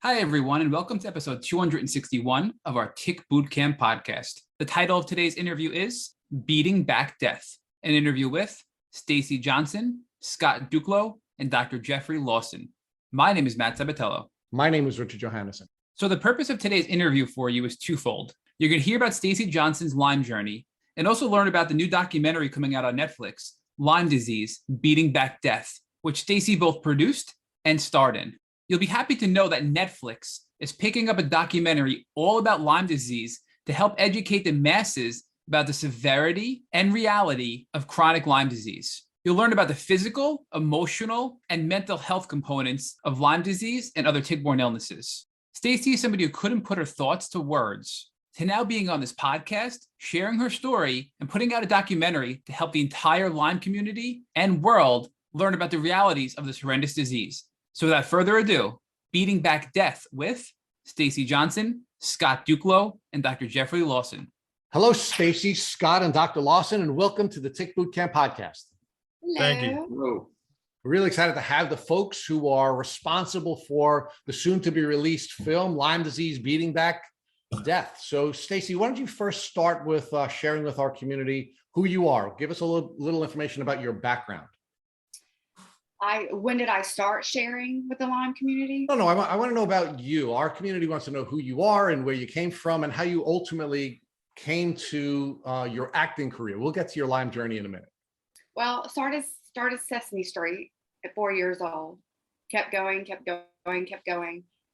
Hi, everyone, and welcome to episode 261 of our Tick Bootcamp podcast. The title of today's interview is Beating Back Death, an interview with Stacy Johnson, Scott Dukelow, and Dr. Jeffrey Lawson. My name is Matt Sabatello. My name is Richard Johannesson. So the purpose of today's interview for you is twofold. You're going to hear about Stacy Johnson's Lyme journey and also learn about the new documentary coming out on Netflix, Lyme Disease, Beating Back Death, which Stacy both produced and starred in. You'll be happy to know that Netflix is picking up a documentary all about Lyme disease to help educate the masses about the severity and reality of chronic Lyme disease. You'll learn about the physical, emotional, and mental health components of Lyme disease and other tick-borne illnesses. Stacy is somebody who couldn't put her thoughts to words, to now being on this podcast, sharing her story, and putting out a documentary to help the entire Lyme community and world learn about the realities of this horrendous disease. So without further ado, Beating Back Death with Stacy Johnson, Scott Dukelow, and Dr. Jeffrey Lawson. Hello, Stacy, Scott, and Dr. Lawson, and welcome to the Tick Bootcamp podcast. Hello. Thank you. Hello. We're really excited to have the folks who are responsible for the soon-to-be-released film, Lyme Disease, Beating Back Death. So, Stacy, why don't you first start with sharing with our community who you are? Give us a little information about your background. When did I start sharing with the Lyme community? No, I want to know about you. Our community wants to know who you are and where you came from and how you ultimately came to your acting career. We'll get to your Lyme journey in a minute. Well, started Sesame Street at 4 years old. Kept going.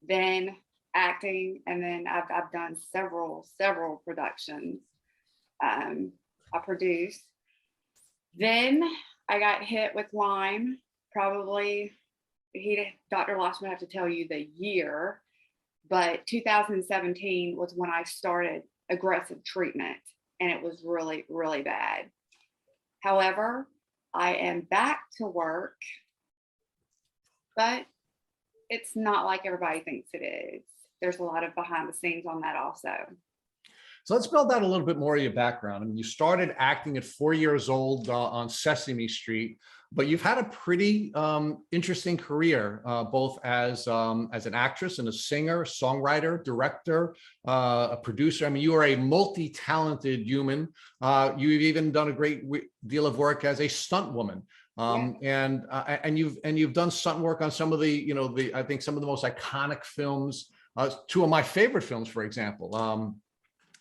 Then acting, and then I've done several productions. I produced. Then I got hit with Lyme. Probably, Dr. Lawson would have to tell you the year, but 2017 was when I started aggressive treatment, and it was really, really bad. However, I am back to work, but it's not like everybody thinks it is. There's a lot of behind the scenes on that also. So let's build out a little bit more of your background. I mean, you started acting at 4 years old on Sesame Street, but you've had a pretty interesting career, both as an actress and a singer, songwriter, director, a producer. I mean, you are a multi-talented human. You've even done a great deal of work as a stunt woman. And you've done stunt work on some of the I think some of the most iconic films. Two of my favorite films, for example,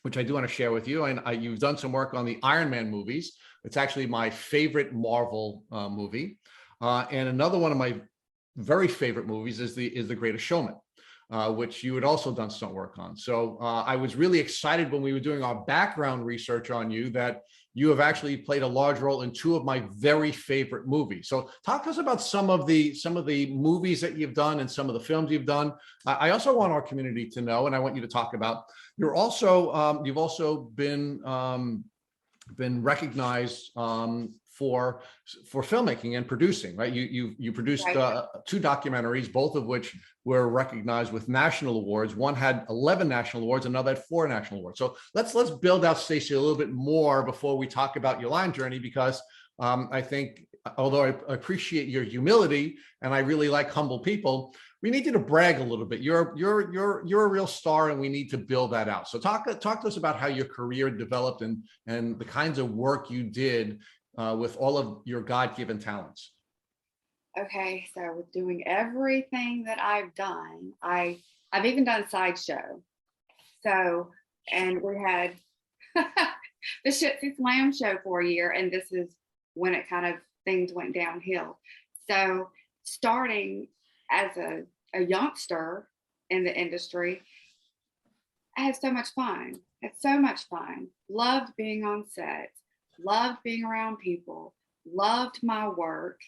which I do want to share with you. And you've done some work on the Iron Man movies. It's actually my favorite Marvel movie. And another one of my very favorite movies is The Greatest Showman, which you had also done stunt work on. So I was really excited when we were doing our background research on you that you have actually played a large role in two of my very favorite movies. So talk to us about some of the movies that you've done and some of the films you've done. I also want our community to know, and I want you to talk about, you've also been recognized for filmmaking and producing, right? You produced two documentaries, both of which were recognized with national awards. One had 11 national awards, another had 4 national awards. So let's build out, Stacy, a little bit more before we talk about your Lyme journey, because I think, although I appreciate your humility and I really like humble people, we need you to brag a little bit. You're a real star, and we need to build that out. So talk to us about how your career developed and the kinds of work you did with all of your God-given talents. Okay, so with doing everything that I've done, I've even done Sideshow. So, and we had the Shitsy Slam show for a year, and this is when it kind of things went downhill. So starting as a youngster in the industry, I had so much fun. It's so much fun. Loved being on set, loved being around people, loved my work.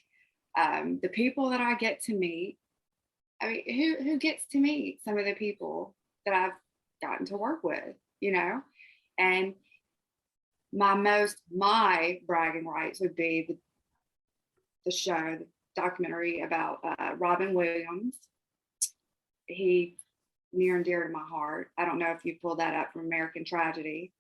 The people that I get to meet, I mean, who gets to meet some of the people that I've gotten to work with, and my bragging rights would be the show, the documentary about Robin Williams. He near and dear to my heart. I don't know if you pulled that up from American Tragedy.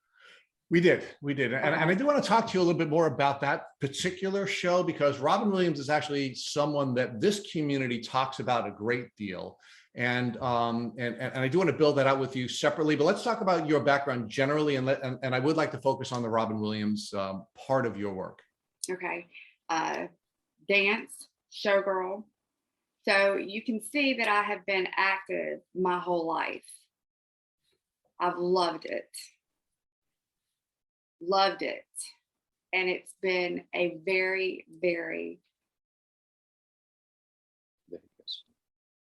We did. And I do want to talk to you a little bit more about that particular show, because Robin Williams is actually someone that this community talks about a great deal. And I do want to build that out with you separately, but let's talk about your background generally, and I would like to focus on the Robin Williams part of your work. Okay. Dance, showgirl. So you can see that I have been active my whole life. I've loved it. Loved it. And it's been a very, very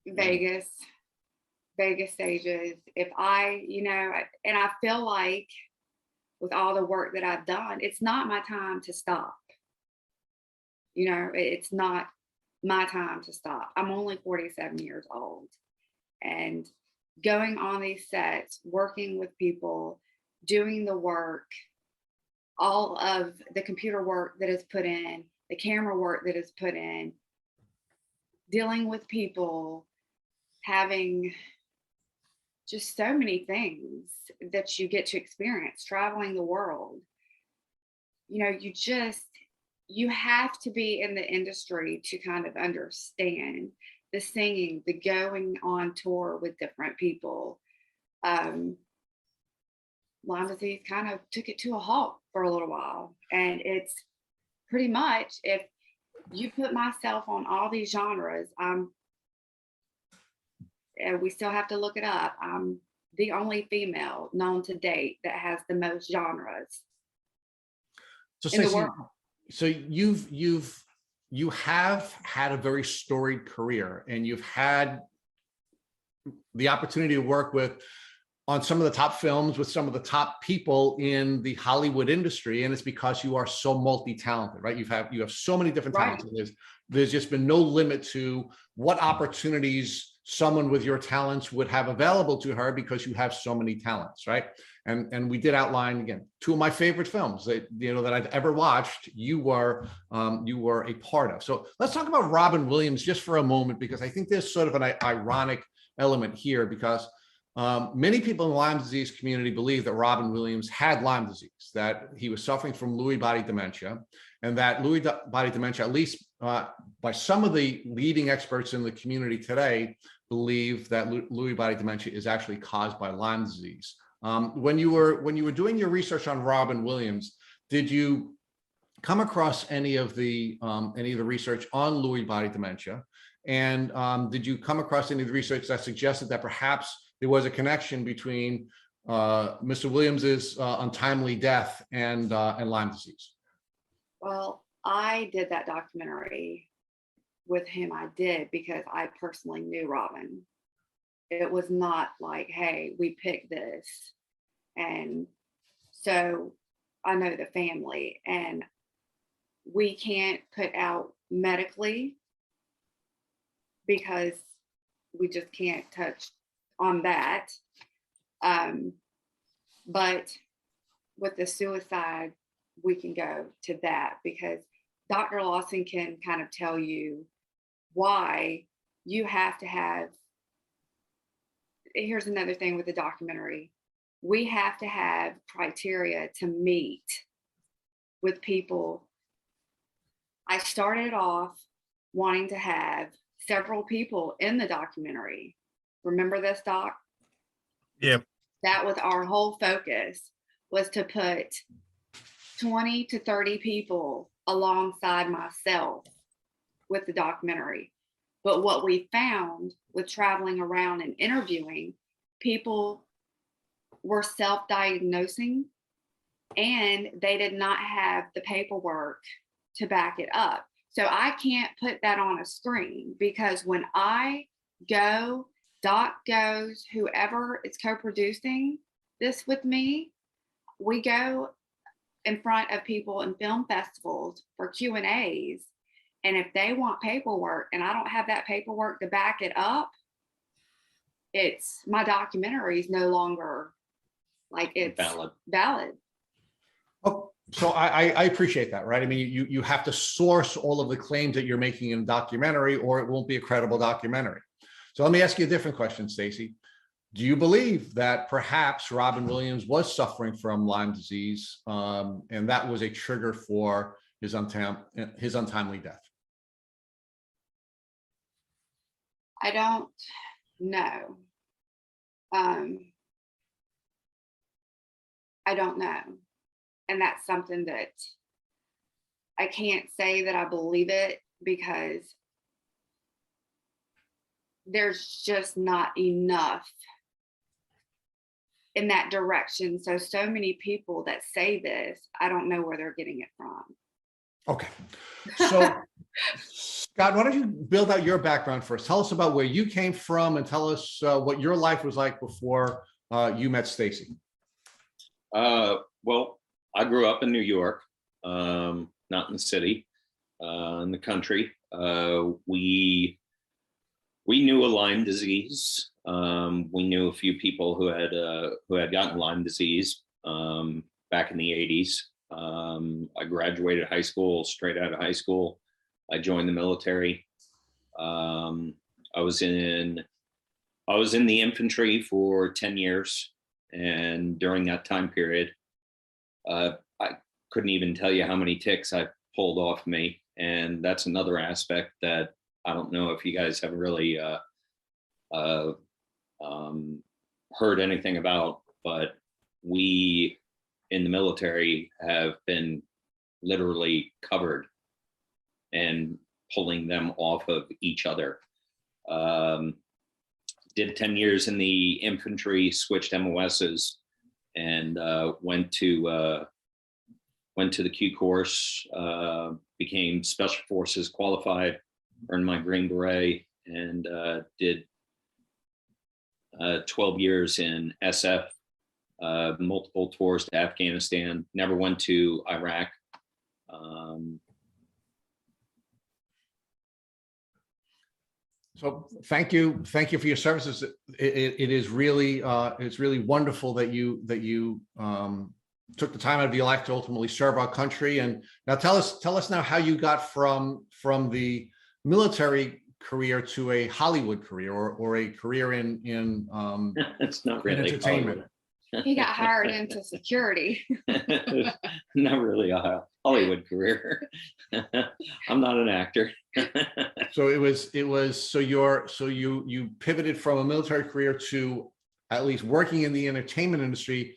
Vegas stages. If I, and I feel like with all the work that I've done, it's not my time to stop. It's not my time to stop. I'm only 47 years old, and going on these sets, working with people, doing the work, all of the computer work that is put in, the camera work that is put in, dealing with people, having just so many things that you get to experience, traveling the world. You have to be in the industry to kind of understand the singing, the going on tour with different people. Lyme disease kind of took it to a halt for a little while. And it's pretty much, if you put myself on all these genres, and we still have to look it up, I'm the only female known to date that has the most genres in the world. So you have had a very storied career, and you've had the opportunity to work on some of the top films with some of the top people in the Hollywood industry, and it's because you are so multi-talented, right? You have so many different talents. Right. There's just been no limit to what opportunities someone with your talents would have available to her, because you have so many talents, right? And we did outline, again, two of my favorite films that I've ever watched. You were a part of. So let's talk about Robin Williams just for a moment, because I think there's sort of an ironic element here, because many people in the Lyme disease community believe that Robin Williams had Lyme disease, that he was suffering from Lewy body dementia, and that Lewy body dementia, at least by some of the leading experts in the community today, believe that Lewy body dementia is actually caused by Lyme disease. When you were doing your research on Robin Williams, did you come across any of the research on Lewy body dementia? And did you come across any of the research that suggested that perhaps there was a connection between Mr. Williams's untimely death and Lyme disease? Well, I did that documentary with him. I did because I personally knew Robin. It was not like, hey, we picked this. And so I know the family, and we can't put out medically because we just can't touch on that. But with the suicide, we can go to that, because Dr. Lawson can kind of tell you why you have to have. Here's another thing with the documentary. We have to have criteria to meet with people. I started off wanting to have several people in the documentary. Remember this, Doc? Yeah. That was our whole focus, was to put 20 to 30 people alongside myself with the documentary. But what we found with traveling around and interviewing, people were self-diagnosing, and they did not have the paperwork to back it up. So I can't put that on a screen, because when I go, Doc goes, whoever is co-producing this with me, we go in front of people in film festivals for Q&As. And if they want paperwork and I don't have that paperwork to back it up, it's my documentary is no longer like it's valid. Oh, so I appreciate that, right? I mean, you have to source all of the claims that you're making in a documentary, or it won't be a credible documentary. So let me ask you a different question, Stacy. Do you believe that perhaps Robin Williams was suffering from Lyme disease, and that was a trigger for his untimely death? I don't No. I don't know. And that's something that I can't say that I believe it, because there's just not enough in that direction. So many people that say this, I don't know where they're getting it from. Okay. So Scott, why don't you build out your background first? Tell us about where you came from and tell us what your life was like before you met Stacy. Well, I grew up in New York, not in the city, in the country. We knew a Lyme disease. We knew a few people who had gotten Lyme disease back in the 80s. I graduated high school, straight out of high school. I joined the military. I was in the infantry for 10 years. And during that time period, I couldn't even tell you how many ticks I pulled off me. And that's another aspect that I don't know if you guys have really heard anything about, but we in the military have been literally covered and pulling them off of each other. Did 10 years in the infantry, switched MOSs, and went to the Q course, became Special Forces qualified, earned my Green Beret, and did 12 years in SF, multiple tours to Afghanistan, never went to Iraq. So thank you for your services. It is really it's really wonderful that you took the time out of your life to ultimately serve our country. And now tell us now how you got from the military career to a Hollywood career or a career in It's not really entertainment. He got hired into security. Not really a Hollywood career. I'm not an actor. So you pivoted from a military career to at least working in the entertainment industry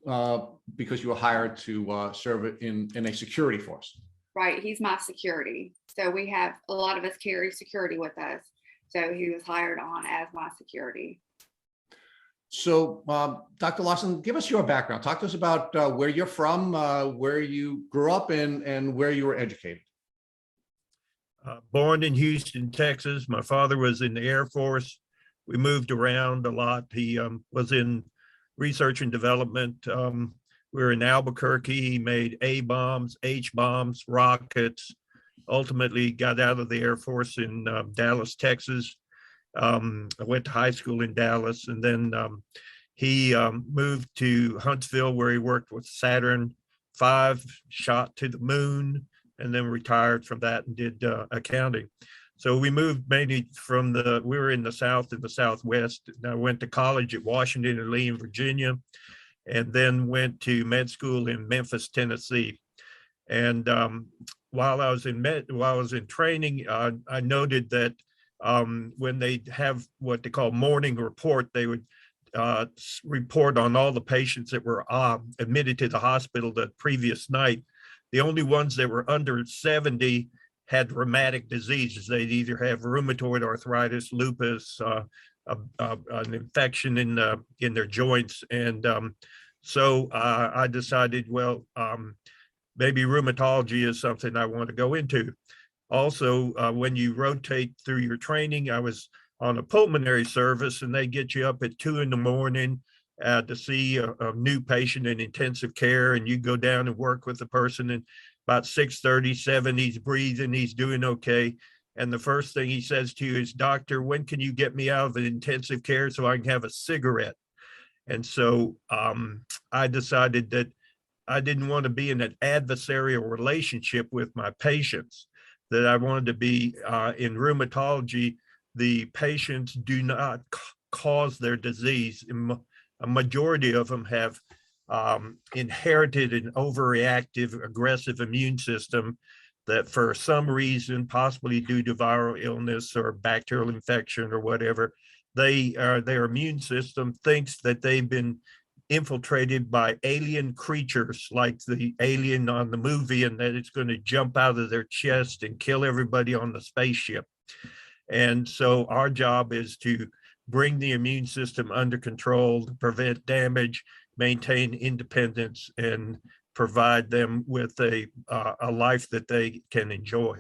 because you were hired to serve in a security force. Right. He's my security. So we have a lot of us carry security with us. So he was hired on as my security. So, Dr. Lawson, give us your background. Talk to us about where you're from, where you grew up, and where you were educated. Born in Houston, Texas. My father was in the Air Force. We moved around a lot. He was in research and development. We were in Albuquerque. He made A-bombs, H-bombs, rockets. Ultimately got out of the Air Force in Dallas, Texas. I went to high school in Dallas, and then he moved to Huntsville, where he worked with Saturn V, shot to the moon, and then retired from that and did accounting. So we moved mainly we were in the South and the Southwest. And I went to college at Washington and Lee in Virginia, and then went to med school in Memphis, Tennessee. And while I was in training, I noted that when they have what they call morning report, they would report on all the patients that were admitted to the hospital the previous night. The only ones that were under 70 had rheumatic diseases. They'd either have rheumatoid arthritis, lupus, an infection in their joints. And so I decided, well, maybe rheumatology is something I want to go into. Also, when you rotate through your training, I was on a pulmonary service, and they get you up at 2 a.m. To see a new patient in intensive care, and you go down and work with the person. And about 6:30, 7, he's breathing, he's doing okay. And the first thing he says to you is, "Doctor, when can you get me out of the intensive care so I can have a cigarette?" And so I decided that I didn't want to be in an adversarial relationship with my patients, that I wanted to be in rheumatology. The patients do not cause their disease. A majority of them have inherited an overreactive, aggressive immune system that for some reason, possibly due to viral illness or bacterial infection or whatever, their immune system thinks that they've been infiltrated by alien creatures like the alien on the movie, and that it's going to jump out of their chest and kill everybody on the spaceship. And so our job is to bring the immune system under control, to prevent damage, maintain independence, and provide them with a life that they can enjoy.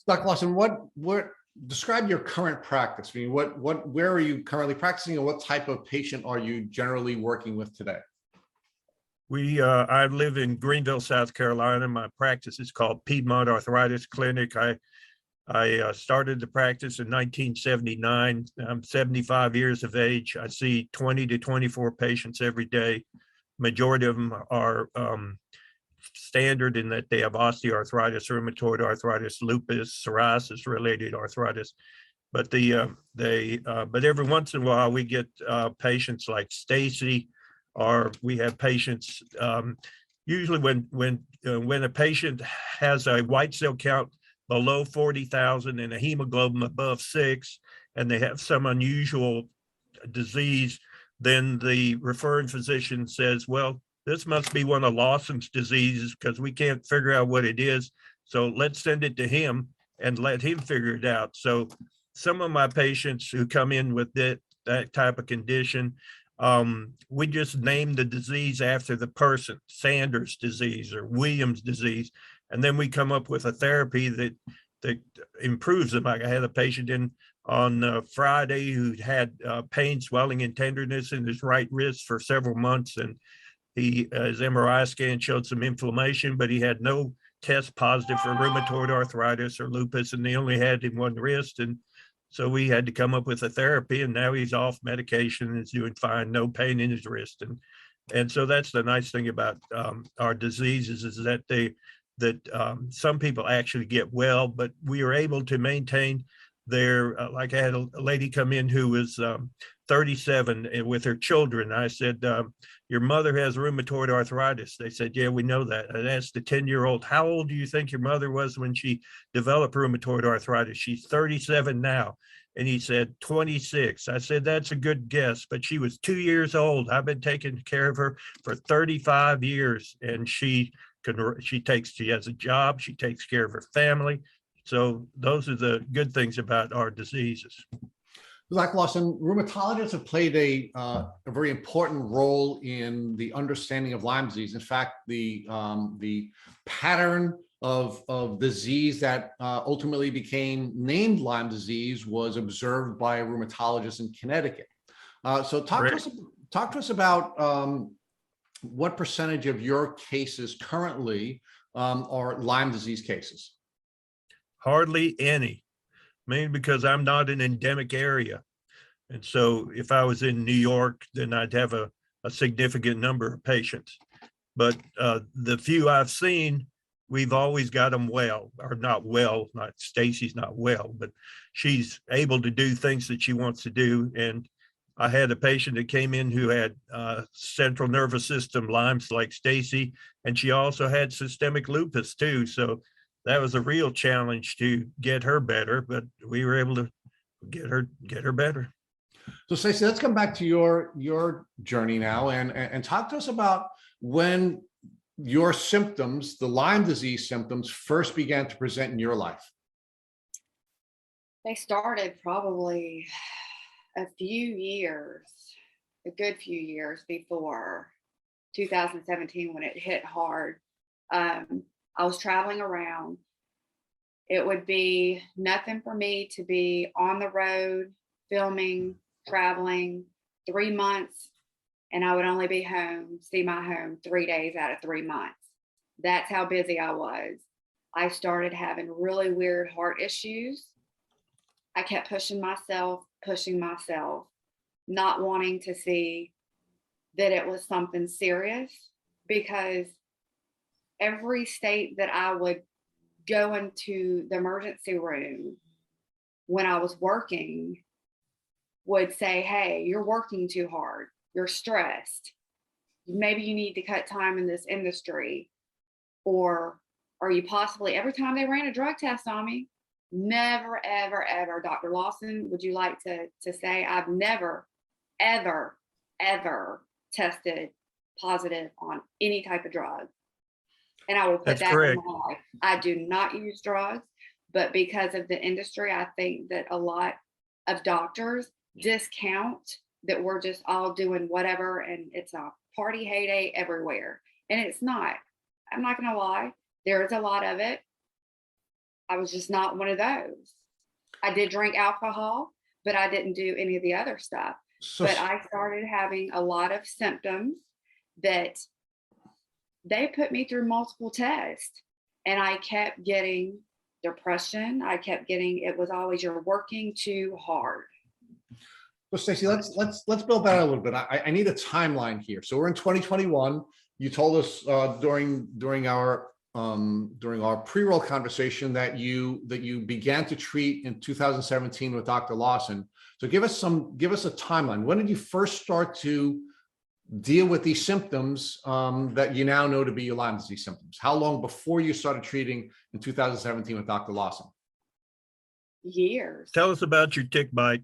Dr. Lawson, what describe your current practice? I mean, where are you currently practicing, and what type of patient are you generally working with today? I live in Greenville, South Carolina. My practice is called Piedmont Arthritis Clinic. I started the practice in 1979. I'm 75 years of age. I see 20 to 24 patients every day. Majority of them are standard in that they have osteoarthritis, rheumatoid arthritis, lupus, psoriasis-related arthritis. But but every once in a while we get patients like Stacy, or we have patients usually when a patient has a white cell count below 40,000 and a hemoglobin above 6, and they have some unusual disease, then the referring physician says, well, this must be one of Lawson's diseases because we can't figure out what it is. So let's send it to him and let him figure it out. So some of my patients who come in with that type of condition, we just name the disease after the person, Sanders disease or Williams disease. And then we come up with a therapy that improves them. Like I had a patient in on Friday who had pain, swelling, and tenderness in his right wrist for several months. And his MRI scan showed some inflammation, but he had no test positive for rheumatoid arthritis or lupus, and they only had in one wrist. And so we had to come up with a therapy, and now he's off medication and is doing fine, no pain in his wrist. And so that's the nice thing about our diseases, is that some people actually get well, but we are able to maintain their, like I had a lady come in who was 37 with her children. I said, your mother has rheumatoid arthritis. They said, yeah, we know that. I asked the 10-year-old, how old do you think your mother was when she developed rheumatoid arthritis? She's 37 now. And he said, 26. I said, that's a good guess, but she was 2 years old. I've been taking care of her for 35 years. And she has a job, she takes care of her family. So those are the good things about our diseases. Dr. Lawson, rheumatologists have played a very important role in the understanding of Lyme disease. In fact, the pattern of disease that ultimately became named Lyme disease was observed by a rheumatologist in Connecticut. So talk to us about what percentage of your cases currently are Lyme disease cases? Hardly any, mainly because I'm not an endemic area. And so if I was in New York, then I'd have a significant number of patients. But the few I've seen, we've always got them well, or not well, not Stacy's not well, but she's able to do things that she wants to do. And I had a patient that came in who had central nervous system Lyme's like Stacy, and she also had systemic lupus too. So that was a real challenge to get her better, but we were able to get her better. So Stacy, let's come back to your journey now and talk to us about when your symptoms, the Lyme disease symptoms, first began to present in your life. They started probably a good few years before 2017 when it hit hard. I was traveling around. It would be nothing for me to be on the road, filming, traveling 3 months, and I would only be home, see my home 3 days out of 3 months. That's how busy I was. I started having really weird heart issues. I kept pushing myself, not wanting to see that it was something serious, because every state that I would go into the emergency room when I was working would say, hey, you're working too hard. You're stressed. Maybe you need to cut time in this industry. Or are you possibly, every time they ran a drug test on me, never, ever, ever, Dr. Lawson, would you like to say, I've never, ever, ever tested positive on any type of drug. And I will put That's that correct. in my life. I do not use drugs, but because of the industry, I think that a lot of doctors discount that we're just all doing whatever and it's a party heyday everywhere. And it's not. I'm not going to lie. There is a lot of it. I was just not one of those. I did drink alcohol, but I didn't do any of the other stuff. So, But I started having a lot of symptoms that they put me through multiple tests, and I kept getting depression. I kept getting, it was always, you're working too hard. so Stacy, let's build that out a little bit. I need a timeline here. So we're in 2021. You told us during our pre-roll conversation that you began to treat in 2017 with Dr. Lawson. So give us a timeline. When did you first start to deal with these symptoms that you now know to be your Lyme disease symptoms? How long before you started treating in 2017 with Dr. Lawson? Years. Tell us about your tick bite.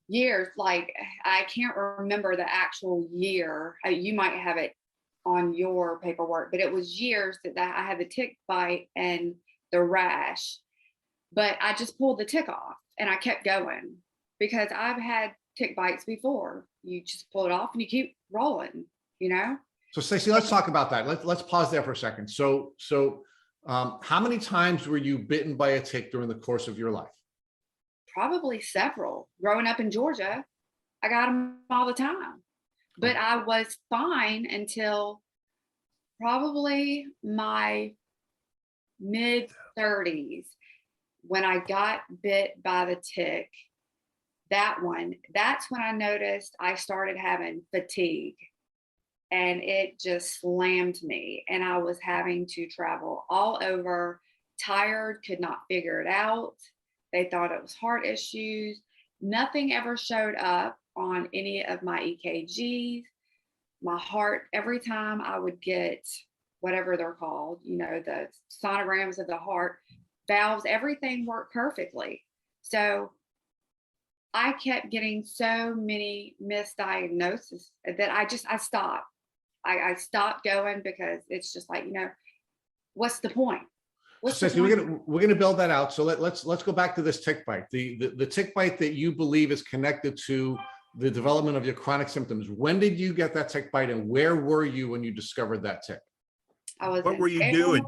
Years. Like, I can't remember the actual year. You might have it on your paperwork, but it was years that I had the tick bite and the rash. But I just pulled the tick off and I kept going because I've had tick bites before. You just pull it off and you keep rolling, you know? So Stacy, let's talk about that. Let's pause there for a second. So how many times were you bitten by a tick during the course of your life? Probably several. Growing up in Georgia, I got them all the time. But I was fine until probably my mid 30s when I got bit by the tick. That's when I noticed I started having fatigue, and it just slammed me, and I was having to travel all over, tired, could not figure it out. They thought it was heart issues. Nothing ever showed up on any of my EKGs. My heart, every time I would get whatever they're called, you know, the sonograms of the heart, valves, everything worked perfectly. So I kept getting so many misdiagnoses that I stopped. I stopped going because it's just like, you know, what's the point? Stacy, we're gonna build that out. So let's go back to this tick bite. The tick bite that you believe is connected to the development of your chronic symptoms. When did you get that tick bite, and where were you when you discovered that tick? What were you doing?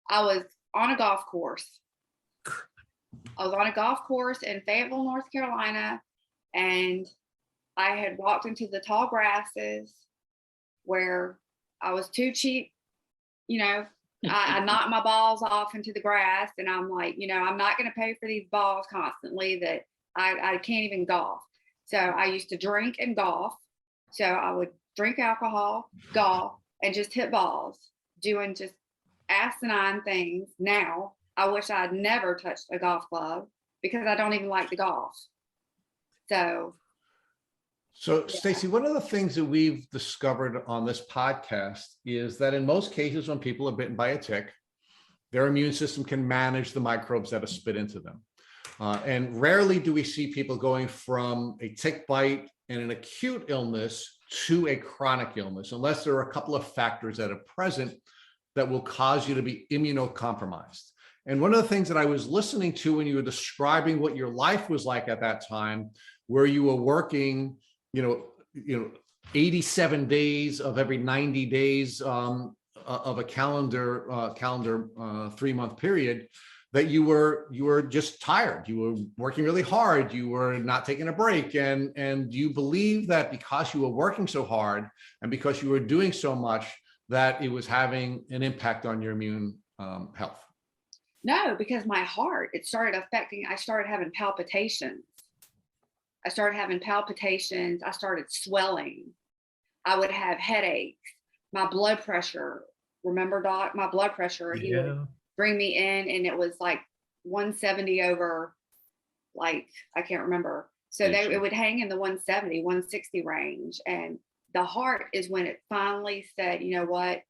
I was on a golf course. I was on a golf course in Fayetteville, North Carolina, and I had walked into the tall grasses where I was too cheap, you know. I knocked my balls off into the grass, and I'm like, you know, I'm not going to pay for these balls constantly that I can't even golf. So I used to drink and golf. So I would drink alcohol, golf, and just hit balls, doing just asinine things. Now, I wish I'd never touched a golf club because I don't even like to golf. So yeah. Stacy, one of the things that we've discovered on this podcast is that in most cases, when people are bitten by a tick, their immune system can manage the microbes that are spit into them. And rarely do we see people going from a tick bite and an acute illness to a chronic illness, unless there are a couple of factors that are present that will cause you to be immunocompromised. And one of the things that I was listening to when you were describing what your life was like at that time, where you were working, you know, 87 days of every 90 days of a calendar 3-month period, that you were just tired. You were working really hard. You were not taking a break. And you believe that because you were working so hard and because you were doing so much, that it was having an impact on your immune health. No, because my heart, I started having palpitations. I started swelling. I would have headaches. My blood pressure, remember, Doc, my blood pressure, he would bring me in and it was like 170 over, like, I can't remember. So it would hang in the 170, 160 range. And the heart is when it finally said, you know what,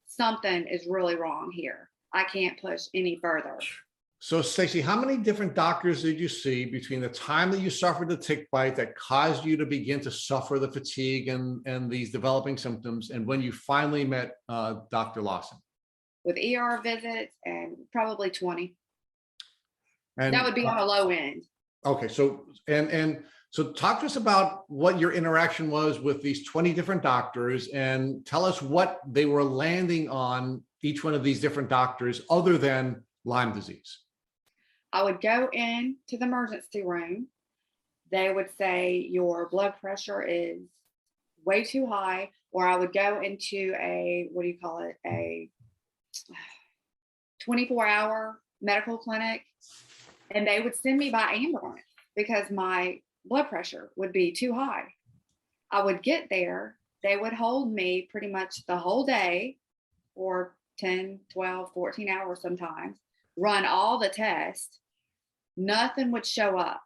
something is really wrong here. I can't push any further. So Stacy, how many different doctors did you see between the time that you suffered the tick bite that caused you to begin to suffer the fatigue and these developing symptoms, and when you finally met Dr. Lawson? With ER visits and probably 20. And That would be on a low end. okay, so so talk to us about what your interaction was with these 20 different doctors, and tell us what they were landing on each one of these different doctors other than Lyme disease. I would go into the emergency room. They would say your blood pressure is way too high, or I would go into a, what do you call it? A 24-hour medical clinic, and they would send me by ambulance because my blood pressure would be too high. I would get there. They would hold me pretty much the whole day for 10, 12, 14 hours sometimes, run all the tests. Nothing would show up.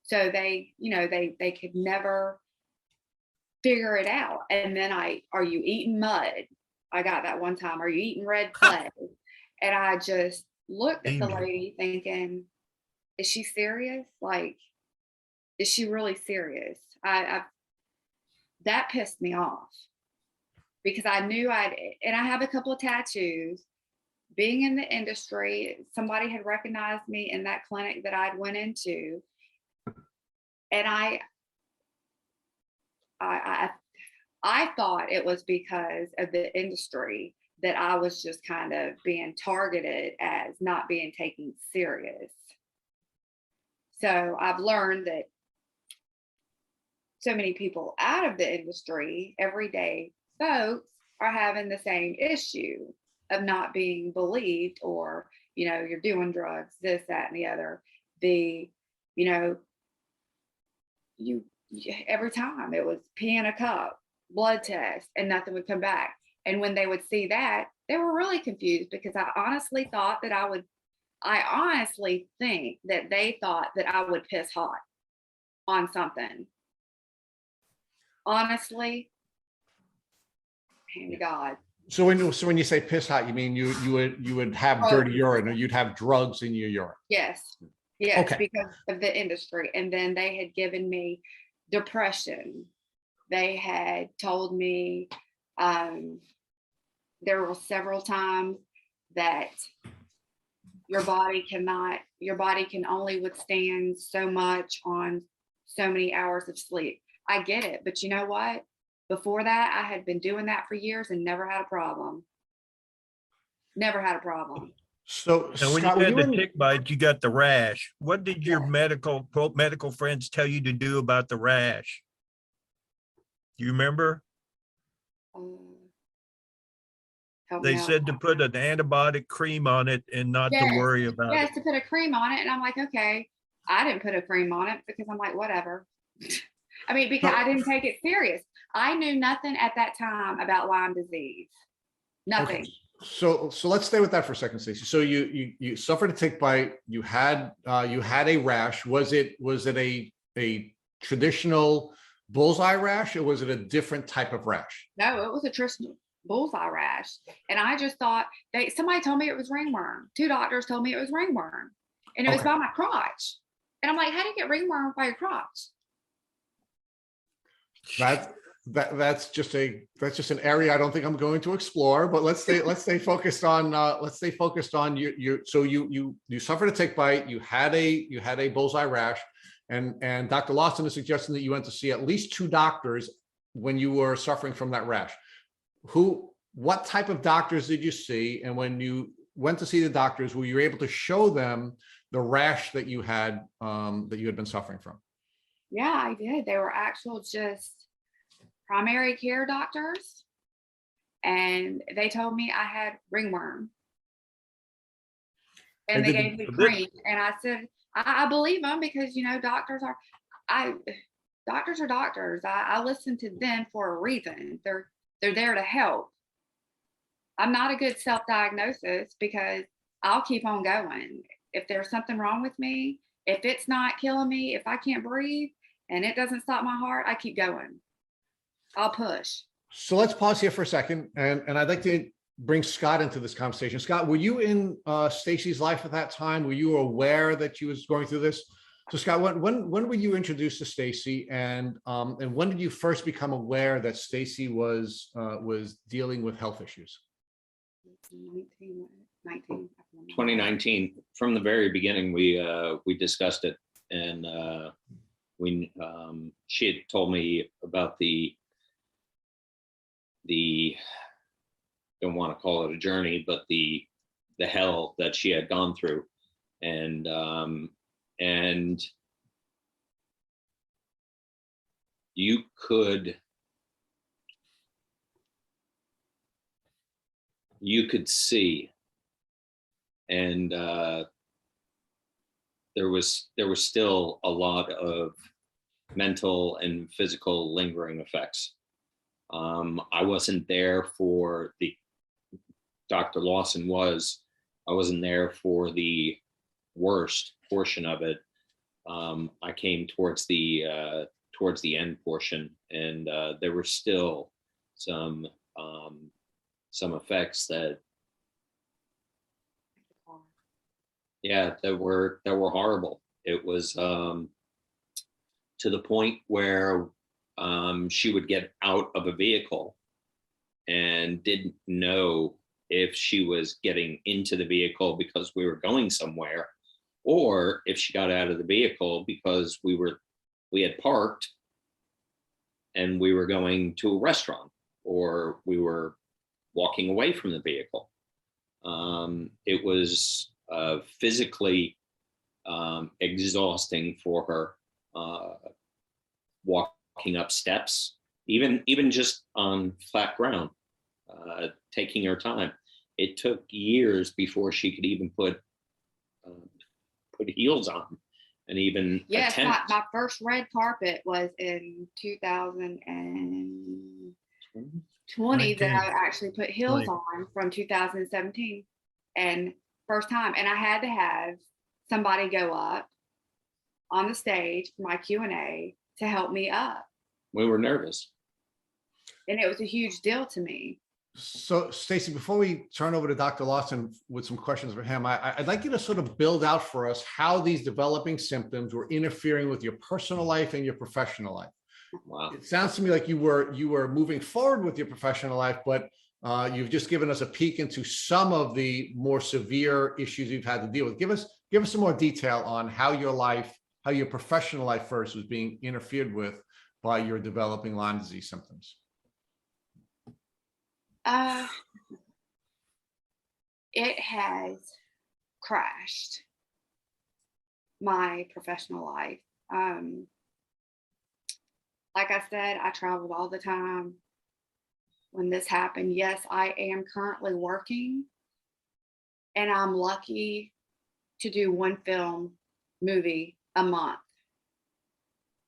So they, they could never figure it out. And then are you eating mud? I got that one time. Are you eating red clay? And I just looked at the lady thinking, is she serious? Like, is she really serious? That pissed me off because I knew and I have a couple of tattoos. Being in the industry, somebody had recognized me in that clinic that I'd went into. And I thought it was because of the industry that I was just kind of being targeted as not being taken serious. So I've learned that so many people out of the industry, everyday folks, are having the same issue of not being believed, or, you're doing drugs, this, that, and the other. Every time it was pee in a cup, blood test, and nothing would come back. And when they would see that, they were really confused because I honestly think that they thought that I would piss hot on something. Honestly, hand to God. So when you say piss hot, you mean you would have dirty urine, or you'd have drugs in your urine? Yes, okay. Because of the industry. And then they had given me depression. They had told me there were several times that your body can only withstand so much on so many hours of sleep. I get it, but you know what? Before that, I had been doing that for years and never had a problem. Never had a problem. So and when Scott, you had the tick bite, you got the rash. What did your medical friends tell you to do about the rash? Do you remember? They said to put an antibiotic cream on it and not to worry about it. Yes, to put a cream on it. And I'm like, okay. I didn't put a cream on it because I'm like, whatever. I mean, because I didn't take it serious. I knew nothing at that time about Lyme disease. Nothing. Okay. So let's stay with that for a second, Stacy. So you suffered a tick bite. You had a rash. Was it a traditional bullseye rash, or was it a different type of rash? No, it was a traditional bullseye rash. And I just thought somebody told me it was ringworm. 2 doctors told me it was ringworm, and it was by my crotch. And I'm like, how do you get ringworm by your crotch? That's just an area I don't think I'm going to explore, but let's stay focused on you. So you suffered a tick bite, you had a bullseye rash, and Dr. Lawson is suggesting that you went to see at least 2 doctors when you were suffering from that rash. What type of doctors did you see? And when you went to see the doctors, were you able to show them the rash that you had been suffering from? Yeah, I did. They were actual just primary care doctors, and they told me I had ringworm. And they gave me cream, and I said, I believe them because, doctors are doctors. I listen to them for a reason. They're there to help. I'm not a good self-diagnosis because I'll keep on going. If there's something wrong with me, if it's not killing me, if I can't breathe and it doesn't stop my heart, I keep going. I'll push. So let's pause here for a second. And I'd like to bring Scott into this conversation. Scott, were you in Stacy's life at that time? Were you aware that she was going through this? So Scott, when were you introduced to Stacy, and when did you first become aware that Stacy was dealing with health issues? 2019. From the very beginning, we discussed it, and she had told me about the don't want to call it a journey, but the hell that she had gone through, and you could see, and there was still a lot of mental and physical lingering effects. I wasn't there for Dr. Lawson was. I wasn't there for the worst portion of it. I came towards the end portion, and there were still some effects that were horrible. It was to the point where she would get out of a vehicle and didn't know if she was getting into the vehicle because we were going somewhere, or if she got out of the vehicle because we had parked and we were going to a restaurant, or we were walking away from the vehicle. It was physically exhausting for her, walking up steps, even just on flat ground, taking her time. It took years before she could even put heels on, and even attempt. My first red carpet was in 2020 that I actually put heels on, from 2017, and first time. And I had to have somebody go up on the stage for my Q&A to help me up. We were nervous, and it was a huge deal to me. So Stacy, before we turn over to Dr. Lawson with some questions for him, I'd like you to sort of build out for us how these developing symptoms were interfering with your personal life and your professional life. Wow. It sounds to me like you were moving forward with your professional life, but you've just given us a peek into some of the more severe issues you've had to deal with. Give us some more detail on how your professional life first was being interfered with by your developing Lyme disease symptoms. It has crashed my professional life. Like I said, I traveled all the time when this happened. Yes, I am currently working, and I'm lucky to do one movie a month.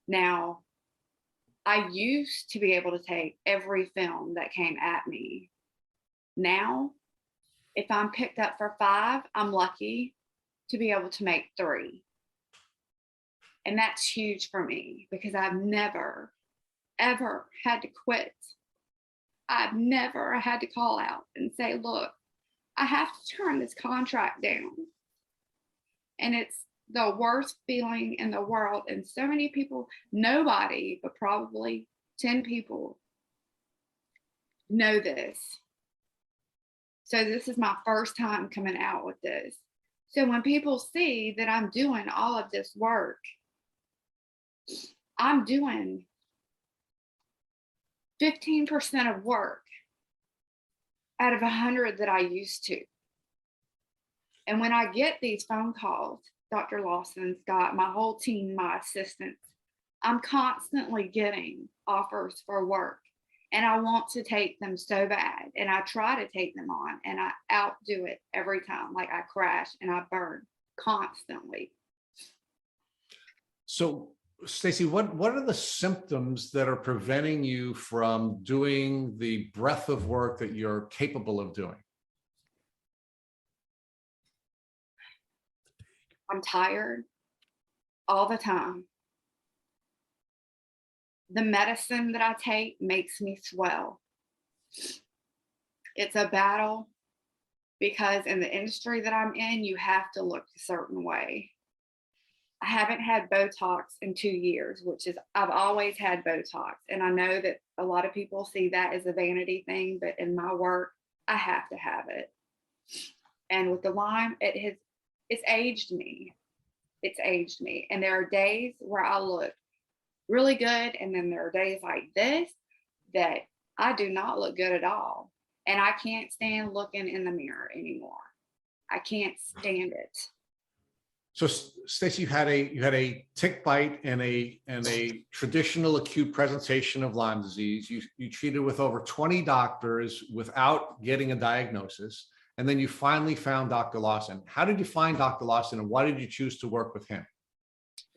Now, I used to be able to take every film that came at me. Now, if I'm picked up for 5, I'm lucky to be able to make 3. And that's huge for me, because I've never, ever had to quit. I've never had to call out and say, look, I have to turn this contract down. And it's the worst feeling in the world. And so many people, nobody, but probably 10 people know this. So this is my first time coming out with this. So when people see that I'm doing all of this work, I'm doing 15% of work out of 100 that I used to. And when I get these phone calls, Dr. Lawson, Scott, my whole team, my assistants, I'm constantly getting offers for work, and I want to take them so bad, and I try to take them on, and I outdo it every time. Like, I crash and I burn constantly. So Stacy, what are the symptoms that are preventing you from doing the breadth of work that you're capable of doing? I'm tired all the time. The medicine that I take makes me swell. It's a battle because in the industry that I'm in, you have to look a certain way. I haven't had Botox in 2 years, which is, I've always had Botox. And I know that a lot of people see that as a vanity thing, but in my work, I have to have it. And with the Lyme, it's aged me. It's aged me. And there are days where I look really good. And then there are days like this that I do not look good at all. And I can't stand looking in the mirror anymore. I can't stand it. So Stacy, you had a tick bite and a traditional acute presentation of Lyme disease. You treated with over 20 doctors without getting a diagnosis. And then you finally found Dr. Lawson. How did you find Dr. Lawson, and why did you choose to work with him?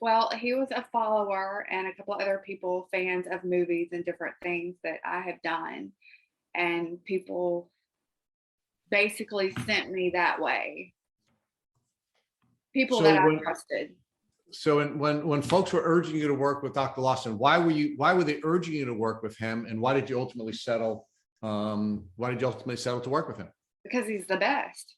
Well, he was a follower and a couple of other people, fans of movies and different things that I have done. And people basically sent me that way. People that I trusted. So when folks were urging you to work with Dr. Lawson, why were they urging you to work with him, and why did you ultimately settle? Why did you ultimately settle to work with him? Because he's the best.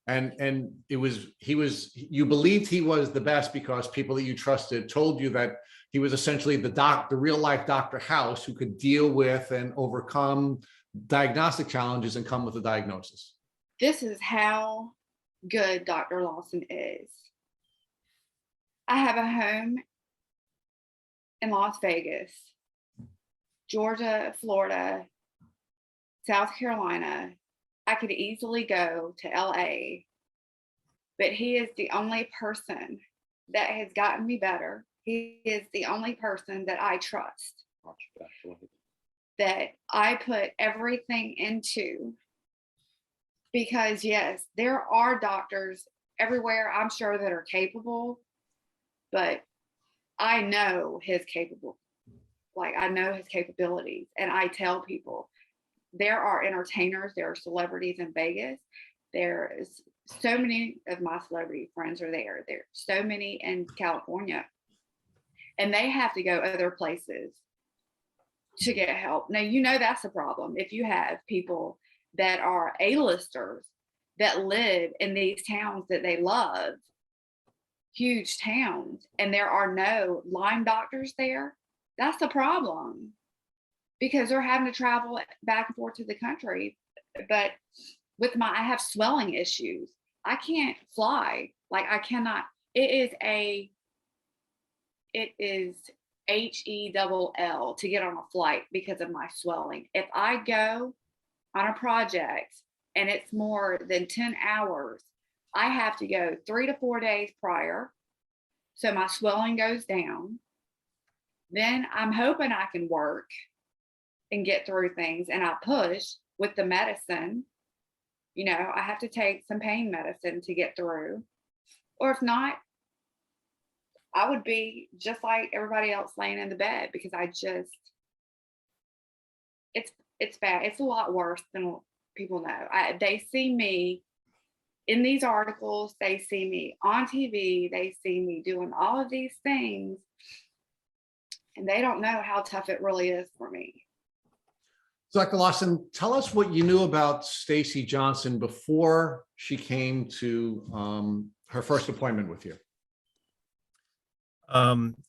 And you believed he was the best because people that you trusted told you that he was essentially the real life Dr. House who could deal with and overcome diagnostic challenges and come with a diagnosis. This is how good Dr. Lawson is. I have a home in Las Vegas, Georgia, Florida, South Carolina. I could easily go to LA, but he is the only person that has gotten me better. He is the only person that I trust, that I put everything into. Because yes, there are doctors everywhere, I'm sure, that are capable, but I know his I know his capabilities. And I tell people, there are entertainers, there are celebrities in Vegas. There is so many of my celebrity friends are there. There's so many in California. And they have to go other places to get help. Now, you know that's a problem. If you have people that are A-listers that live in these towns that they love, huge towns, and there are no Lyme doctors there, that's a problem because they're having to travel back and forth to the country. But I have swelling issues. I can't fly. Like I cannot, it is HELL to get on a flight because of my swelling. If I go on a project and it's more than 10 hours, I have to go 3 to 4 days prior. So my swelling goes down. Then I'm hoping I can work and get through things, and I push with the medicine. You know, I have to take some pain medicine to get through. Or if not, I would be just like everybody else laying in the bed because it's bad. It's a lot worse than people know. They see me in these articles, they see me on TV, they see me doing all of these things, and they don't know how tough it really is for me. Dr. Lawson, tell us what you knew about Stacy Johnson before she came to her first appointment with you.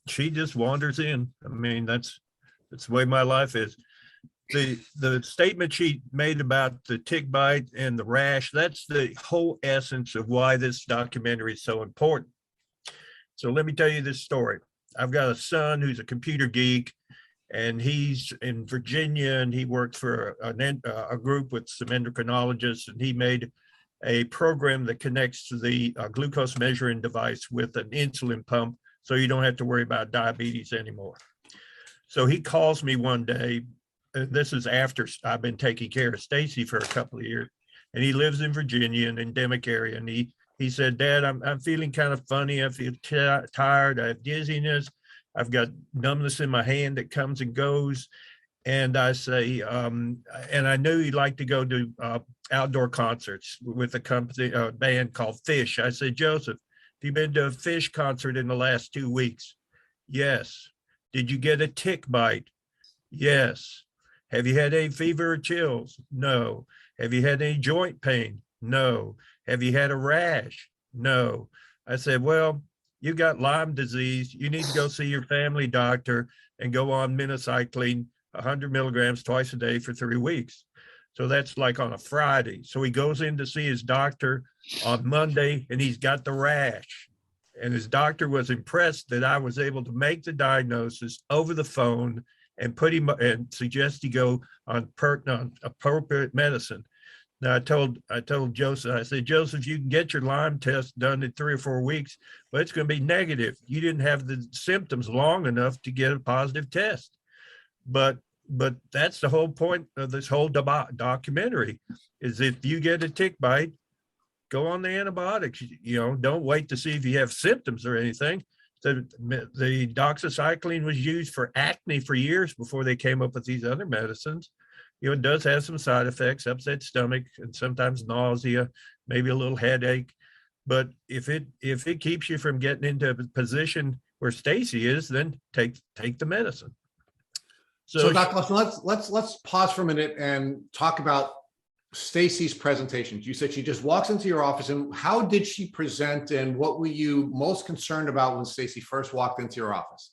She just wanders in. I mean, that's the way my life is. The statement she made about the tick bite and the rash, that's the whole essence of why this documentary is so important. So let me tell you this story. I've got a son who's a computer geek, and he's in Virginia, and he works for a group with some endocrinologists, and he made a program that connects to the glucose measuring device with an insulin pump, so you don't have to worry about diabetes anymore. So he calls me one day. This is after I've been taking care of Stacy for a couple of years, and he lives in Virginia, an endemic area. And he said, "Dad, I'm feeling kind of funny. I feel tired. I have dizziness. I've got numbness in my hand that comes and goes." And I say, and I knew he'd like to go to outdoor concerts with a band called Fish. I said, "Joseph, have you been to a Fish concert in the last 2 weeks?" "Yes." "Did you get a tick bite?" "Yes." Have you had any fever or chills? No. Have you had any joint pain? No. Have you had a rash? No. I said, well, you got Lyme disease. You need to go see your family doctor and go on minocycline, 100 milligrams twice a day for 3 weeks. So that's like on a Friday. So he goes in to see his doctor on Monday and he's got the rash. And his doctor was impressed that I was able to make the diagnosis over the phone and put him and suggest he go on appropriate medicine. Now I told Joseph, I said, Joseph, you can get your Lyme test done in 3 or 4 weeks, but it's going to be negative. You didn't have the symptoms long enough to get a positive test. But that's the whole point of this whole documentary, is if you get a tick bite, go on the antibiotics. You know, don't wait to see if you have symptoms or anything. The doxycycline was used for acne for years before they came up with these other medicines. You know, it does have some side effects, upset stomach, and sometimes nausea, maybe a little headache. But if it keeps you from getting into a position where Stacy is, then take the medicine. So Dr. Lawson, let's pause for a minute and talk about Stacy's presentations. You said she just walks into your office, and how did she present, and what were you most concerned about when Stacy first walked into your office?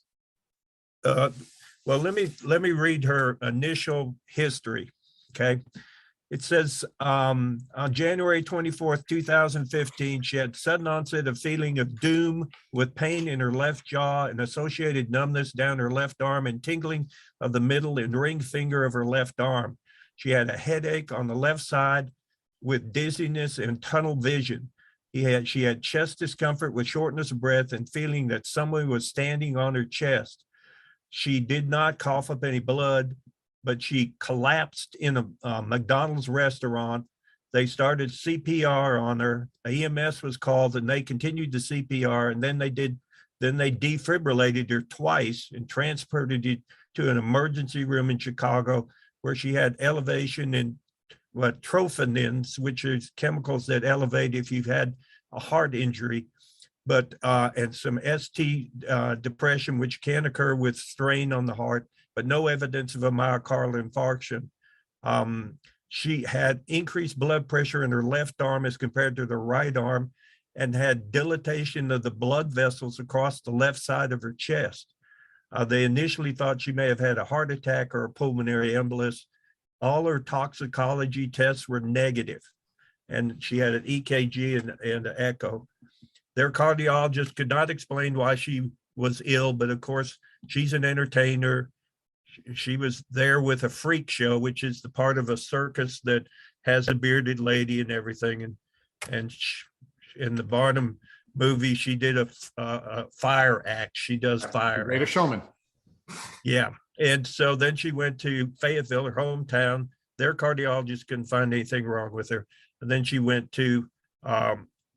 Well, let me read her initial history. Okay. It says on January 24th, 2015, she had sudden onset of feeling of doom with pain in her left jaw and associated numbness down her left arm and tingling of the middle and ring finger of her left arm. She had a headache on the left side with dizziness and tunnel vision. She had chest discomfort with shortness of breath and feeling that someone was standing on her chest. She did not cough up any blood, but she collapsed in a McDonald's restaurant. They started CPR on her. EMS was called and they continued the CPR, and then they defibrillated her twice and transported her to an emergency room in Chicago, where she had elevation in troponins, which is chemicals that elevate if you've had a heart injury, but and some ST depression, which can occur with strain on the heart, but no evidence of a myocardial infarction. She had increased blood pressure in her left arm as compared to the right arm, and had dilatation of the blood vessels across the left side of her chest. They initially thought she may have had a heart attack or a pulmonary embolus. All her toxicology tests were negative, and she had an EKG and an echo. Their cardiologist could not explain why she was ill, but of course, she's an entertainer. She was there with a freak show, which is the part of a circus that has a bearded lady and everything. And in the Barnum movie, she did a fire act. She does fire. Greatest Showman. Yeah. And so then she went to Fayetteville, her hometown. Their cardiologist couldn't find anything wrong with her. And then she went to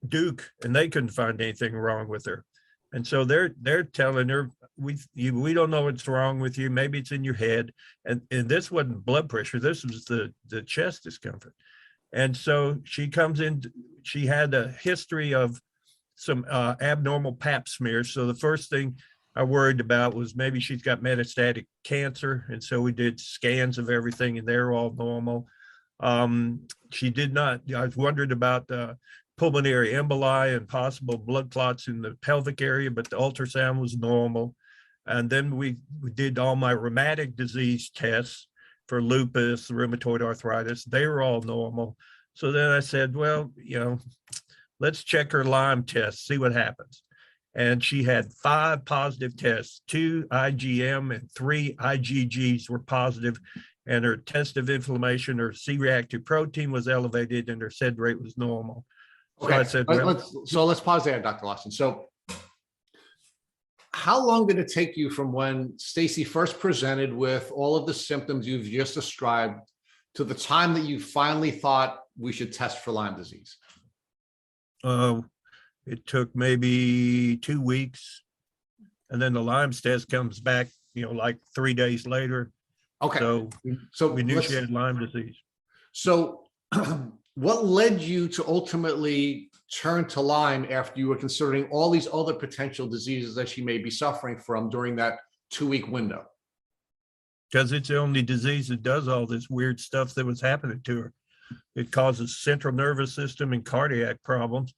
Duke, and they couldn't find anything wrong with her. And so they're telling her, we don't know what's wrong with you. Maybe it's in your head. And this wasn't blood pressure. This was the chest discomfort. And so she comes in, she had a history of some abnormal pap smears. So the first thing I worried about was maybe she's got metastatic cancer. And so we did scans of everything, and they're all normal. She did not, I was wondering about pulmonary emboli and possible blood clots in the pelvic area, but the ultrasound was normal. And then we did all my rheumatic disease tests for lupus, rheumatoid arthritis. They were all normal. So then I said, well, let's check her Lyme test, see what happens. And she had 5 positive tests, 2 IgM and 3 IgGs were positive, and her test of inflammation, her C-reactive protein was elevated, and her SED rate was normal. Okay, so I said, let's pause there, Dr. Lawson. So how long did it take you from when Stacy first presented with all of the symptoms you've just described to the time that you finally thought we should test for Lyme disease? It took maybe 2 weeks, and then the Lyme test comes back, like 3 days later. Okay. So we knew she had Lyme disease. So what led you to ultimately turn to Lyme after you were considering all these other potential diseases that she may be suffering from during that 2-week window? because it's the only disease that does all this weird stuff that was happening to her. It causes central nervous system and cardiac problems.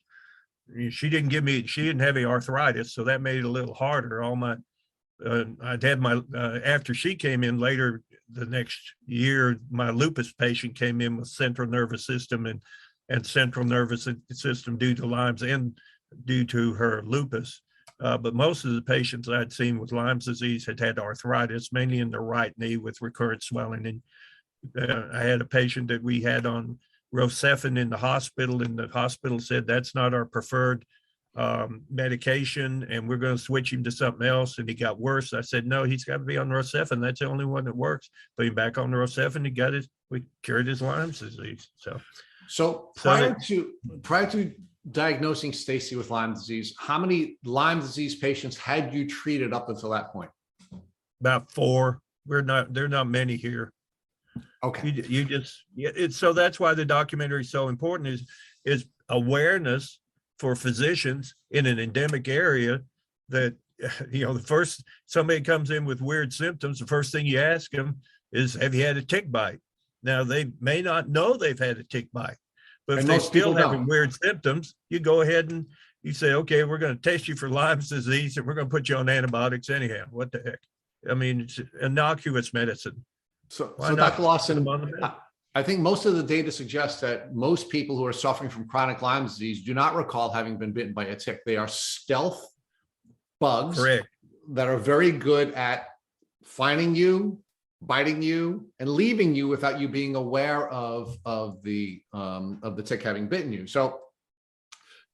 She didn't have any arthritis, so that made it a little harder. I'd had after she came in later the next year, my lupus patient came in with central nervous system and central nervous system due to Lyme's and due to her lupus. But most of the patients I'd seen with Lyme's disease had arthritis, mainly in the right knee with recurrent swelling. And I had a patient that we had on Rocephin in the hospital, and the hospital said that's not our preferred medication, and we're going to switch him to something else. And he got worse. I said, no, he's got to be on Rocephin. That's the only one that works. Put him back on Rocephin. We cured his Lyme's disease. So prior to diagnosing Stacy with Lyme disease, how many Lyme disease patients had you treated up until that point? About 4. There are not many here. Okay. So that's why the documentary is so important, is awareness for physicians in an endemic area that, the first somebody comes in with weird symptoms, the first thing you ask them is, have you had a tick bite? Now, they may not know they've had a tick bite, but if they're still having weird symptoms, you go ahead and you say, okay, we're going to test you for Lyme's disease and we're going to put you on antibiotics anyhow. What the heck? I mean, it's innocuous medicine. So Dr. Lawson, I think most of the data suggests that most people who are suffering from chronic Lyme disease do not recall having been bitten by a tick. They are stealth bugs. Correct. That are very good at finding you, biting you, and leaving you without you being aware of the tick having bitten you. So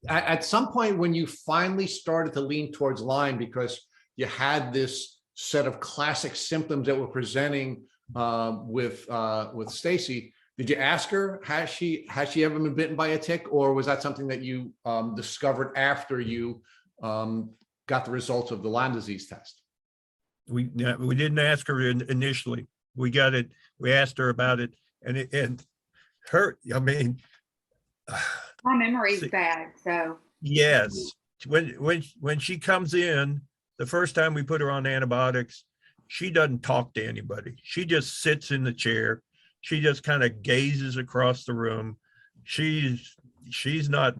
at some point when you finally started to lean towards Lyme because you had this set of classic symptoms that were presenting with Stacy, did you ask her, has she ever been bitten by a tick, or was that something that you discovered after you got the results of the Lyme disease test? We didn't ask her initially. We got it. We asked her about it, and her. I mean, my memory's bad. So yes, when she comes in, the first time we put her on antibiotics, she doesn't talk to anybody. She just sits in the chair. She just kind of gazes across the room. She's not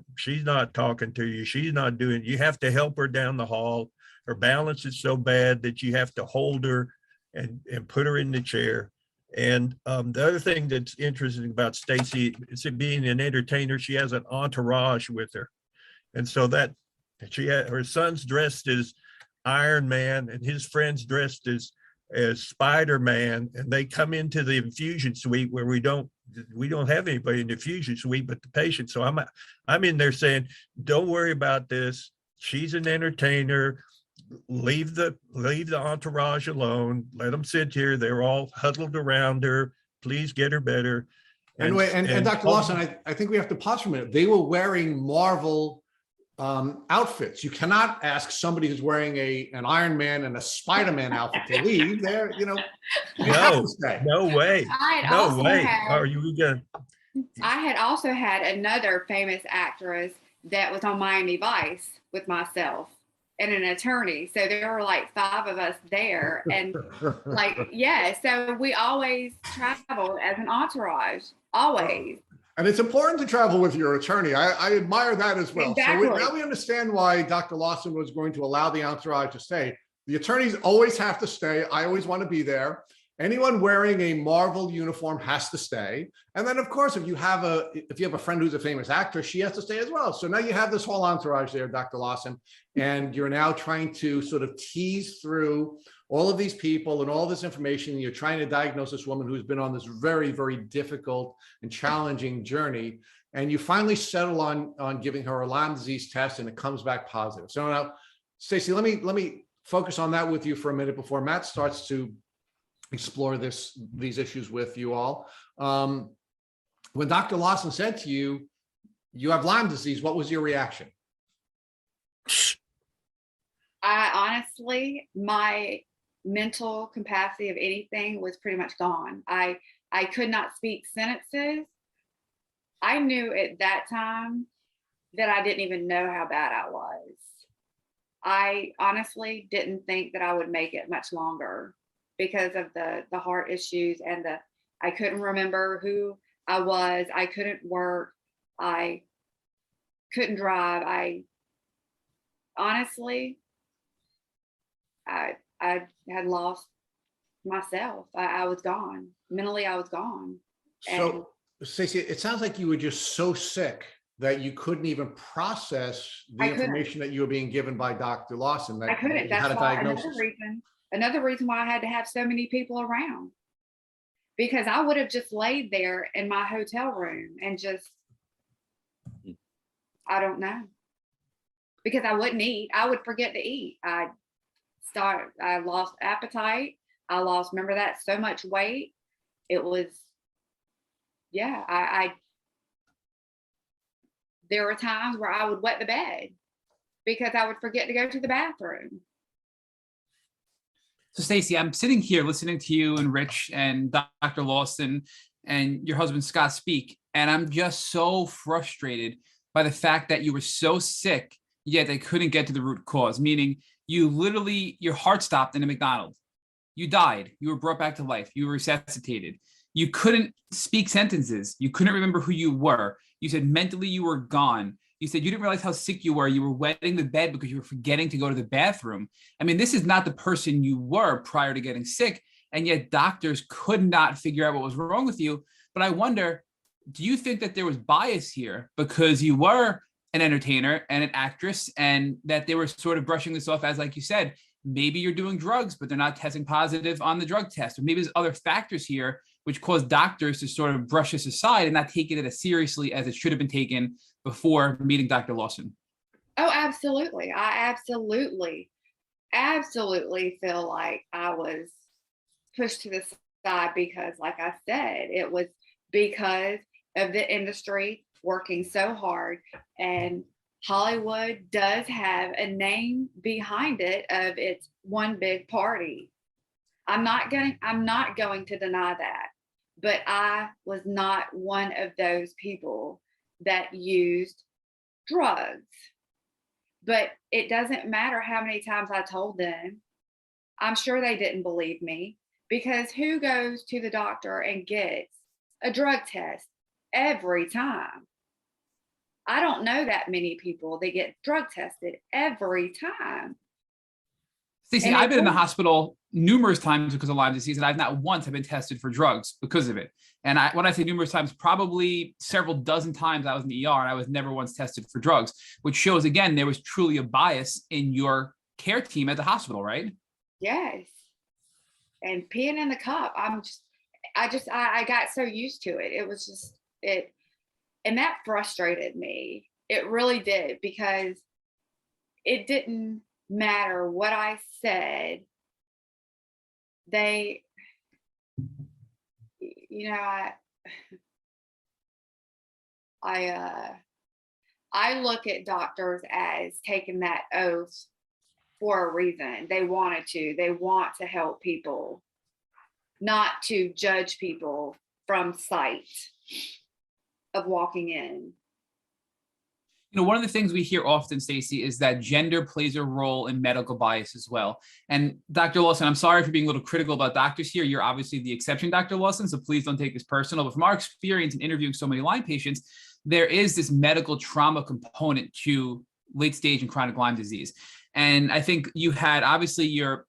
talking to you. She's not doing, you have to help her down the hall. Her balance is so bad that you have to hold her and put her in the chair. And the other thing that's interesting about Stacy is being an entertainer, she has an entourage with her. And so that her son's dressed as Iron Man and his friends dressed as Spider-Man, and they come into the infusion suite where we don't have anybody in the infusion suite but the patient. So I'm in there saying, don't worry about this. She's an entertainer. Leave the entourage alone. Let them sit here. They're all huddled around her. Please get her better. And Dr. Lawson, I think we have to pause for a minute. They were wearing Marvel outfits. You cannot ask somebody who's wearing an Iron Man and a Spider-Man outfit to leave. They're, no way. No way. Are you gonna? I had also had another famous actress that was on Miami Vice with myself and an attorney. So there were like 5 of us there. And so we always traveled as an entourage, always. And it's important to travel with your attorney. I admire that as well. Exactly. So now we understand why Dr. Lawson was going to allow the entourage to stay. The attorneys always have to stay. I always want to be there. Anyone wearing a Marvel uniform has to stay. And then, of course, if you have a friend who's a famous actor, she has to stay as well. So now you have this whole entourage there, Dr. Lawson, and you're now trying to sort of tease through all of these people and all this information. And you're trying to diagnose this woman who's been on this very, very difficult and challenging journey. And you finally settle on giving her a Lyme disease test, and it comes back positive. So now, Stacy, let me focus on that with you for a minute before Matt starts to explore these issues with you all. When Dr. Lawson said to you, you have Lyme disease, what was your reaction? Honestly, my mental capacity of anything was pretty much gone. I could not speak sentences. I knew at that time that I didn't even know how bad I was. I honestly didn't think that I would make it much longer. because of the heart issues and I couldn't remember who I was. I couldn't work. I couldn't drive. Honestly, I had lost myself. I was gone. Mentally, I was gone. So, Stacy, it sounds like you were just so sick that you couldn't even process the information that you were being given by Dr. Lawson. That I couldn't. you had That's a why diagnosis. another reason why I had to have so many people around, because I would have just laid there in my hotel room and just, I don't know, because I wouldn't eat. I would forget to eat. I lost appetite. I lost, remember that, so much weight. It was, yeah, there were times where I would wet the bed because I would forget to go to the bathroom. So Stacy, I'm sitting here listening to you and Rich and Dr. Lawson and your husband Scott speak, and I'm just so frustrated by the fact that you were so sick, yet they couldn't get to the root cause, meaning you literally, your heart stopped in a McDonald. You died. You were brought back to life. You were resuscitated. You couldn't speak sentences. You couldn't remember who you were. You said mentally you were gone. You said you didn't realize how sick you were. You were wetting the bed because you were forgetting to go to the bathroom. I mean, this is not the person you were prior to getting sick. And yet doctors could not figure out what was wrong with you. But I wonder, do you think that there was bias here because you were an entertainer and an actress, and that they were sort of brushing this off as, like you said, maybe you're doing drugs, but they're not testing positive on the drug test, or maybe there's other factors here which cause doctors to sort of brush this aside and not take it as seriously as it should have been taken before meeting Dr. Lawson? Oh, absolutely. I absolutely feel like I was pushed to the side because, like I said, it was because of the industry working so hard, and Hollywood does have a name behind it of it's one big party. I'm not going to deny that, but I was not one of those people that used drugs. But it doesn't matter how many times I told them. I'm sure they didn't believe me, because who goes to the doctor and gets a drug test every time? I don't know that many people that get drug tested every time. Stacey, I've been in the hospital numerous times because of Lyme disease, and I've not once have been tested for drugs because of it. And when I say numerous times, probably several dozen times I was in the ER and I was never once tested for drugs, which shows, again, there was truly a bias in your care team at the hospital, right? Yes. And peeing in the cup, I got so used to it. It was just, and that frustrated me. It really did, because it didn't matter what I said. They, you know, I look at doctors as taking that oath for a reason. They want to help people, not to judge people from sight of walking in. You know, one of the things we hear often, Stacy, is that gender plays a role in medical bias as well. And Dr. Lawson, I'm sorry for being a little critical about doctors here. You're obviously the exception, Dr. Lawson, so please don't take this personal. But from our experience in interviewing so many Lyme patients, there is this medical trauma component to late stage and chronic Lyme disease. And I think you had, obviously, your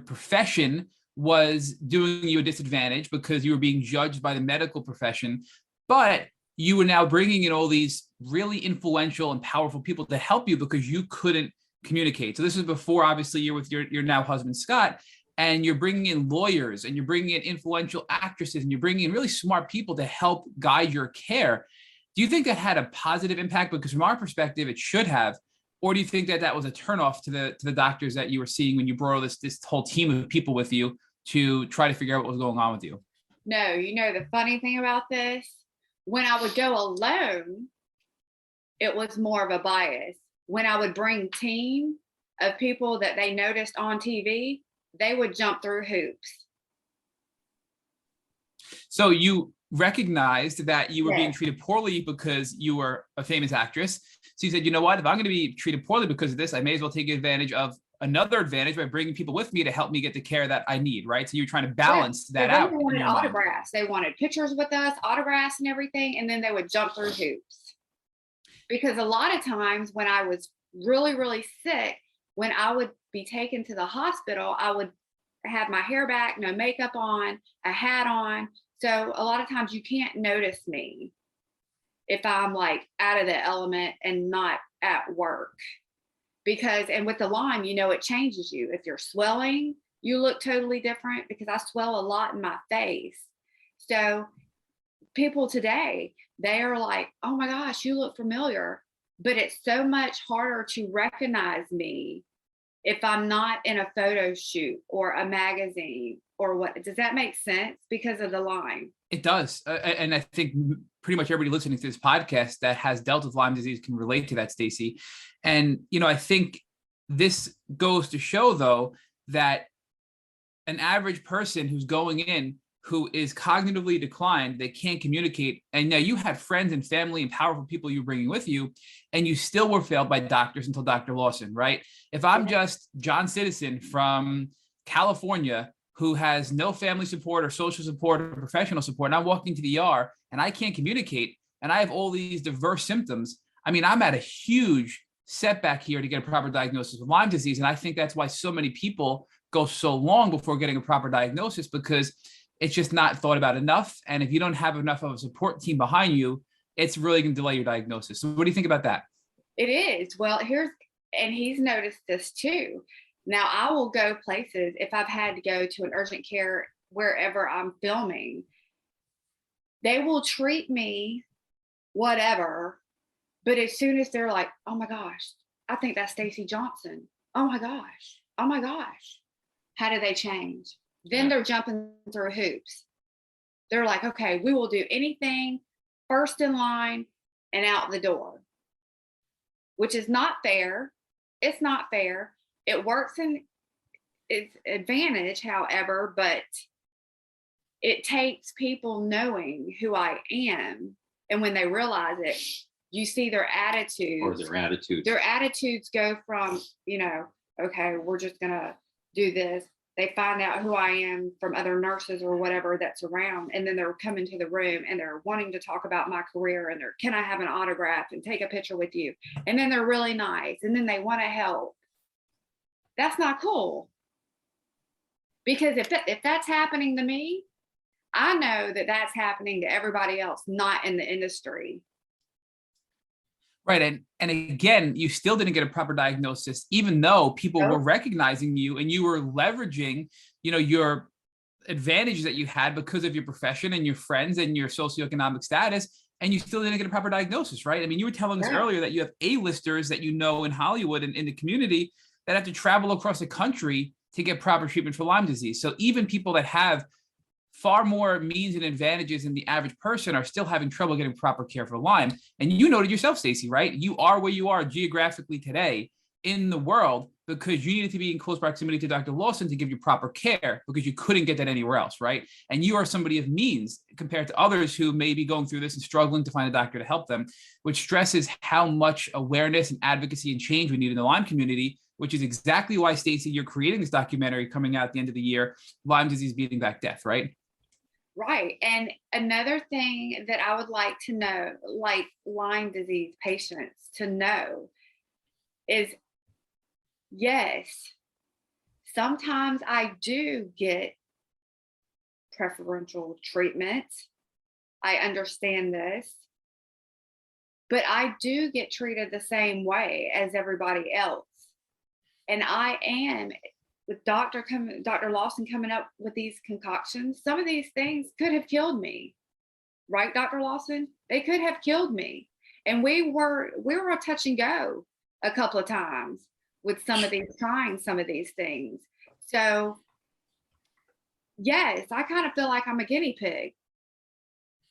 profession was doing you a disadvantage because you were being judged by the medical profession, but you were now bringing in all these really influential and powerful people to help you because you couldn't communicate. So this was before, obviously, you're with your now husband, Scott, and you're bringing in lawyers and you're bringing in influential actresses and you're bringing in really smart people to help guide your care. Do you think that had a positive impact? Because from our perspective, it should have. Or do you think that that was a turnoff to the doctors that you were seeing when you brought this whole team of people with you to try to figure out what was going on with you? No, you know, the funny thing about this, when I would go alone, it was more of a bias. When I would bring team of people that they noticed on TV, they would jump through hoops. So you recognized that you were Yes. being treated poorly because you were a famous actress. So you said, you know what, if I'm going to be treated poorly because of this, I may as well take advantage of another advantage by bringing people with me to help me get the care that I need, right? So you're trying to Yeah. balance that They out. really wanted in your mind. autographs. They wanted pictures with us, autographs and everything, and then they would jump through hoops. Because a lot of times when I was really, really sick, when I would be taken to the hospital, I would have my hair back, no makeup on, a hat on. So a lot of times you can't notice me if I'm like out of the element and not at work. Because, and with the Lyme, you know, it changes you. If you're swelling, you look totally different, because I swell a lot in my face. So people today, they are like, oh my gosh, you look familiar. But it's so much harder to recognize me if I'm not in a photo shoot or a magazine or what. Does that make sense? Because of the Lyme. It does. And I think pretty much everybody listening to this podcast that has dealt with Lyme disease can relate to that, Stacy. And, you know, I think this goes to show, though, that an average person who's going in who is cognitively declined, they can't communicate. And now you had friends and family and powerful people you were bringing with you, and you still were failed by doctors until Dr. Lawson, right? If I'm just John Citizen from California who has no family support or social support or professional support, and I'm walking to the ER and I can't communicate and I have all these diverse symptoms, I mean, I'm at a huge setback here to get a proper diagnosis of Lyme disease. And I think that's why so many people go so long before getting a proper diagnosis, because it's just not thought about enough. And if you don't have enough of a support team behind you, it's really going to delay your diagnosis. So what do you think about that? It is. Well, and he's noticed this too. Now I will go places if I've had to go to an urgent care wherever I'm filming. They will treat me whatever, but as soon as they're like, oh my gosh, I think that's Stacy Johnson. Oh my gosh. Oh my gosh. How do they change? Then they're jumping through hoops. They're like, okay, we will do anything first in line and out the door, which is not fair. It's not fair. It works in its advantage, however, but it takes people knowing who I am. And when they realize it, you see their attitudes. Or their attitudes. Their attitudes go from, you know, okay, we're just going to do this. They find out who I am from other nurses or whatever that's around. And then they're coming to the room and they're wanting to talk about my career and can I have an autograph and take a picture with you? And then they're really nice. And then they want to help. That's not cool. Because if that's happening to me, I know that that's happening to everybody else, not in the industry. Right. And again, you still didn't get a proper diagnosis, even though people were recognizing you and you were leveraging, you know, your advantages that you had because of your profession and your friends and your socioeconomic status, and you still didn't get a proper diagnosis, right? I mean, you were telling us earlier that you have A-listers that you know in Hollywood and in the community that have to travel across the country to get proper treatment for Lyme disease. So even people that have far more means and advantages than the average person are still having trouble getting proper care for Lyme. And you noted yourself, Stacy, right? You are where you are geographically today in the world because you needed to be in close proximity to Dr. Lawson to give you proper care because you couldn't get that anywhere else, right? And you are somebody of means compared to others who may be going through this and struggling to find a doctor to help them, which stresses how much awareness and advocacy and change we need in the Lyme community, which is exactly why, Stacy, you're creating this documentary coming out at the end of the year, Lyme disease beating back death, right? Right. And another thing that I would like to know, like Lyme disease patients to know is, yes, sometimes I do get preferential treatment. I understand this, but I do get treated the same way as everybody else. And I am, with Dr. Lawson coming up with these concoctions, some of these things could have killed me, right, Dr. Lawson? They could have killed me. And we were a touch and go a couple of times with trying some of these things. So yes, I kind of feel like I'm a guinea pig.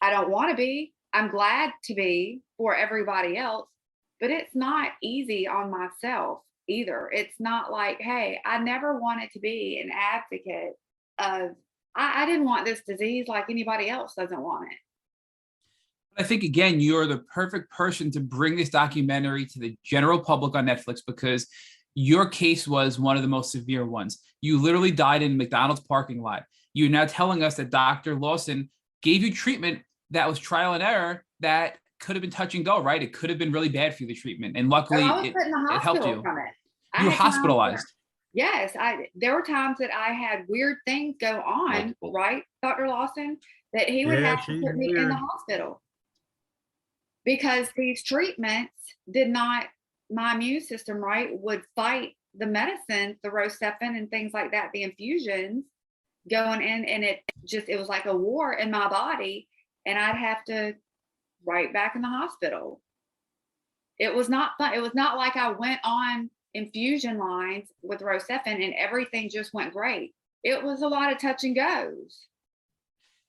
I don't want to be. I'm glad to be for everybody else, but it's not easy on myself either. It's not like, hey, I never wanted to be an advocate of, I didn't want this disease like anybody else doesn't want it. I think, again, you're the perfect person to bring this documentary to the general public on Netflix because your case was one of the most severe ones. You literally died in McDonald's parking lot. You're now telling us that Dr. Lawson gave you treatment that was trial and error that could have been touch and go, right? It could have been really bad for you, the treatment. And luckily I was put in the it helped hospital you. from it. You were hospitalized. Yes, there were times that I had weird things go on, Multiple. right, Dr. Lawson, that he would Yeah, have to she's put me in weird. the hospital because these treatments did not, my immune system, right, would fight the medicines, the Rocephin and things like that, the infusions going in, and it was like a war in my body, and I'd have to right back in the hospital. It was not fun. It was not like I went on infusion lines with Rocephin and everything just went great. It was a lot of touch and goes.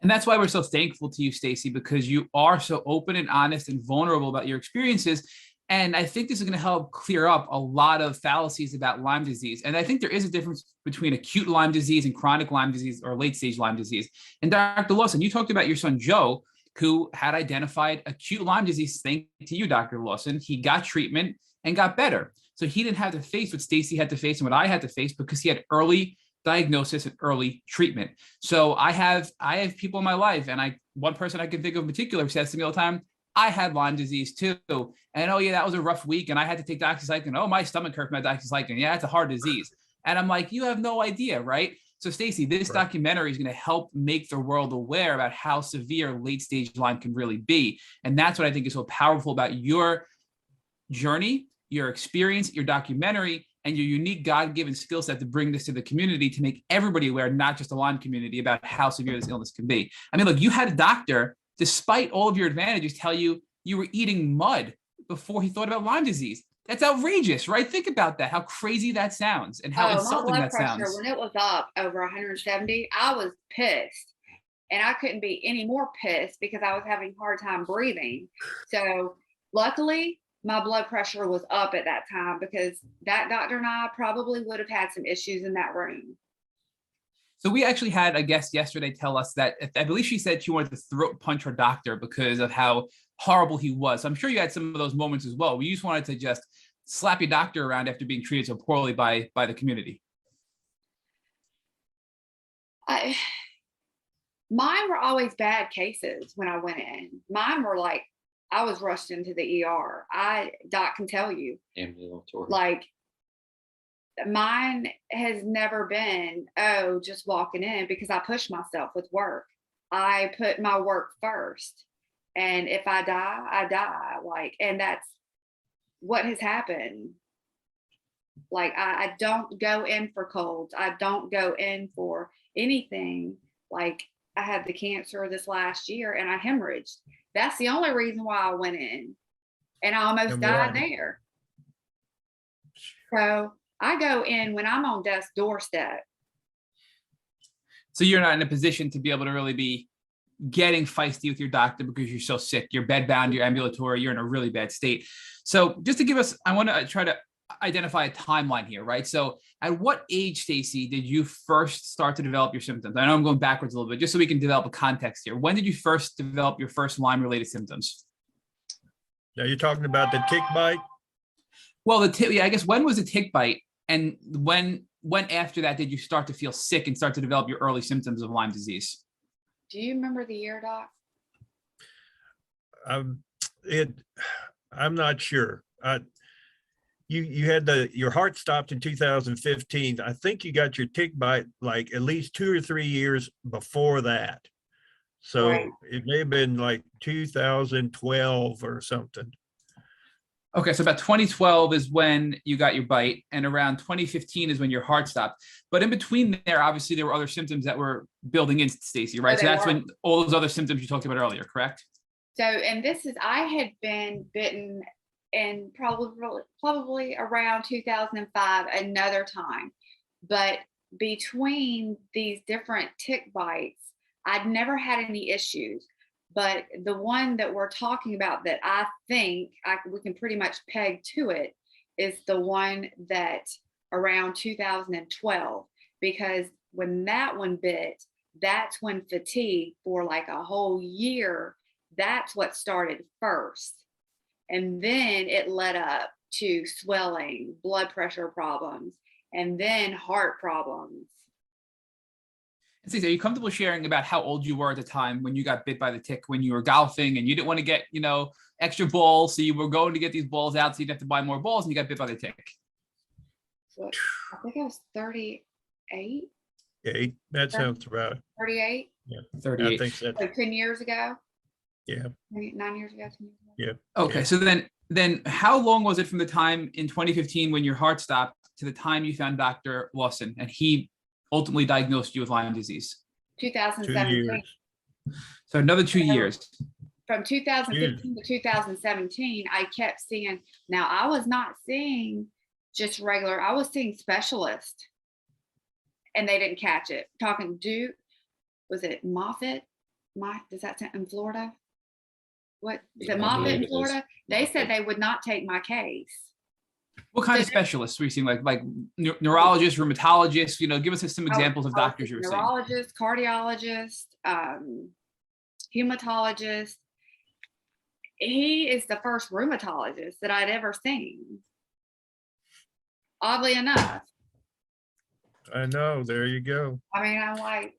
And that's why we're so thankful to you, Stacy, because you are so open and honest and vulnerable about your experiences. And I think this is going to help clear up a lot of fallacies about Lyme disease. And I think there is a difference between acute Lyme disease and chronic Lyme disease or late stage Lyme disease. And Dr. Lawson, you talked about your son, Joe, who had identified acute Lyme disease. Thanks to you, Dr. Lawson. He got treatment and got better. So he didn't have to face what Stacy had to face and what I had to face because he had early diagnosis and early treatment. So I have people in my life, and one person I can think of in particular says to me all the time, I had Lyme disease too. And oh yeah, that was a rough week. And I had to take doxycycline. Oh, my stomach hurt from my doxycycline. Yeah, it's a hard disease. And I'm like, you have no idea, right? So Stacy, this documentary is going to help make the world aware about how severe late stage Lyme can really be. And that's what I think is so powerful about your journey, your experience, your documentary, and your unique God-given skill set to bring this to the community to make everybody aware, not just the Lyme community, about how severe this illness can be. I mean, look, you had a doctor, despite all of your advantages, tell you you were eating mud before he thought about Lyme disease. That's outrageous, right? Think about that, how crazy that sounds and how insulting that sounds. When it was up over 170, I was pissed. And I couldn't be any more pissed because I was having a hard time breathing. So luckily, my blood pressure was up at that time because that doctor and I probably would have had some issues in that room. So we actually had a guest yesterday tell us that I believe she said she wanted to throat punch her doctor because of how horrible he was. So I'm sure you had some of those moments as well. We just wanted to just slap your doctor around after being treated so poorly by the community. Mine were always bad cases when I went in. Mine were like, I was rushed into the ER. Doc can tell you. Ambulatory. Like, mine has never been, just walking in, because I push myself with work. I put my work first. And if I die, I die. Like, and that's what has happened. Like, I don't go in for colds. I don't go in for anything. Like, I had the cancer this last year and I hemorrhaged. That's the only reason why I went in, and I almost died there. So I go in when I'm on death's doorstep. So you're not in a position to be able to really be getting feisty with your doctor because you're so sick. You're bedbound, you're ambulatory, you're in a really bad state. So just to give us, I want to try to identify a timeline here, right? So at what age, Stacy, did you first start to develop your symptoms? I know I'm going backwards a little bit, just so we can develop a context here. When did you first develop your first Lyme-related symptoms? Now you're talking about the tick bite? Well, I guess when was the tick bite? And when after that did you start to feel sick and start to develop your early symptoms of Lyme disease? Do you remember the year, Doc? I'm not sure. You had your heart stopped in 2015. I think you got your tick bite like at least 2 or 3 years before that. So It may have been like 2012 or something. Okay, so about 2012 is when you got your bite, and around 2015 is when your heart stopped. But in between there, obviously, there were other symptoms that were building in, Stacy, right? So that's when all those other symptoms you talked about earlier, correct? So, and I had been bitten in probably around 2005, another time. But between these different tick bites, I'd never had any issues. But the one that we're talking about that I think we can pretty much peg to it is the one that around 2012, because when that one bit, that's when fatigue for like a whole year, that's what started first. And then it led up to swelling, blood pressure problems, and then heart problems. Stacey, are you comfortable sharing about how old you were at the time when you got bit by the tick, when you were golfing and you didn't want to get, extra balls, so you were going to get these balls out so you'd have to buy more balls and you got bit by the tick? So I think I was 38. Yeah, that sounds about 38. Yeah, 38. I think that's Like 10 years ago. yeah. 9 years ago. 10 years ago. Yeah. Okay, Yeah. so then how long was it from the time in 2015 when your heart stopped to the time you found Dr. Lawson and he ultimately diagnosed you with Lyme disease? 2017. 2 years. So another 2 years. From 2015 to 2017, I kept seeing. Now I was not seeing just regular. I was seeing specialists, and they didn't catch it. Talking Duke, was it Moffitt? Does that sound in Florida? What is it, Moffitt in Florida? They said they would not take my case. What kind of specialists were you seeing? Like neurologists, rheumatologists? Give us some examples of doctors you were seeing. Neurologist, cardiologist, hematologist. He is the first rheumatologist that I'd ever seen. Oddly enough. I know. There you go. I mean, I'm like.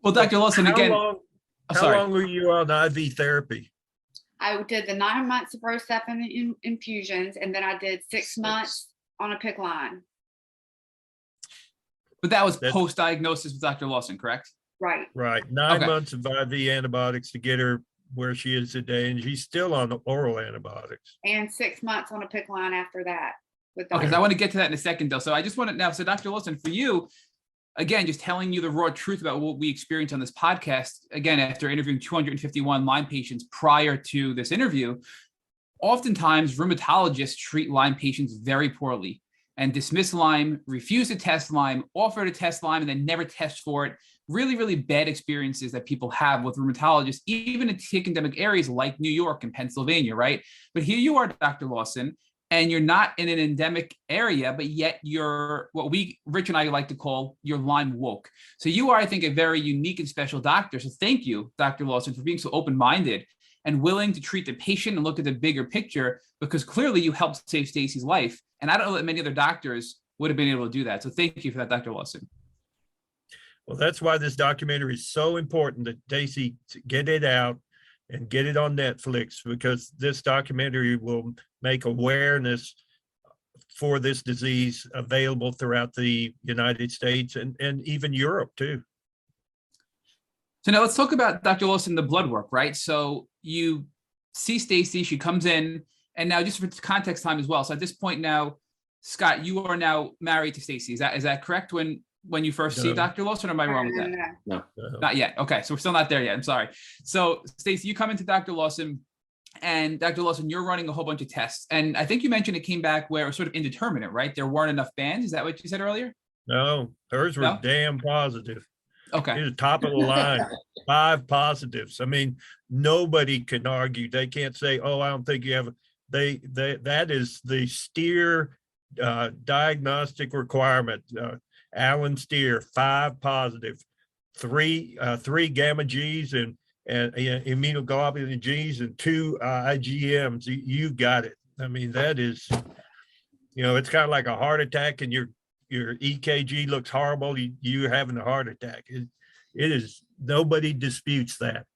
Well, Dr. Lawson, again. How long were you on IV therapy? I did the 9 months of Rocephin infusions, and then I did 6 months on a PICC line. But that was post-diagnosis with Dr. Lawson, correct? Right. Right. 9 months of IV antibiotics to get her where she is today, and she's still on the oral antibiotics. And 6 months on a PICC line after that. Okay, so I want to get to that in a second, though. So I just want to now, so Dr. Lawson, for you, again, just telling you the raw truth about what we experienced on this podcast, again, after interviewing 251 Lyme patients prior to this interview, oftentimes rheumatologists treat Lyme patients very poorly and dismiss Lyme, refuse to test Lyme, offer to test Lyme, and then never test for it. Really, really bad experiences that people have with rheumatologists, even in tick endemic areas like New York and Pennsylvania, right? But here you are, Dr. Lawson, and you're not in an endemic area, but yet you're what Rich and I like to call your Lyme woke. So you are, I think, a very unique and special doctor. So thank you, Dr. Lawson, for being so open-minded and willing to treat the patient and look at the bigger picture, because clearly you helped save Stacy's life. And I don't know that many other doctors would have been able to do that. So thank you for that, Dr. Lawson. Well, that's why this documentary is so important that Stacy get it out and get it on Netflix, because this documentary will make awareness for this disease available throughout the United States and even Europe too. So now let's talk about, Dr. Lawson, the blood work, right? So you see Stacy, she comes in, and now just for context time as well. So at this point now, Scott, you are now married to Stacy. Is that correct? When you first see Dr. Lawson, or am I wrong with that? No. Not yet. Okay, so we're still not there yet. I'm sorry. So Stacy, you come into Dr. Lawson, and Dr. Lawson, you're running a whole bunch of tests. And I think you mentioned it came back where it was sort of indeterminate, right? There weren't enough bands. Is that what you said earlier? No, hers were damn positive. Okay. It was top of the line, 5 positives. I mean, nobody can argue. They can't say, "Oh, I don't think you have." That is the Steer diagnostic requirement. Alan Steer, 5 positive, 3 gamma Gs and immunoglobulin Gs and 2 IgMs. You got it. I mean, that is, it's kind of like a heart attack, and your EKG looks horrible. You're having a heart attack. It is, nobody disputes that.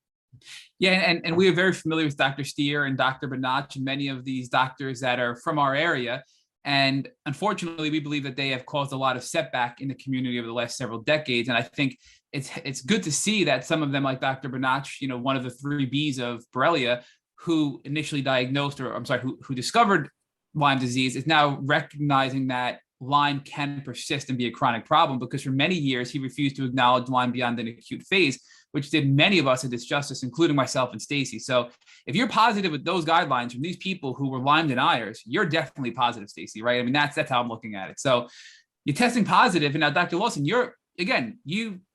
Yeah, and we are very familiar with Dr. Steer and Dr. Banach and many of these doctors that are from our area. And unfortunately, we believe that they have caused a lot of setback in the community over the last several decades. And I think it's good to see that some of them, like Dr. Banach, one of the 3 Bs of Borrelia, who initially diagnosed, who discovered Lyme disease, is now recognizing that Lyme can persist and be a chronic problem, because for many years he refused to acknowledge Lyme beyond an acute phase, which did many of us a disjustice, including myself and Stacy. So if you're positive with those guidelines from these people who were Lyme deniers, you're definitely positive, Stacy, right? I mean, that's how I'm looking at it. So you're testing positive, and now, Dr. Lawson, you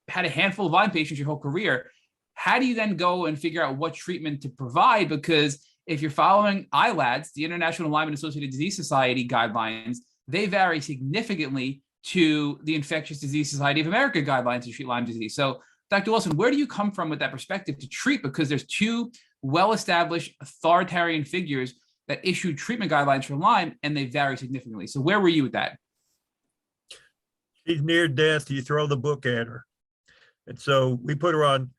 had a handful of Lyme patients your whole career. How do you then go and figure out what treatment to provide? Because if you're following ILADS, the International Lyme and Associated Disease Society guidelines, they vary significantly to the Infectious Disease Society of America guidelines to treat Lyme disease. So, Dr. Lawson, where do you come from with that perspective to treat? Because there's 2 well-established authoritarian figures that issued treatment guidelines for Lyme, and they vary significantly. So where were you with that? She's near death. You throw the book at her. And so we put her on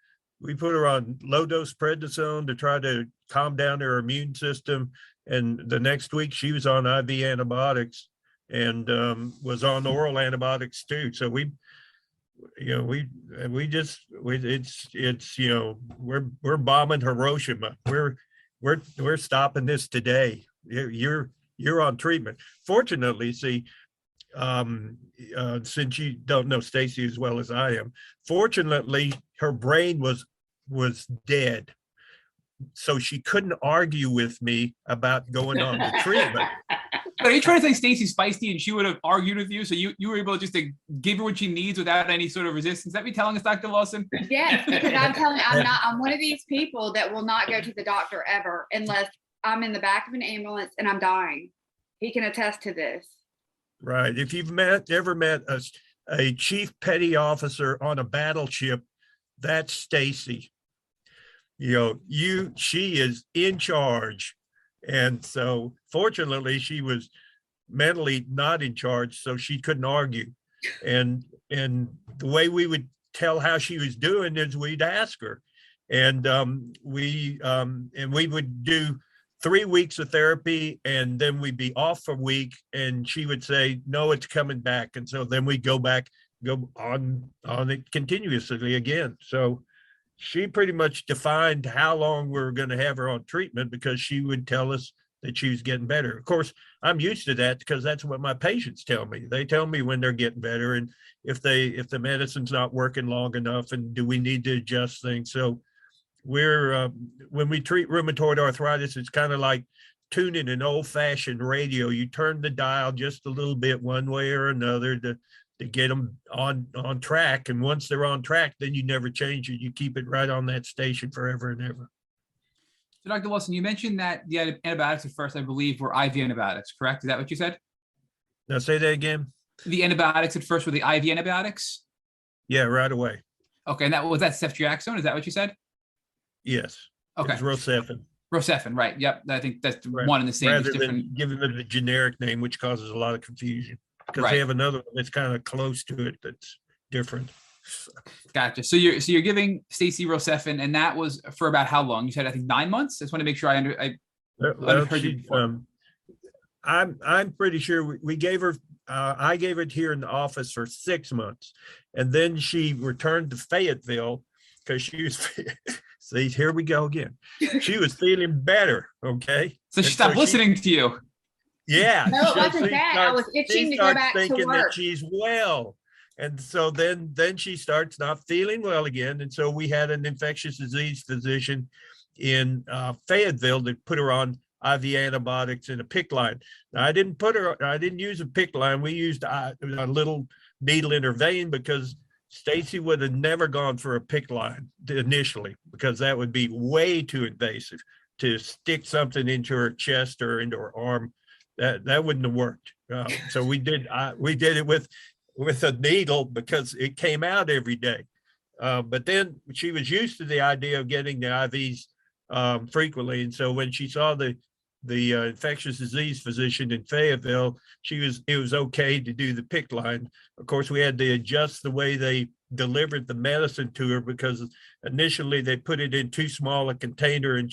low dose prednisone to try to calm down her immune system. And the next week she was on IV antibiotics and was on oral antibiotics too. So we're bombing Hiroshima. We're stopping this today. You're on treatment. Fortunately, see, since you don't know Stacy as well as I am, fortunately her brain was dead, so she couldn't argue with me about going on the treatment. But are you trying to say Stacy's feisty and she would have argued with you, so you were able just to give her what she needs without any sort of resistance? That be telling us, Dr. Lawson? Yes, because I'm one of these people that will not go to the doctor ever unless I'm in the back of an ambulance and I'm dying. He can attest to this. Right. If you've ever met a chief petty officer on a battleship, that's Stacy. She is in charge. And so fortunately she was mentally not in charge, so she couldn't argue. And the way we would tell how she was doing is we'd ask her. And we would do 3 weeks of therapy, and then we'd be off for a week, and she would say, no, it's coming back. And so then we'd go on it continuously again. So she pretty much defined how long we were going to have her on treatment, because she would tell us that she was getting better. Of course, I'm used to that because that's what my patients tell me. They tell me when they're getting better and if the medicine's not working long enough, and do we need to adjust things. So when we treat rheumatoid arthritis, it's kind of like tuning an old-fashioned radio. You turn the dial just a little bit one way or another to get them on track. And once they're on track, then you never change it. You keep it right on that station forever and ever. So Dr. Lawson, you mentioned that the antibiotics at first, I believe, were IV antibiotics, correct? Is that what you said? Now say that again. The antibiotics at first were the IV antibiotics? Yeah, right away. Okay, and that was ceftriaxone, is that what you said? Yes. Okay. It's Rocephin. Rocephin, right. Yep. I think that's Right. one and the same. Rather different. than giving them the generic name, which causes a lot of confusion. Because Right. they have another one that's kind of close to it that's different. Gotcha. So you're giving Stacy Rocephin, and that was for about how long? You said I think 9 months. I just want to make sure Well, heard you before. I'm pretty sure we gave her. I gave it here in the office for 6 months, and then she returned to Fayetteville because she was. See, here we go again. She was feeling better. Okay. So she stopped listening to you. Yeah. No, it wasn't that. I was itching to go back to thinking work. that she's well. And so then she starts not feeling well again. And so we had an infectious disease physician in Fayetteville that put her on IV antibiotics and a PICC line. Now, I didn't use a PICC line. We used a little needle in her vein because Stacy would have never gone for a PICC line initially, because that would be way too invasive to stick something into her chest or into her arm. That wouldn't have worked. So we did it with a needle because it came out every day. But then she was used to the idea of getting the IVs frequently. And so when she saw the infectious disease physician in Fayetteville, it was okay to do the PICC line. Of course, we had to adjust the way they delivered the medicine to her, because initially they put it in too small a container and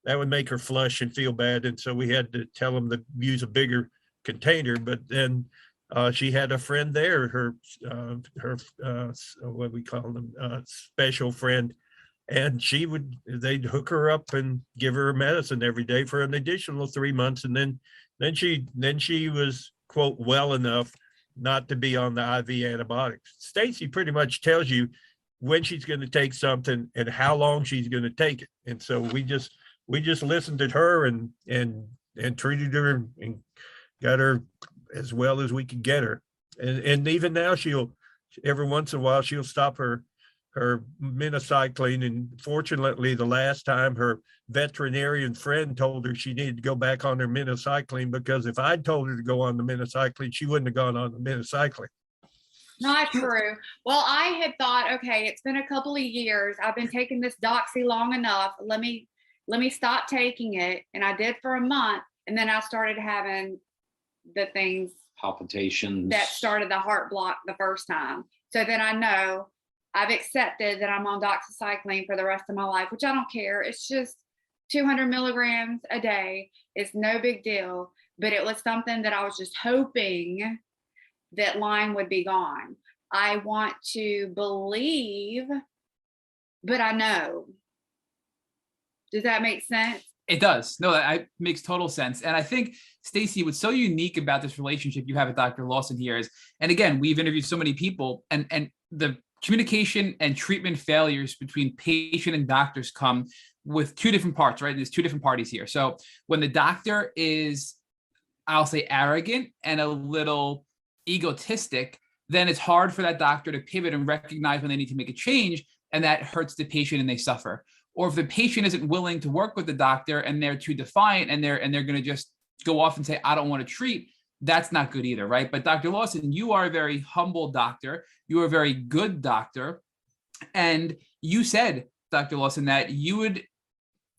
that would make her flush and feel bad. And so we had to tell them to use a bigger container. But then she had a friend there, her what we call them, special friend, and they'd hook her up and give her medicine every day for an additional 3 months. And then she was, quote, well enough not to be on the IV antibiotics. Stacy pretty much tells you when she's going to take something and how long she's going to take it. And so we just listened to her and treated her and got her as well as we could get her. And even now every once in a while she'll stop her minocycline. And fortunately, the last time her veterinarian friend told her she needed to go back on her minocycline, because if I'd told her to go on the minocycline, she wouldn't have gone on the minocycline. Not true. Well, I had thought, okay, it's been a couple of years. I've been taking this doxy long enough. Let me let me stop taking it. And I did for a month. And then I started having the things Palpitations. that started the heart block the first time. So then I know I've accepted that I'm on doxycycline for the rest of my life, which I don't care. It's just 200 milligrams a day. It's no big deal. But it was something that I was just hoping that Lyme would be gone. I want to believe, but I know. Does that make sense? It does. No, that makes total sense. And I think, Stacy, what's so unique about this relationship you have with Dr. Lawson here is, and again, we've interviewed so many people, and the communication and treatment failures between patient and doctors come with two different parts, right? There's two different parties here. So when the doctor is, I'll say, arrogant and a little egotistic, then it's hard for that doctor to pivot and recognize when they need to make a change, and that hurts the patient and they suffer. Or if the patient isn't willing to work with the doctor and they're too defiant and they're going to just go off and say, I don't want to treat, that's not good either, right? But Dr. Lawson, you are a very humble doctor. You are a very good doctor. And you said, Dr. Lawson, that you would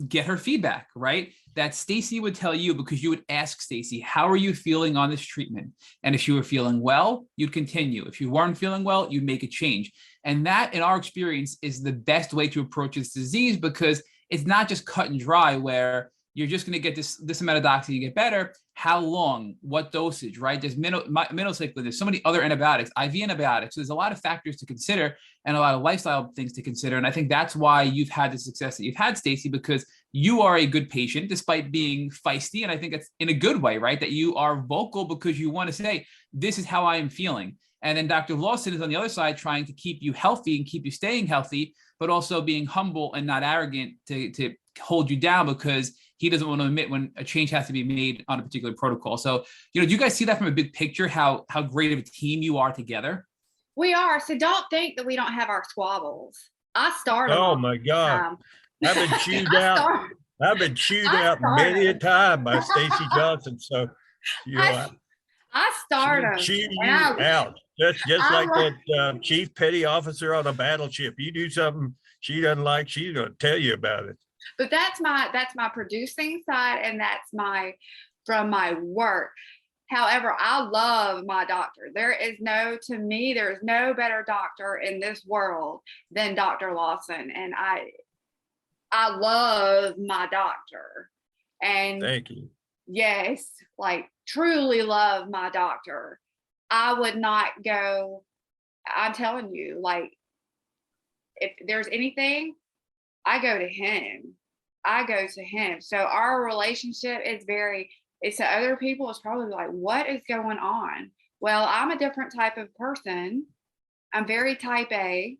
get her feedback, right? That Stacy would tell you, because you would ask Stacy, how are you feeling on this treatment? And if you were feeling well, you'd continue. If you weren't feeling well, you'd make a change. And that, in our experience, is the best way to approach this disease, because it's not just cut and dry where you're just going to get this amount of doxy and get better. How long? What dosage, right? There's minocycline. There's so many other antibiotics, IV antibiotics. So there's a lot of factors to consider and a lot of lifestyle things to consider. And I think that's why you've had the success that you've had, Stacy, because you are a good patient despite being feisty. And I think it's in a good way, right? That you are vocal because you want to say, this is how I am feeling. And then Dr. Lawson is on the other side trying to keep you healthy and keep you staying healthy, but also being humble and not arrogant to hold you down, because he doesn't want to admit when a change has to be made on a particular protocol. So, do you guys see that from a big picture, how great of a team you are together? We are. So don't think that we don't have our squabbles. I started. Oh my God. I've been chewed out. I've been chewed out many a time by Stacy Johnson. So, I started. Chew you out. Just like that chief petty officer on a battleship. You do something she doesn't like, she's going to tell you about it. But that's my producing side, and that's from my work. However, I love my doctor. To me, there is no better doctor in this world than Dr. Lawson. And I love my doctor. And thank you. Yes, like truly love my doctor. I would not go, I'm telling you, like, if there's anything, I go to him. So our relationship is it's to other people, it's probably like, what is going on? Well, I'm a different type of person. I'm very type A.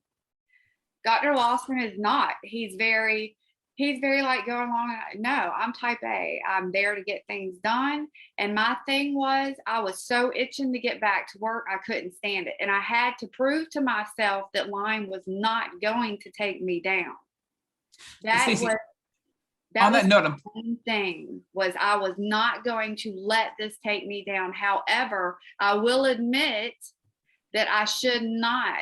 Dr. Lawson is not. He's very like going along. No, I'm type A. I'm there to get things done. And my thing was, I was so itching to get back to work, I couldn't stand it. And I had to prove to myself that Lyme was not going to take me down. Stacey, that was the main thing, was I was not going to let this take me down. However, I will admit that I should not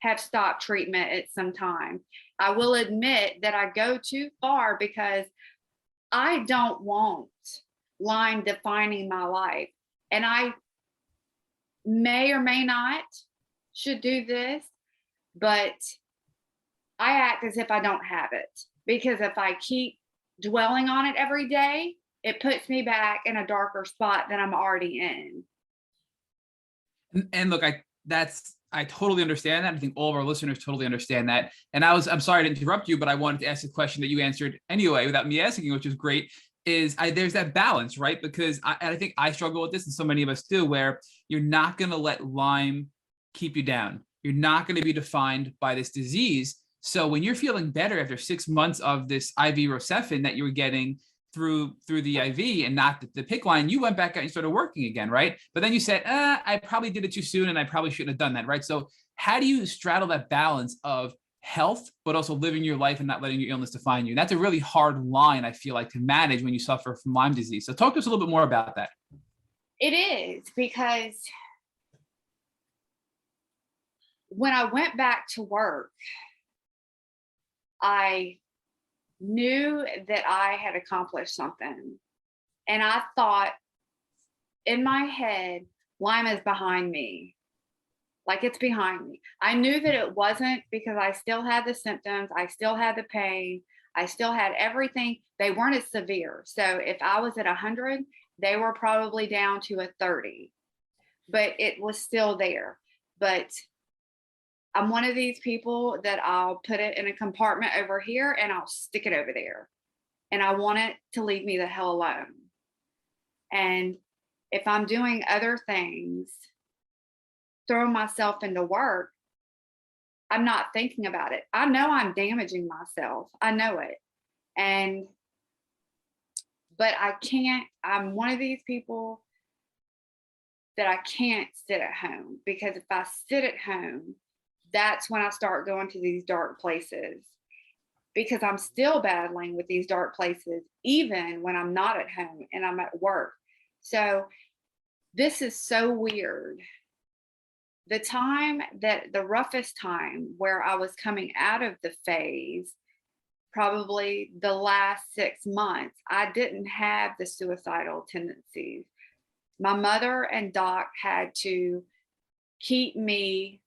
have stopped treatment at some time. I will admit that I go too far, because I don't want Lyme defining my life. And I may or may not should do this, but I act as if I don't have it, because if I keep dwelling on it every day, it puts me back in a darker spot than I'm already in. And look, I totally understand that. I think all of our listeners totally understand that. And I'm sorry to interrupt you, but I wanted to ask a question that you answered anyway without me asking, which is great. There's that balance, right? Because I think I struggle with this, and so many of us do, where you're not going to let Lyme keep you down. You're not going to be defined by this disease. So when you're feeling better after 6 months of this IV Rocephin that you were getting through the IV and not the PICC line, you went back out and started working again, right? But then you said, I probably did it too soon and I probably shouldn't have done that, right? So how do you straddle that balance of health, but also living your life and not letting your illness define you? And that's a really hard line, I feel like, to manage when you suffer from Lyme disease. So talk to us a little bit more about that. It is, because when I went back to work, I knew that I had accomplished something. And I thought in my head, Lyme is behind me. Like, it's behind me. I knew that it wasn't, because I still had the symptoms. I still had the pain. I still had everything. They weren't as severe. So if I was at 100, they were probably down to a 30, but it was still there. But I'm one of these people that I'll put it in a compartment over here and I'll stick it over there. And I want it to leave me the hell alone. And if I'm doing other things, throwing myself into work, I'm not thinking about it. I know I'm damaging myself. I know it. But I can't, I'm one of these people that I can't sit at home, because if I sit at home, that's when I start going to these dark places, because I'm still battling with these dark places, even when I'm not at home and I'm at work. So this is so weird. The roughest time where I was coming out of the phase, probably the last 6 months, I didn't have the suicidal tendencies. My mother and Doc had to keep me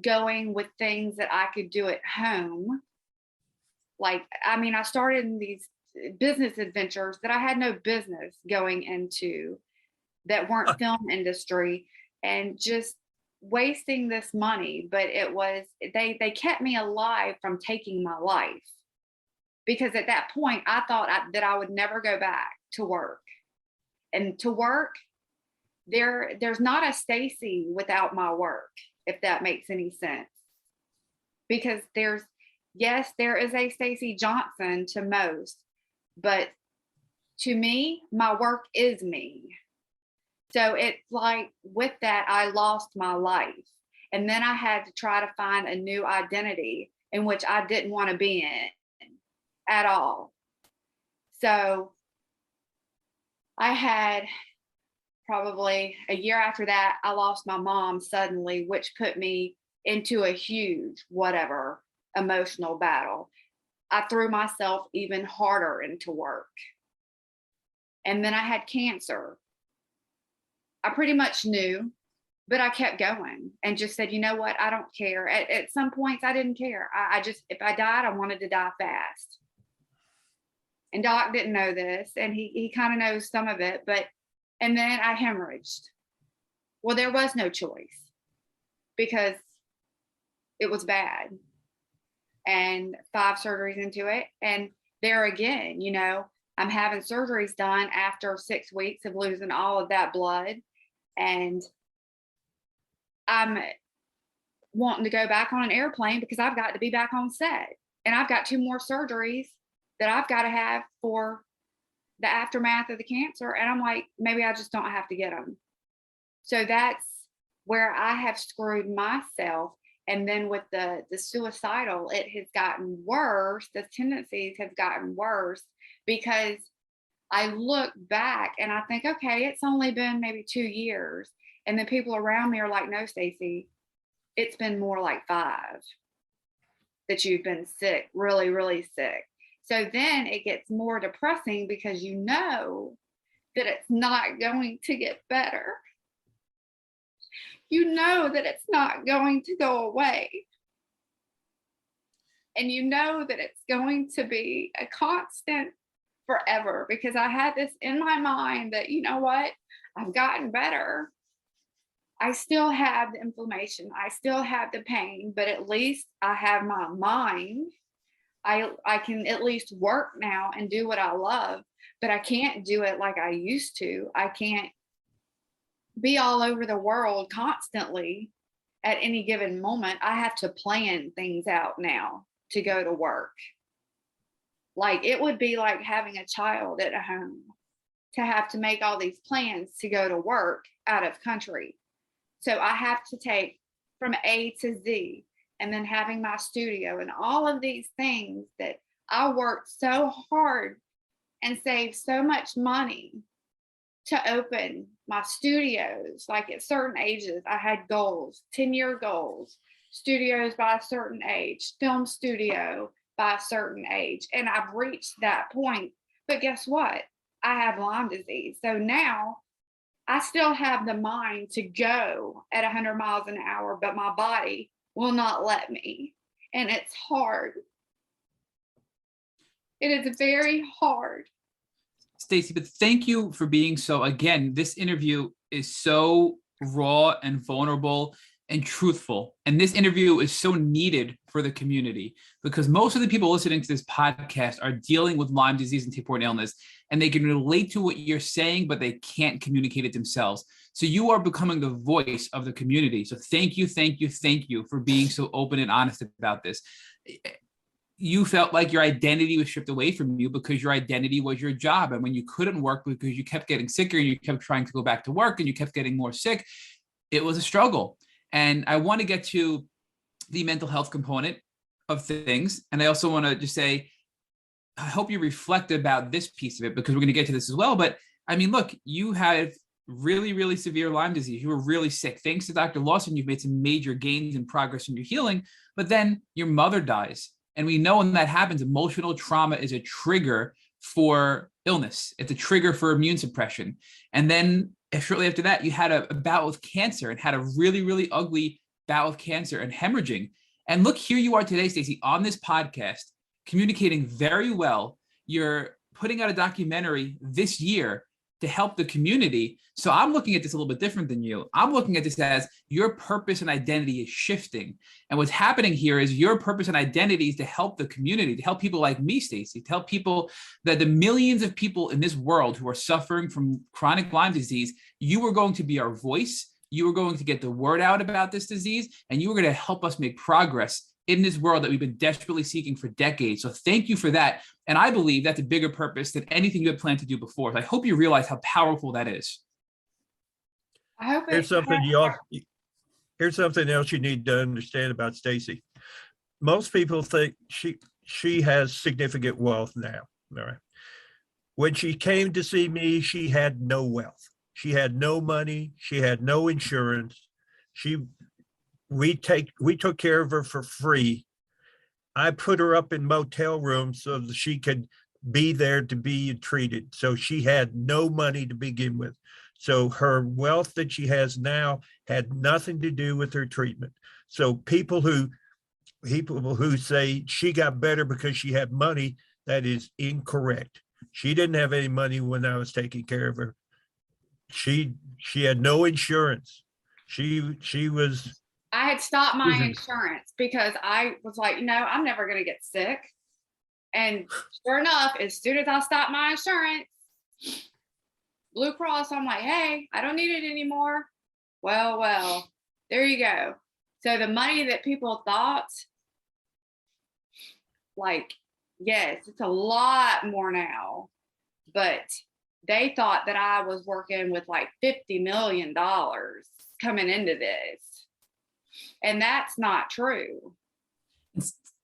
going with things that I could do at home. Like, I mean, I started in these business adventures that I had no business going into, that weren't film industry, and just wasting this money. But it was, they kept me alive from taking my life, because at that point I thought that I would never go back to work. And to work, there's not a Stacy without my work, if that makes any sense. Because there is a Stacy Johnson to most, but to me, my work is me. So it's like, with that, I lost my life. And then I had to try to find a new identity, in which I didn't want to be in at all. So I had, probably a year after that, I lost my mom suddenly, which put me into a huge, whatever, emotional battle. I threw myself even harder into work. And then I had cancer. I pretty much knew, but I kept going and just said, you know what? I don't care. At some points, I didn't care. I just, if I died, I wanted to die fast. And Doc didn't know this, and he kind of knows some of it, and then I hemorrhaged. Well, there was no choice, because it was bad, and 5 surgeries into it. And there again, you know, I'm having surgeries done after 6 weeks of losing all of that blood. And I'm wanting to go back on an airplane, because I've got to be back on set. And I've got 2 more surgeries that I've got to have for the aftermath of the cancer. And I'm like, maybe I just don't have to get them. So that's where I have screwed myself. And then with the suicidal, it has gotten worse. The tendencies have gotten worse, because I look back and I think, okay, it's only been maybe 2 years. And then people around me are like, no, Stacy, it's been more like 5 that you've been sick, really, really sick. So then it gets more depressing, because you know that it's not going to get better. You know that it's not going to go away. And you know that it's going to be a constant forever, because I had this in my mind that, you know what, I've gotten better. I still have the inflammation. I still have the pain, but at least I have my mind. I can at least work now and do what I love, but I can't do it like I used to. I can't be all over the world constantly at any given moment. I have to plan things out now to go to work. Like, it would be like having a child at home, to have to make all these plans to go to work out of country. So I have to take from A to Z, and then having my studio and all of these things that I worked so hard and saved so much money to open my studios. Like, at certain ages, I had goals, 10-year goals, studios by a certain age, film studio by a certain age. And I've reached that point. But guess what? I have Lyme disease. So now I still have the mind to go at 100 miles an hour, but my body will not let me. And it's hard. It is very hard. Stacy, but thank you for being so, again, this interview is so raw and vulnerable and truthful. And this interview is so needed for the community because most of the people listening to this podcast are dealing with Lyme disease and tick-borne illness, and they can relate to what you're saying, but they can't communicate it themselves. So you are becoming the voice of the community. So thank you for being so open and honest about this. You felt like your identity was stripped away from you because your identity was your job. And when you couldn't work because you kept getting sicker and you kept trying to go back to work and you kept getting more sick, it was a struggle. And I want to get to the mental health component of things. And I also want to just say, I hope you reflect about this piece of it because we're going to get to this as well. But I mean, look, you have really, really severe Lyme disease. You were really sick. Thanks to Dr. Lawson, you've made some major gains and progress in your healing, but then your mother dies. And we know when that happens, emotional trauma is a trigger for illness. It's a trigger for immune suppression. And then shortly after that, you had a bout with cancer and had a really, really ugly bout with cancer and hemorrhaging. And look, here you are today, Stacy, on this podcast, communicating very well. You're putting out a documentary this year to help the community. So I'm looking at this a little bit different than you. I'm looking at this as your purpose and identity is shifting. And what's happening here is your purpose and identity is to help the community, to help people like me, Stacy, to help people, that the millions of people in this world who are suffering from chronic Lyme disease, you are going to be our voice. You are going to get the word out about this disease, and you are going to help us make progress in this world that we've been desperately seeking for decades. So thank you for that. And I believe that's a bigger purpose than anything you had planned to do before. So I hope you realize how powerful that is. I hope Here's something else you need to understand about Stacy. Most people think she has significant wealth now. All right. When she came to see me, she had no wealth. She had no money. She had no insurance. We took care of her for free. I put her up in motel rooms so that she could be there to be treated. So she had no money to begin with. So her wealth that she has now had nothing to do with her treatment. So people who say she got better because she had money, that is incorrect. She didn't have any money when I was taking care of her. She had no insurance. I had stopped my insurance because I was like, I'm never going to get sick. And sure enough, as soon as I stopped my insurance, Blue Cross, I'm like, hey, I don't need it anymore. Well, there you go. So the money that people thought, like, yes, it's a lot more now, but they thought that I was working with like $50 million coming into this. And that's not true.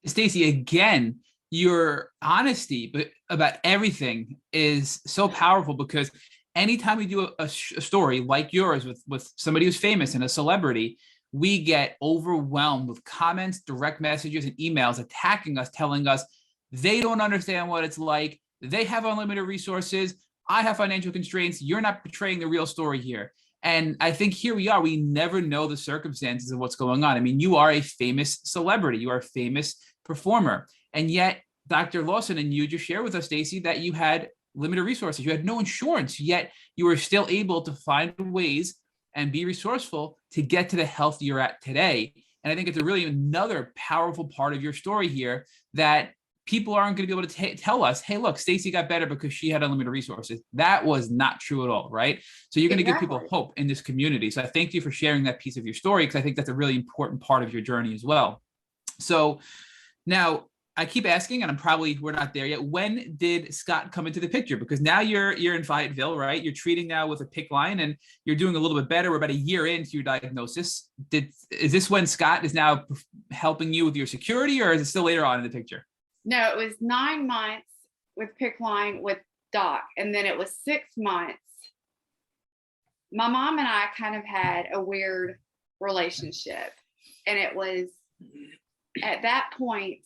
Stacy, again, your honesty about everything is so powerful because anytime we do a story like yours with somebody who's famous and a celebrity, we get overwhelmed with comments, direct messages, and emails attacking us, telling us they don't understand what it's like. They have unlimited resources. I have financial constraints. You're not portraying the real story here. And I think here we are. We never know the circumstances of what's going on. I mean, you are a famous celebrity. You are a famous performer. And yet, Dr. Lawson and you just shared with us, Stacy, that you had limited resources. You had no insurance, yet you were still able to find ways and be resourceful to get to the health you're at today. And I think it's really another powerful part of your story here that people aren't going to be able to tell us, hey, look, Stacy got better because she had unlimited resources. That was not true at all, right? So you're going to give people hope in this community. So I thank you for sharing that piece of your story, because I think that's a really important part of your journey as well. So now I keep asking, and we're not there yet. When did Scott come into the picture? Because now you're in Fayetteville, right? You're treating now with a PICC line and you're doing a little bit better. We're about a year into your diagnosis. Is this when Scott is now helping you with your security, or is it still later on in the picture? No, it was 9 months with PICC line with Doc. And then it was 6 months. My mom and I kind of had a weird relationship. And it was at that point,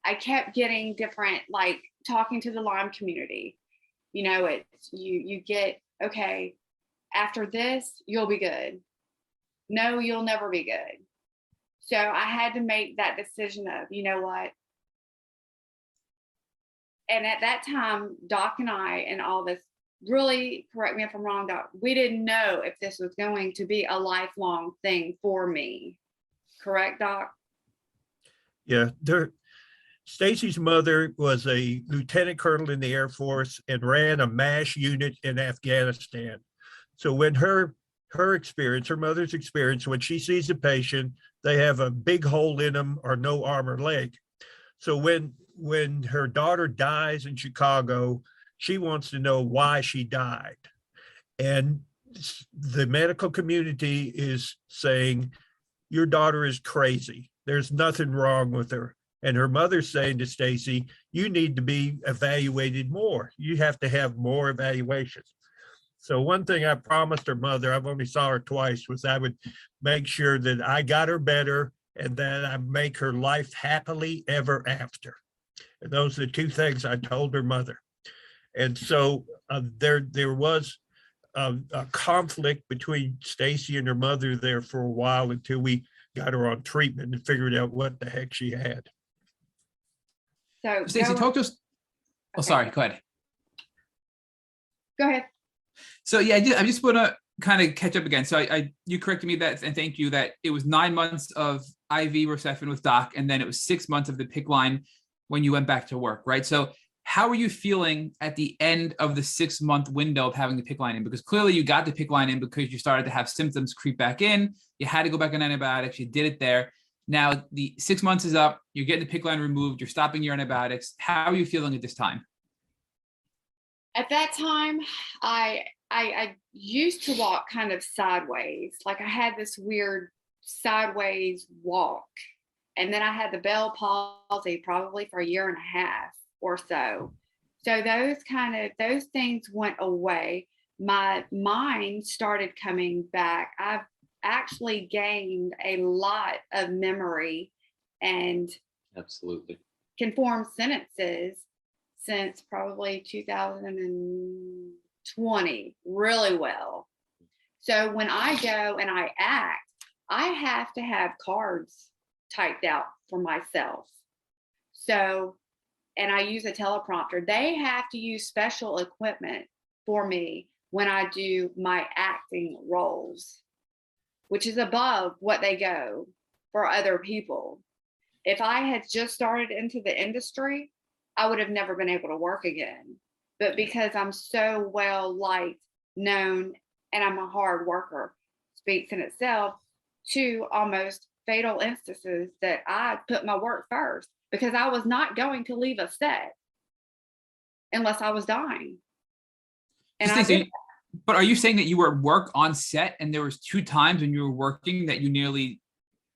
I kept getting different, like talking to the Lyme community. You know, it's you get, okay, after this, you'll be good. No, you'll never be good. So I had to make that decision of, you know what? And at that time, Doc and I and all this, really, correct me if I'm wrong, Doc, we didn't know if this was going to be a lifelong thing for me. Correct, Doc? Yeah, Stacy's mother was a lieutenant colonel in the Air Force and ran a MASH unit in Afghanistan. So when her experience, her mother's experience, when she sees a patient, they have a big hole in them or no arm or leg. So when her daughter dies in Chicago, she wants to know why she died. And the medical community is saying, your daughter is crazy. There's nothing wrong with her. And her mother's saying to Stacy, you need to be evaluated more. You have to have more evaluations. So one thing I promised her mother, I've only saw her twice, was I would make sure that I got her better and that I make her life happily ever after. And those are the two things I told her mother. And so there was a conflict between Stacy and her mother there for a while until we got her on treatment and figured out what the heck she had. So Stacy, talk to us. Oh, sorry, go ahead. Go ahead. So yeah, I just want to kind of catch up again. So you corrected me that, and thank you, that it was 9 months of IV Rocephin with Doc, and then it was 6 months of the PICC line when you went back to work, right? So how are you feeling at the end of the 6 month window of having the PICC line in? Because clearly you got the PICC line in because you started to have symptoms creep back in. You had to go back on antibiotics. You did it there. Now the 6 months is up. You're getting the PICC line removed. You're stopping your antibiotics. How are you feeling at this time? At that time, I used to walk kind of sideways. Like I had this weird sideways walk. And then I had the Bell palsy probably for a year and a half or so. So those things went away. My mind started coming back. I've actually gained a lot of memory and Absolutely can form sentences since probably 2020 really well. So when I go and I act, I have to have cards typed out for myself. So, and I use a teleprompter. They have to use special equipment for me when I do my acting roles, which is above what they go for other people. If I had just started into the industry, I would have never been able to work again. But because I'm so well liked, known, and I'm a hard worker, speaks in itself to almost fatal instances that I put my work first because I was not going to leave a set unless I was dying. And I did. But are you saying that you were at work on set and there was 2 times when you were working that you nearly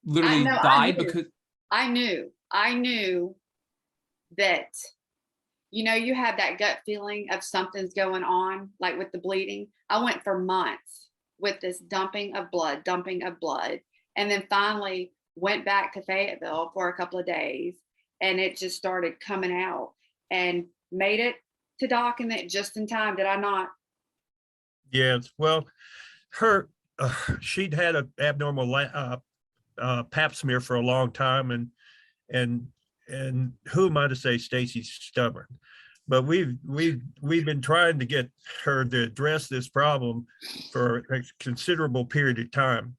literally died? Because I knew that, you know, you have that gut feeling of something's going on, like with the bleeding. I went for months with this dumping of blood, and then finally went back to Fayetteville for a couple of days, and it just started coming out and made it to Doc in it just in time. Did I not? Yes. Well, she'd had an abnormal pap smear for a long time, and who am I to say Stacy's stubborn? But we've been trying to get her to address this problem for a considerable period of time.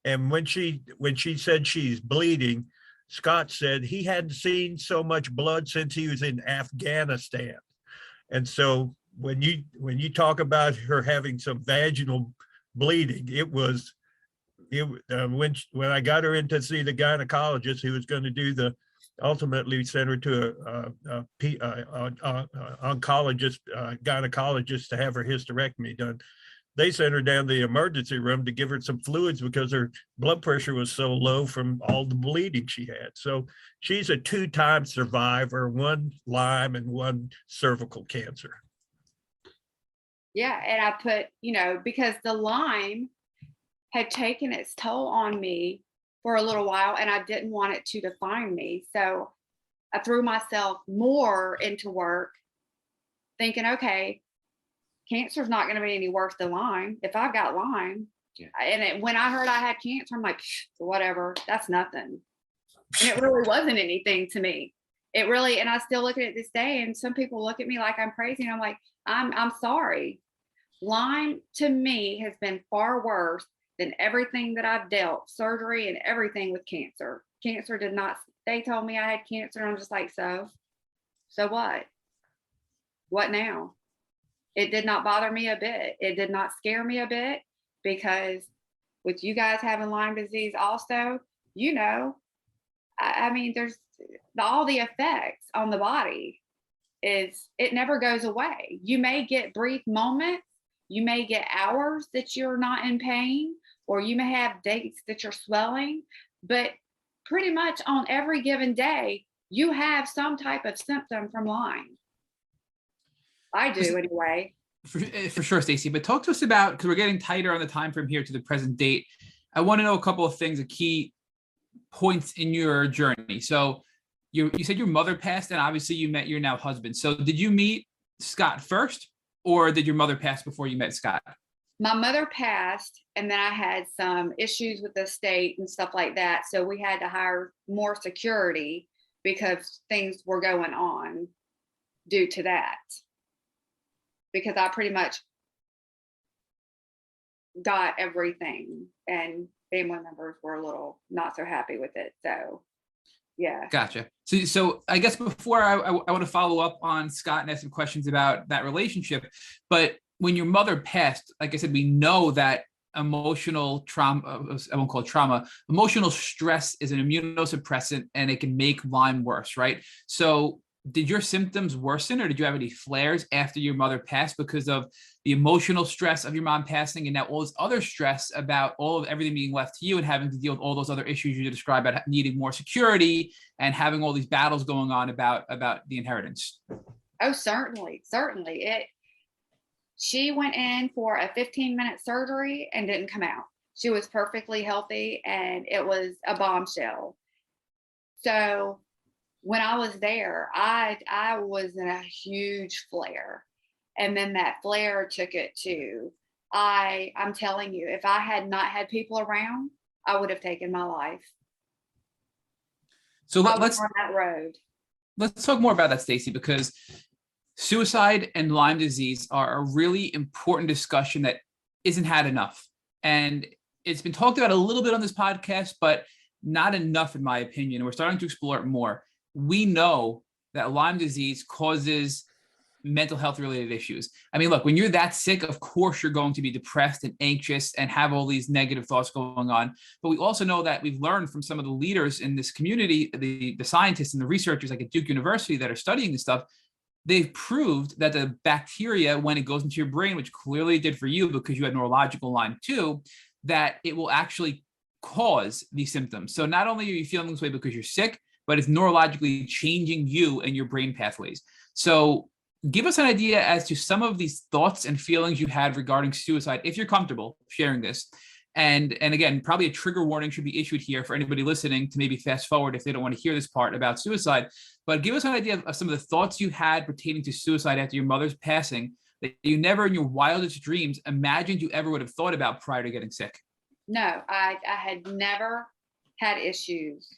And when she said she's bleeding, Scott said he hadn't seen so much blood since he was in Afghanistan. And so when you talk about her having some vaginal bleeding, when I got her in to see the gynecologist who was going to do ultimately sent her to a oncologist, gynecologist to have her hysterectomy done. They sent her down to the emergency room to give her some fluids because her blood pressure was so low from all the bleeding she had. So she's a 2-time survivor, 1 Lyme and 1 cervical cancer. Yeah, and I put, because the Lyme had taken its toll on me for a little while and I didn't want it to define me. So I threw myself more into work thinking, okay, cancer's not going to be any worse than Lyme. If I've got Lyme, when I heard I had cancer, I'm like, whatever, that's nothing. And it really wasn't anything to me. It really, and I still look at it this day, and some people look at me like I'm crazy, and I'm like, I'm sorry. Lyme to me has been far worse than everything that I've dealt, surgery and everything with cancer. Cancer did not, they told me I had cancer, and I'm just like, so what? What now? It did not bother me a bit. It did not scare me a bit, because with you guys having Lyme disease also, I mean, there's all the effects on the body it never goes away. You may get brief moments, you may get hours that you're not in pain, or you may have days that you're swelling, but pretty much on every given day, you have some type of symptom from Lyme. I do anyway. For sure, Stacy, but talk to us about, because we're getting tighter on the time from here to the present date. I want to know a couple of things, a key points in your journey. So you said your mother passed, and obviously you met your now husband. So did you meet Scott first, or did your mother pass before you met Scott? My mother passed, and then I had some issues with the state and stuff like that. So we had to hire more security because things were going on due to that. Because I pretty much got everything, and family members were a little not so happy with it. So, yeah. Gotcha. So I guess before I want to follow up on Scott and ask some questions about that relationship, but when your mother passed, like I said, we know that emotional trauma, I won't call it trauma, emotional stress is an immunosuppressant, and it can make Lyme worse, right? So did your symptoms worsen, or did you have any flares after your mother passed because of the emotional stress of your mom passing, and now all this other stress about everything being left to you and having to deal with all those other issues you described about needing more security and having all these battles going on about the inheritance? Oh, certainly. She went in for a 15-minute surgery and didn't come out. She was perfectly healthy, and it was a bombshell. So when I was there, I was in a huge flare. And then that flare took it to, I'm telling you, if I had not had people around, I would have taken my life. So let's on that road. Let's talk more about that, Stacy, because suicide and Lyme disease are a really important discussion that isn't had enough. And it's been talked about a little bit on this podcast, but not enough, in my opinion. We're starting to explore it more. We know that Lyme disease causes mental health related issues. I mean, look, when you're that sick, of course, you're going to be depressed and anxious and have all these negative thoughts going on. But we also know that we've learned from some of the leaders in this community, the scientists and the researchers like at Duke University that are studying this stuff. They've proved that the bacteria, when it goes into your brain, which clearly it did for you because you had neurological Lyme too, that it will actually cause these symptoms. So not only are you feeling this way because you're sick, but it's neurologically changing you and your brain pathways. So give us an idea as to some of these thoughts and feelings you had regarding suicide, if you're comfortable sharing this. And again, probably a trigger warning should be issued here for anybody listening to maybe fast forward if they don't want to hear this part about suicide. But give us an idea of some of the thoughts you had pertaining to suicide after your mother's passing that you never in your wildest dreams imagined you ever would have thought about prior to getting sick. No, I had never had issues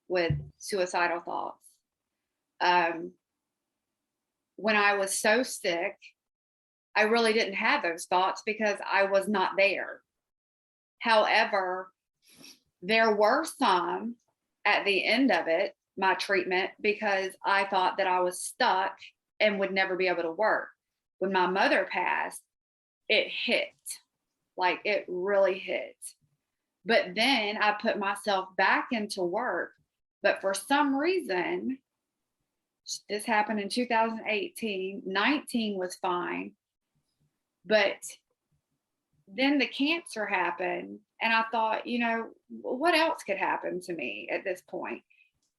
with suicidal thoughts. When I was so sick, I really didn't have those thoughts because I was not there. However, there were some at the end of it, my treatment, because I thought that I was stuck and would never be able to work. When my mother passed, it hit, like it really hit. But then I put myself back into work. But for some reason, this happened in 2018, 19 was fine. But then the cancer happened, and I thought, what else could happen to me at this point?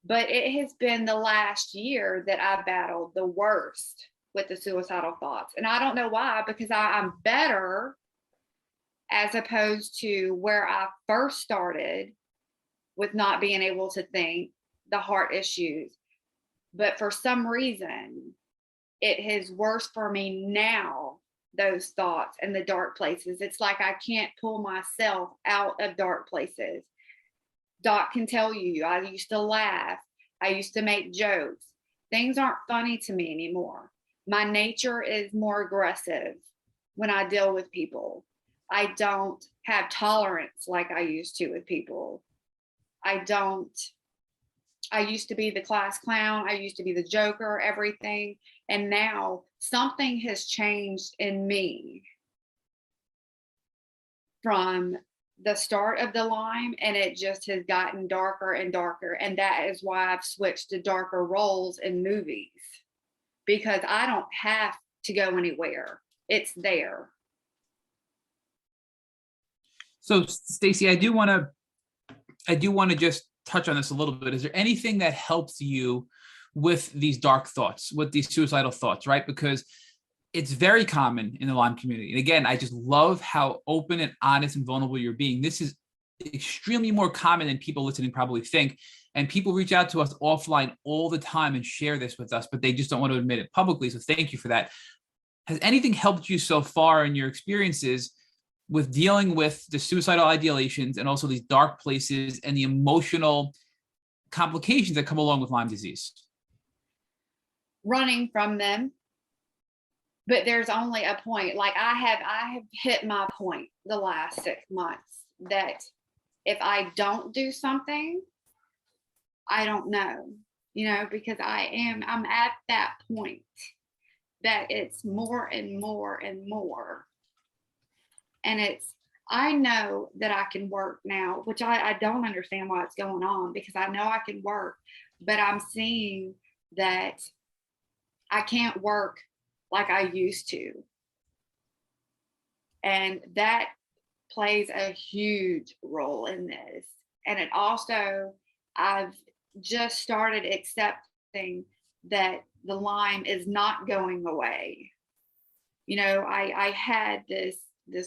But it has been the last year that I battled the worst with the suicidal thoughts. And I don't know why, because I'm better as opposed to where I first started with not being able to think, the heart issues. But for some reason, it is worse for me now, those thoughts and the dark places. It's like I can't pull myself out of dark places. Doc can tell you, I used to laugh. I used to make jokes. Things aren't funny to me anymore. My nature is more aggressive when I deal with people. I don't have tolerance like I used to with people. I used to be the class clown. I used to be the joker, everything. And now something has changed in me from the start of the Lyme, and it just has gotten darker and darker. And that is why I've switched to darker roles in movies, because I don't have to go anywhere. It's there. So Stacy, I do want to just touch on this a little bit. Is there anything that helps you with these dark thoughts, with these suicidal thoughts, right? Because it's very common in the Lyme community. And again, I just love how open and honest and vulnerable you're being. This is extremely more common than people listening probably think. And people reach out to us offline all the time and share this with us, but they just don't want to admit it publicly. So thank you for that. Has anything helped you so far in your experiences with dealing with the suicidal ideations and also these dark places and the emotional complications that come along with Lyme disease? Running from them. But there's only a point. Like I have hit my point the last 6 months that if I don't do something, I don't know, because I'm at that point that it's more and more and more. And I know that I can work now, which I don't understand why it's going on, because I know I can work, but I'm seeing that I can't work like I used to. And that plays a huge role in this. And it also, I've just started accepting that the Lyme is not going away. I had this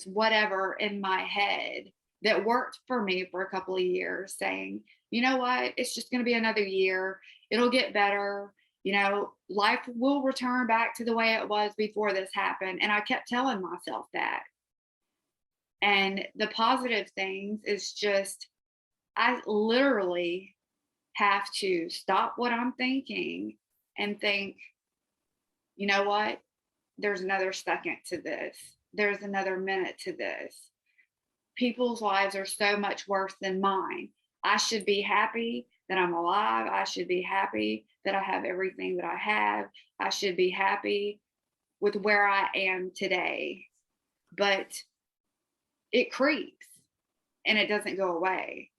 whatever in my head that worked for me for a couple of years, saying, you know what, it's just going to be another year. It'll get better. Life will return back to the way it was before this happened. And I kept telling myself that. And the positive things is just, I literally have to stop what I'm thinking and think, you know what? There's another second to this. There's another minute to this. People's lives are so much worse than mine. I should be happy that I'm alive. I should be happy that I have everything that I have. I should be happy with where I am today. But it creeps and it doesn't go away.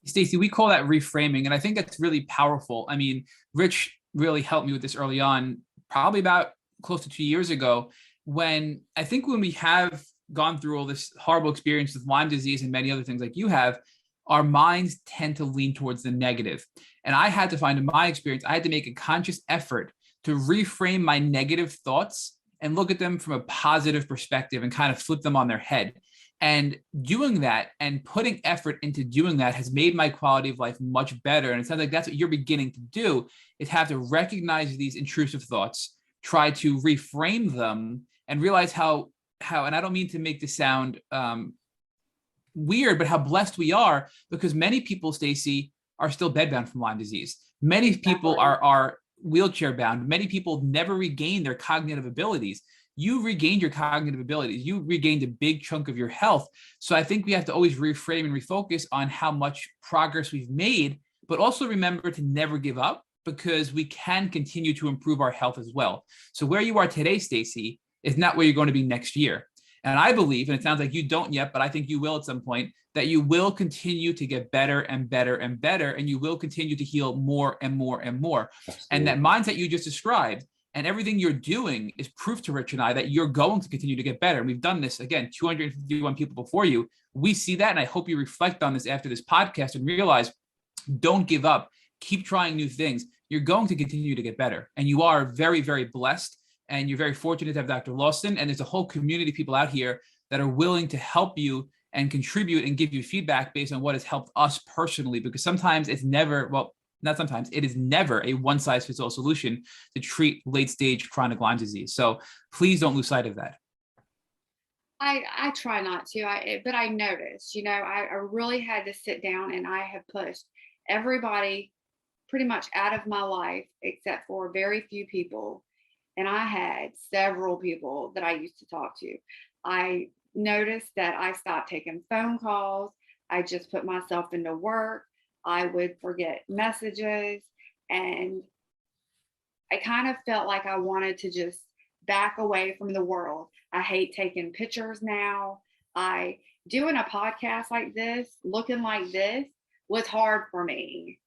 Stacy, we call that reframing. And I think that's really powerful. I mean, Rich really helped me with this early on, probably about close to 2 years ago, when we have gone through all this horrible experience with Lyme disease and many other things like you have, our minds tend to lean towards the negative. And I had to find, in my experience, I had to make a conscious effort to reframe my negative thoughts and look at them from a positive perspective and kind of flip them on their head. And doing that and putting effort into doing that has made my quality of life much better. And it sounds like that's what you're beginning to do, is have to recognize these intrusive thoughts, try to reframe them, and realize how, and I don't mean to make this sound weird, but how blessed we are, because many people, Stacy, are still bedbound from Lyme disease. Many people are wheelchair bound. Many people never regain their cognitive abilities. You regained your cognitive abilities. You regained a big chunk of your health. So I think we have to always reframe and refocus on how much progress we've made, but also remember to never give up, because we can continue to improve our health as well. So where you are today, Stacy, is not where you're going to be next year. And I believe, and it sounds like you don't yet, but I think you will at some point, that you will continue to get better and better and better, and you will continue to heal more and more and more. Absolutely. And that mindset you just described and everything you're doing is proof to Rich and I that you're going to continue to get better. And we've done this, again, 251 people before you. We see that, and I hope you reflect on this after this podcast and realize, don't give up. Keep trying new things. You're going to continue to get better. And you are very, very blessed. And you're very fortunate to have Dr. Lawson. And there's a whole community of people out here that are willing to help you and contribute and give you feedback based on what has helped us personally. Because sometimes it's never, well, not sometimes, it is never a one size fits all solution to treat late stage chronic Lyme disease. So please don't lose sight of that. I try not to, but I noticed, I really had to sit down, and I have pushed everybody pretty much out of my life except for very few people. And I had several people that I used to talk to. I noticed that I stopped taking phone calls. I just put myself into work. I would forget messages, and I kind of felt like I wanted to just back away from the world. I hate taking pictures now. Doing a podcast like this, looking like this, was hard for me.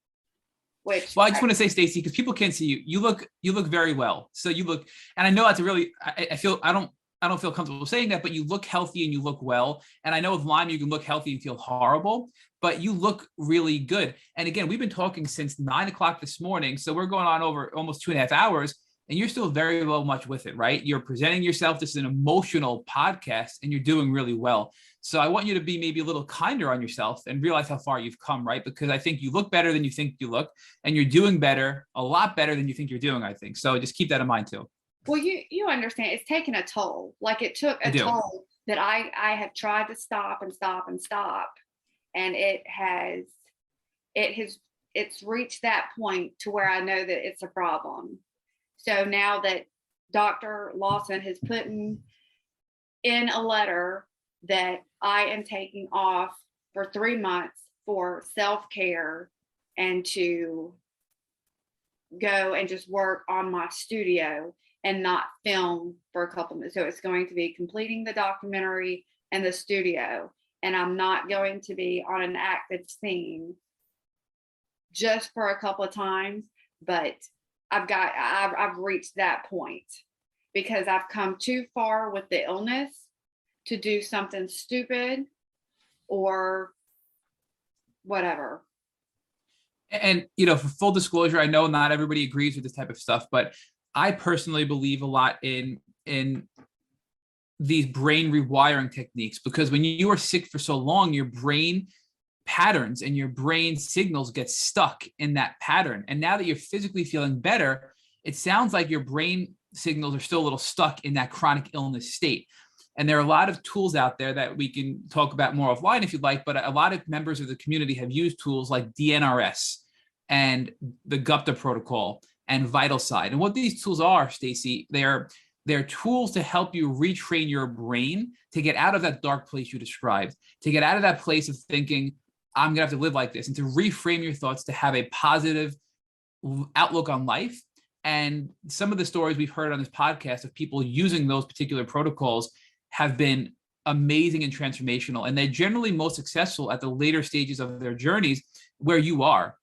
Well, I just want to say, Stacy, because people can't see you. You look very well. So you look, and I know that's a really, I feel, I don't feel comfortable saying that, but you look healthy and you look well. And I know with Lyme, you can look healthy and feel horrible, but you look really good. And again, we've been talking since 9 o'clock this morning. So we're going on over almost 2.5 hours, and you're still very well much with it, right? You're presenting yourself. This is an emotional podcast, and you're doing really well. So I want you to be maybe a little kinder on yourself and realize how far you've come, right? Because I think you look better than you think you look, and you're doing better, a lot better than you think you're doing, I think. So just keep that in mind too. Well, you understand, it's taken a toll. Like, it took a toll that I have tried to stop and stop and stop. And it's reached that point to where I know that it's a problem. So now that Dr. Lawson has put in a letter that I am taking off for 3 months for self-care and to go and just work on my studio and not film for a couple months. So it's going to be completing the documentary and the studio. And I'm not going to be on an active scene just for a couple of times, but I've reached that point because I've come too far with the illness to do something stupid or whatever. And, for full disclosure, I know not everybody agrees with this type of stuff, but I personally believe a lot in these brain rewiring techniques, because when you are sick for so long, your brain patterns and your brain signals get stuck in that pattern. And now that you're physically feeling better, it sounds like your brain signals are still a little stuck in that chronic illness state. And there are a lot of tools out there that we can talk about more offline if you'd like, but a lot of members of the community have used tools like DNRS and the Gupta protocol and VitalSide. And what these tools are, Stacy, they're tools to help you retrain your brain to get out of that dark place you described, to get out of that place of thinking, I'm going to have to live like this, and to reframe your thoughts to have a positive outlook on life. And some of the stories we've heard on this podcast of people using those particular protocols have been amazing and transformational. And they're generally most successful at the later stages of their journeys where you are.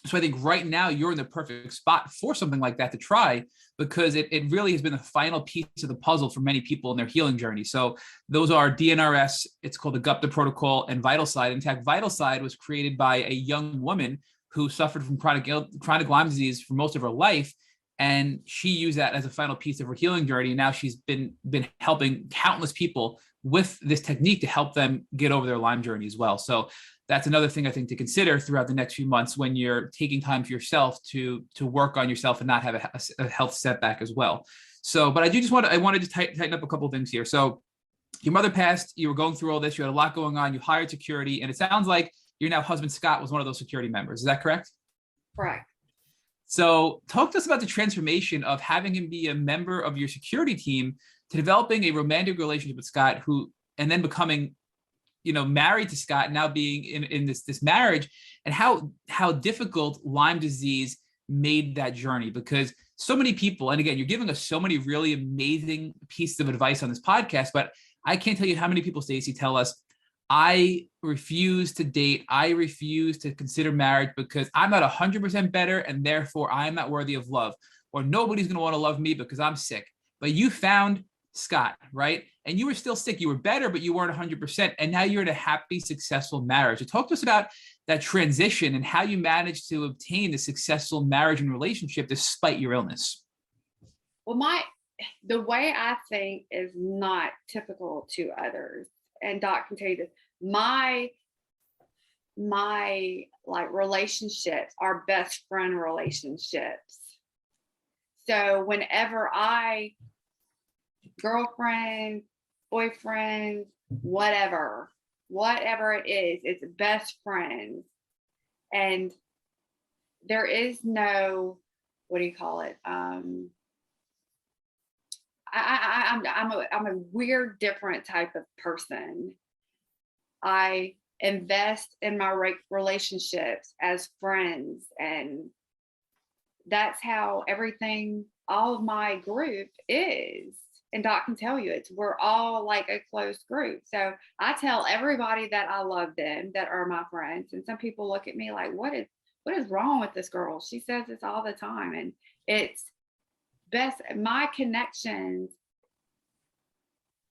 So I think right now you're in the perfect spot for something like that to try, because it really has been the final piece of the puzzle for many people in their healing journey. So those are DNRS, it's called the Gupta protocol, and VitalSide. In fact, VitalSide was created by a young woman who suffered from chronic Lyme disease for most of her life. And she used that as a final piece of her healing journey. And now she's been helping countless people with this technique to help them get over their Lyme journey as well. So that's another thing I think to consider throughout the next few months when you're taking time for yourself to work on yourself and not have a health setback as well. So, but I wanted to tighten up a couple of things here. So your mother passed, you were going through all this, you had a lot going on, you hired security, and it sounds like your now husband, Scott, was one of those security members. Is that correct? Correct. So talk to us about the transformation of having him be a member of your security team to developing a romantic relationship with Scott, and then becoming, married to Scott, now being in this marriage, and how difficult Lyme disease made that journey. Because so many people, and again, you're giving us so many really amazing pieces of advice on this podcast, but I can't tell you how many people, Stacy, tell us, I refuse to date. I refuse to consider marriage because I'm not 100% better, and therefore I am not worthy of love, or nobody's going to want to love me because I'm sick. But you found Scott, right? And you were still sick. You were better, but you weren't 100%. And now you're in a happy, successful marriage. So talk to us about that transition and how you managed to obtain a successful marriage and relationship despite your illness. Well, the way I think is not typical to others. And Doc can tell you this. my like relationships are best friend relationships. So whenever girlfriend, boyfriend, whatever it is, it's best friends. And there is no, what do you call it? I'm a weird, different type of person. I invest in my relationships as friends, and that's how all of my group is. And Doc can tell you, we're all like a close group. So I tell everybody that I love them, that are my friends. And some people look at me like, what is wrong with this girl? She says this all the time. And it's my connections,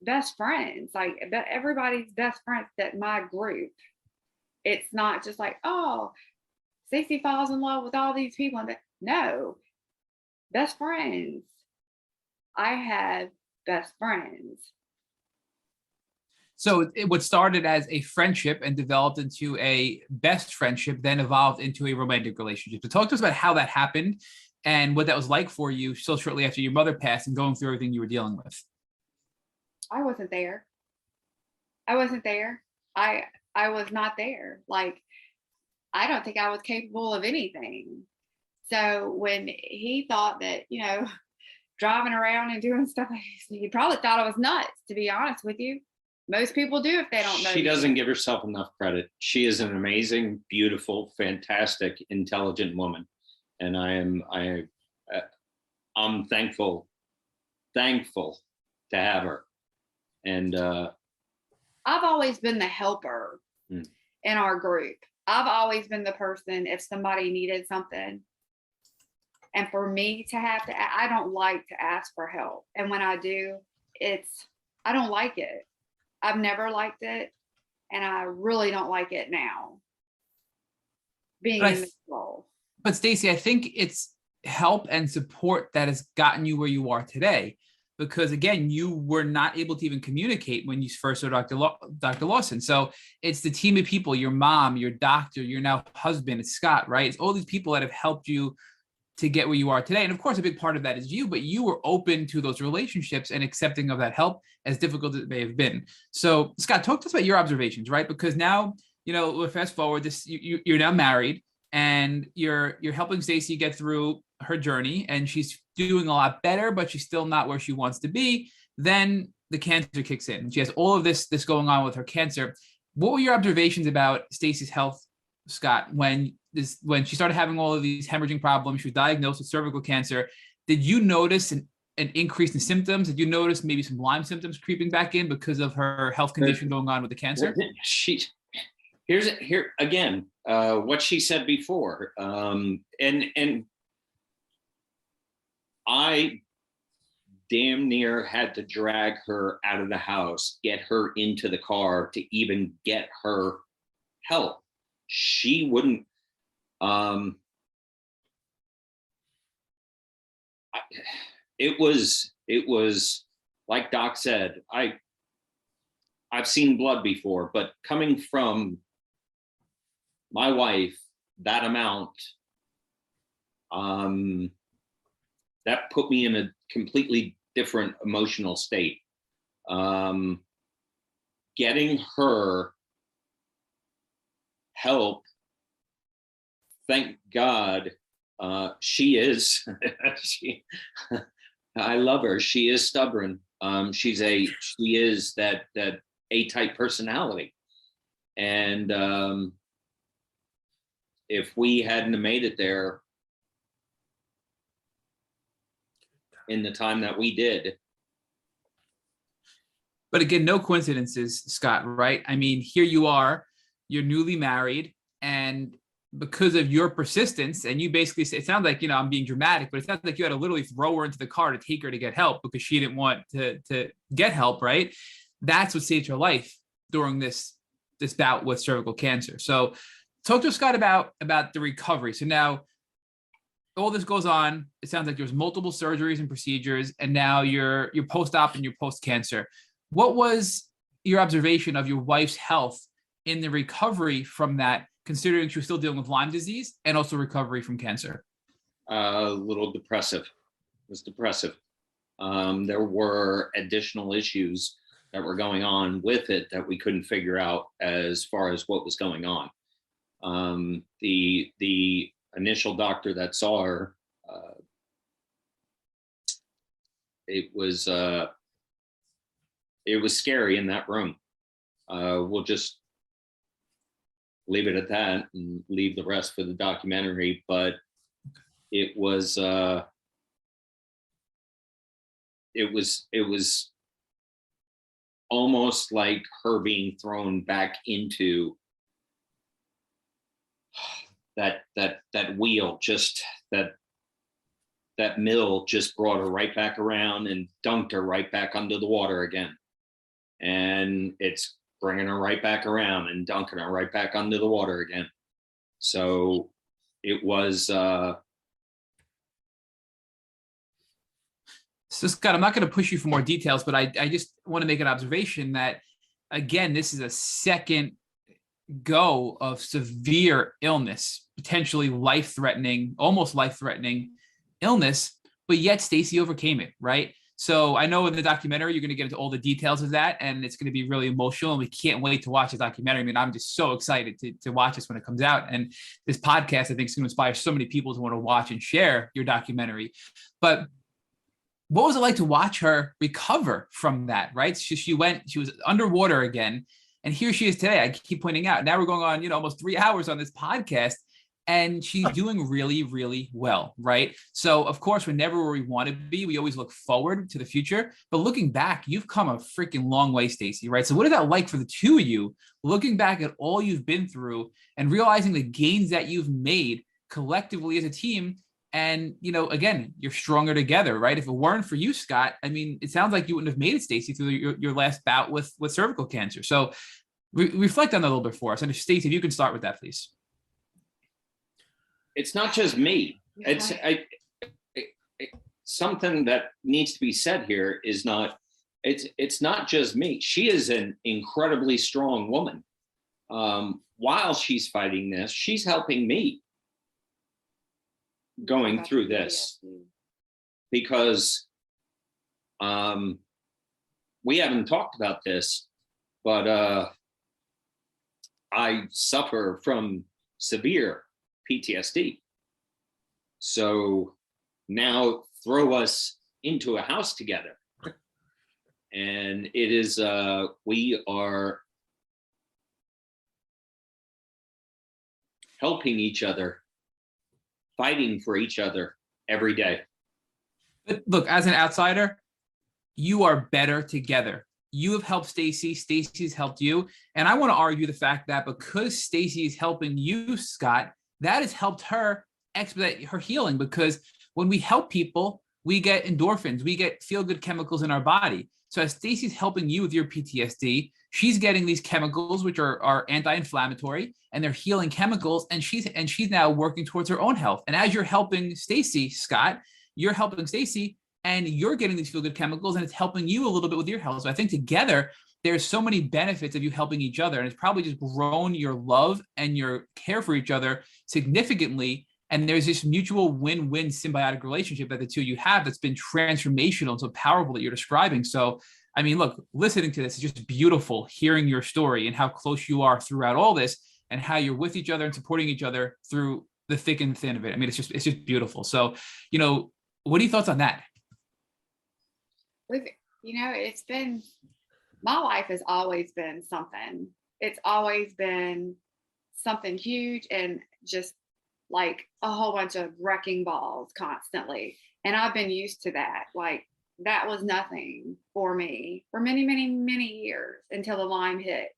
best friends, like everybody's best friends, that my group. It's not just like, oh, Stacy falls in love with all these people. No, best friends. I have best friends. So what started as a friendship and developed into a best friendship, then evolved into a romantic relationship. So talk to us about how that happened and what that was like for you so shortly after your mother passed and going through everything you were dealing with. I wasn't there. I was not there. Like, I don't think I was capable of anything. So when he thought that, driving around and doing stuff, he probably thought I was nuts, to be honest with you. Most people do if they don't know. She doesn't give herself enough credit. She is an amazing, beautiful, fantastic, intelligent woman. And I'm thankful to have her. And I've always been the helper in our group. I've always been the person, if somebody needed something, and for me to have to, I don't like to ask for help. And when I do, I don't like it. I've never liked it. And I really don't like it now, being in this role. But Stacy, I think it's help and support that has gotten you where you are today. Because again, you were not able to even communicate when you first saw Dr. Lawson. So it's the team of people, your mom, your doctor, your now husband, it's Scott, right? It's all these people that have helped you to get where you are today. And of course, a big part of that is you, but you were open to those relationships and accepting of that help, as difficult as it may have been. So Scott, talk to us about your observations, right? Because now, we'll fast forward, you're now married and you're helping Stacy get through her journey, and she's doing a lot better, but she's still not where she wants to be. Then the cancer kicks in. She has all of this going on with her cancer. What were your observations about Stacy's health, Scott, when she started having all of these hemorrhaging problems? She was diagnosed with cervical cancer. Did you notice an increase in symptoms? Did you notice maybe some Lyme symptoms creeping back in because of her health condition going on with the cancer? Here again, what she said before, and I damn near had to drag her out of the house, get her into the car to even get her help. She wouldn't. It was like Doc said, I've seen blood before, but coming from my wife, that amount, that put me in a completely different emotional state. Getting her help, thank God, she is, I love her. She is stubborn. She is that A-type personality. And if we hadn't made it there in the time that we did. But again, no coincidences, Scott, right? I mean, here you are, you're newly married, and because of your persistence, and you basically say, it sounds like, I'm being dramatic, but it sounds like you had to literally throw her into the car to take her to get help because she didn't want to get help, right? That's what saved her life during this bout with cervical cancer. So talk to us, Scott, about the recovery. So now all this goes on. It sounds like there's multiple surgeries and procedures, and now you're post-op and you're post-cancer. What was your observation of your wife's health in the recovery from that considering she was still dealing with Lyme disease and also recovery from cancer? A little depressive. It was depressive. There were additional issues that were going on with it that we couldn't figure out as far as what was going on. The initial doctor that saw her, it was scary in that room. We'll just leave it at that and leave the rest for the documentary. But it was almost like her being thrown back into that wheel, just that mill just brought her right back around and dunked her right back under the water again. And it's bringing her right back around and dunking her right back under the water again. So it was, So Scott, I'm not going to push you for more details, but I just want to make an observation that, again, this is a second go of severe illness, potentially life-threatening, almost life-threatening illness, but yet Stacy overcame it, right? So I know in the documentary, you're going to get into all the details of that, and it's going to be really emotional, and we can't wait to watch the documentary. I mean, I'm just so excited to watch this when it comes out. And this podcast, I think, is going to inspire so many people to want to watch and share your documentary. But what was it like to watch her recover from that, right? She was underwater again, and here she is today. I keep pointing out, now we're going on, almost 3 hours on this podcast, and she's doing really, really well, right? So of course, we're never where we want to be. We always look forward to the future, but looking back, you've come a freaking long way, Stacy, right? So what is that like for the two of you, looking back at all you've been through and realizing the gains that you've made collectively as a team? And, again, you're stronger together, right? If it weren't for you, Scott, I mean, it sounds like you wouldn't have made it, Stacy, through your last bout with cervical cancer. So reflect on that a little bit for us. And Stacy, if you can start with that, please. it's not just me. It's something that needs to be said here is not, it's not just me. She is an incredibly strong woman. While she's fighting this, she's helping me going through this, because we haven't talked about this, but I suffer from severe PTSD. So now throw us into a house together. And it is, we are helping each other, fighting for each other every day. But look, as an outsider, you are better together. You have helped Stacy, Stacy's helped you. And I want to argue the fact that because Stacy is helping you, Scott, that has helped her expedite her healing, because when we help people, we get endorphins, we get feel-good chemicals in our body. So as Stacy's helping you with your PTSD, she's getting these chemicals, which are anti-inflammatory, and they're healing chemicals, and she's now working towards her own health. And as you're helping Stacy, Scott, you're helping Stacy, and you're getting these feel-good chemicals, and it's helping you a little bit with your health. So I think together, there's so many benefits of you helping each other, and it's probably just grown your love and your care for each other significantly. And there's this mutual win-win symbiotic relationship that the two of you have that's been transformational and so powerful that you're describing. So, I mean, look, listening to this is just beautiful, hearing your story and how close you are throughout all this and how you're with each other and supporting each other through the thick and thin of it. I mean, it's just beautiful. So, what are your thoughts on that? It's been, my life has always been something. It's always been something huge and just like a whole bunch of wrecking balls constantly. And I've been used to that. Like that was nothing for me for many, many, many years until the Lyme hit.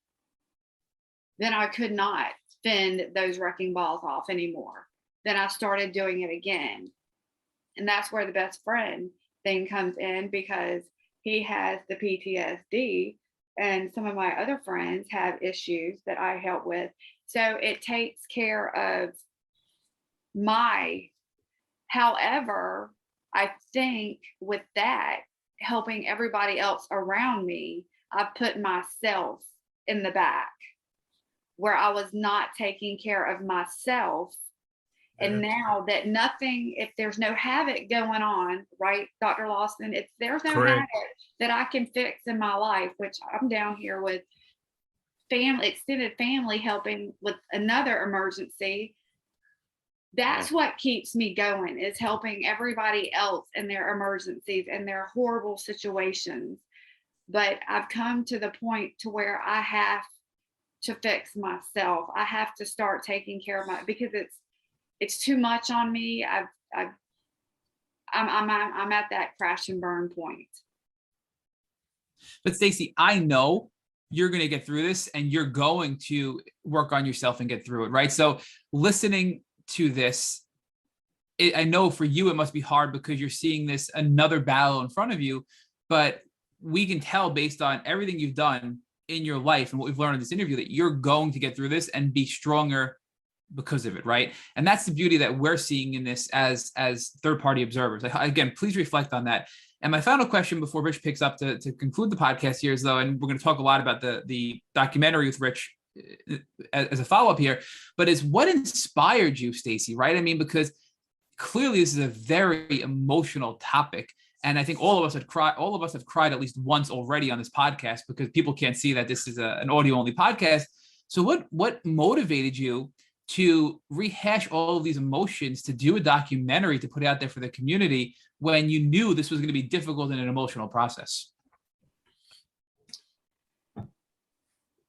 Then I could not fend those wrecking balls off anymore. Then I started doing it again. And that's where the best friend thing comes in, because he has the PTSD and some of my other friends have issues that I help with. So it takes care of however, I think with that, helping everybody else around me, I put myself in the back. where I was not taking care of myself. And now that nothing, if there's no habit going on, right, Dr. Lawson, if there's no Correct. habit that I can fix in my life, which I'm down here with family, extended family helping with another emergency, that's what keeps me going, is helping everybody else in their emergencies and their horrible situations. But I've come to the point to where I have to fix myself. I have to start taking care of because it's too much on me. I'm at that crash and burn point. But Stacy, I know you're going to get through this, and you're going to work on yourself and get through it, right? So listening to this, I know for you it must be hard because you're seeing this another battle in front of you, but we can tell based on everything you've done in your life and what we've learned in this interview that you're going to get through this and be stronger because of it, right? And that's the beauty that we're seeing in this as third-party observers. Again, please reflect on that. And my final question before Rich picks up to conclude the podcast here is, though, and we're going to talk a lot about the documentary with Rich as a follow-up here, but is what inspired you, Stacy, right? I mean, because clearly this is a very emotional topic. And I think all of us have cried at least once already on this podcast, because people can't see that this is an audio-only podcast. So what motivated you to rehash all of these emotions, to do a documentary, to put out there for the community when you knew this was going to be difficult in an emotional process?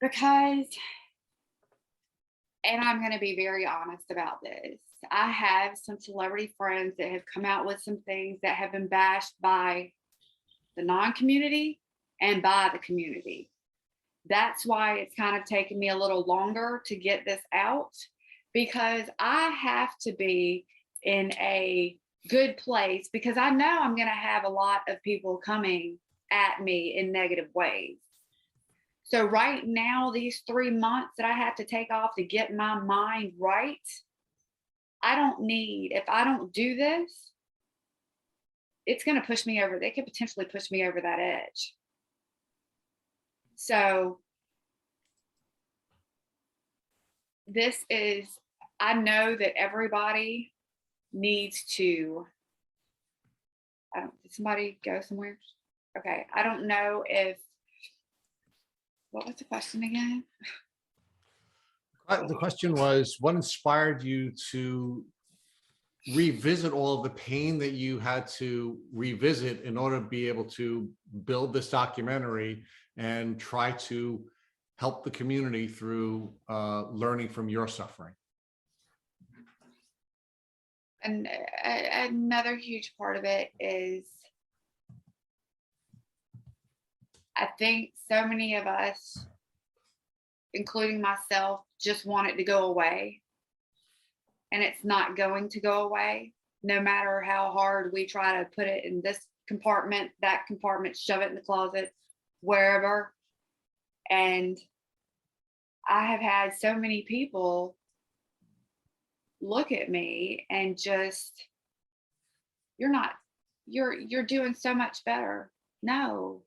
Because, and I'm going to be very honest about this, I have some celebrity friends that have come out with some things that have been bashed by the non-community and by the community. That's why it's kind of taken me a little longer to get this out, because I have to be in a good place, because I know I'm going to have a lot of people coming at me in negative ways. So right now, these 3 months that I have to take off to get my mind right, if I don't do this, it's going to push me over. They could potentially push me over that edge. So I know that everybody needs to, did somebody go somewhere? Okay. I don't know what was the question again? The question was, what inspired you to revisit all of the pain that you had to revisit in order to be able to build this documentary and try to help the community through learning from your suffering? And another huge part of it is, I think so many of us, including myself, just want it to go away. And it's not going to go away, no matter how hard we try to put it in this compartment, that compartment, shove it in the closet, wherever. And I have had so many people look at me and just, you're doing so much better. No,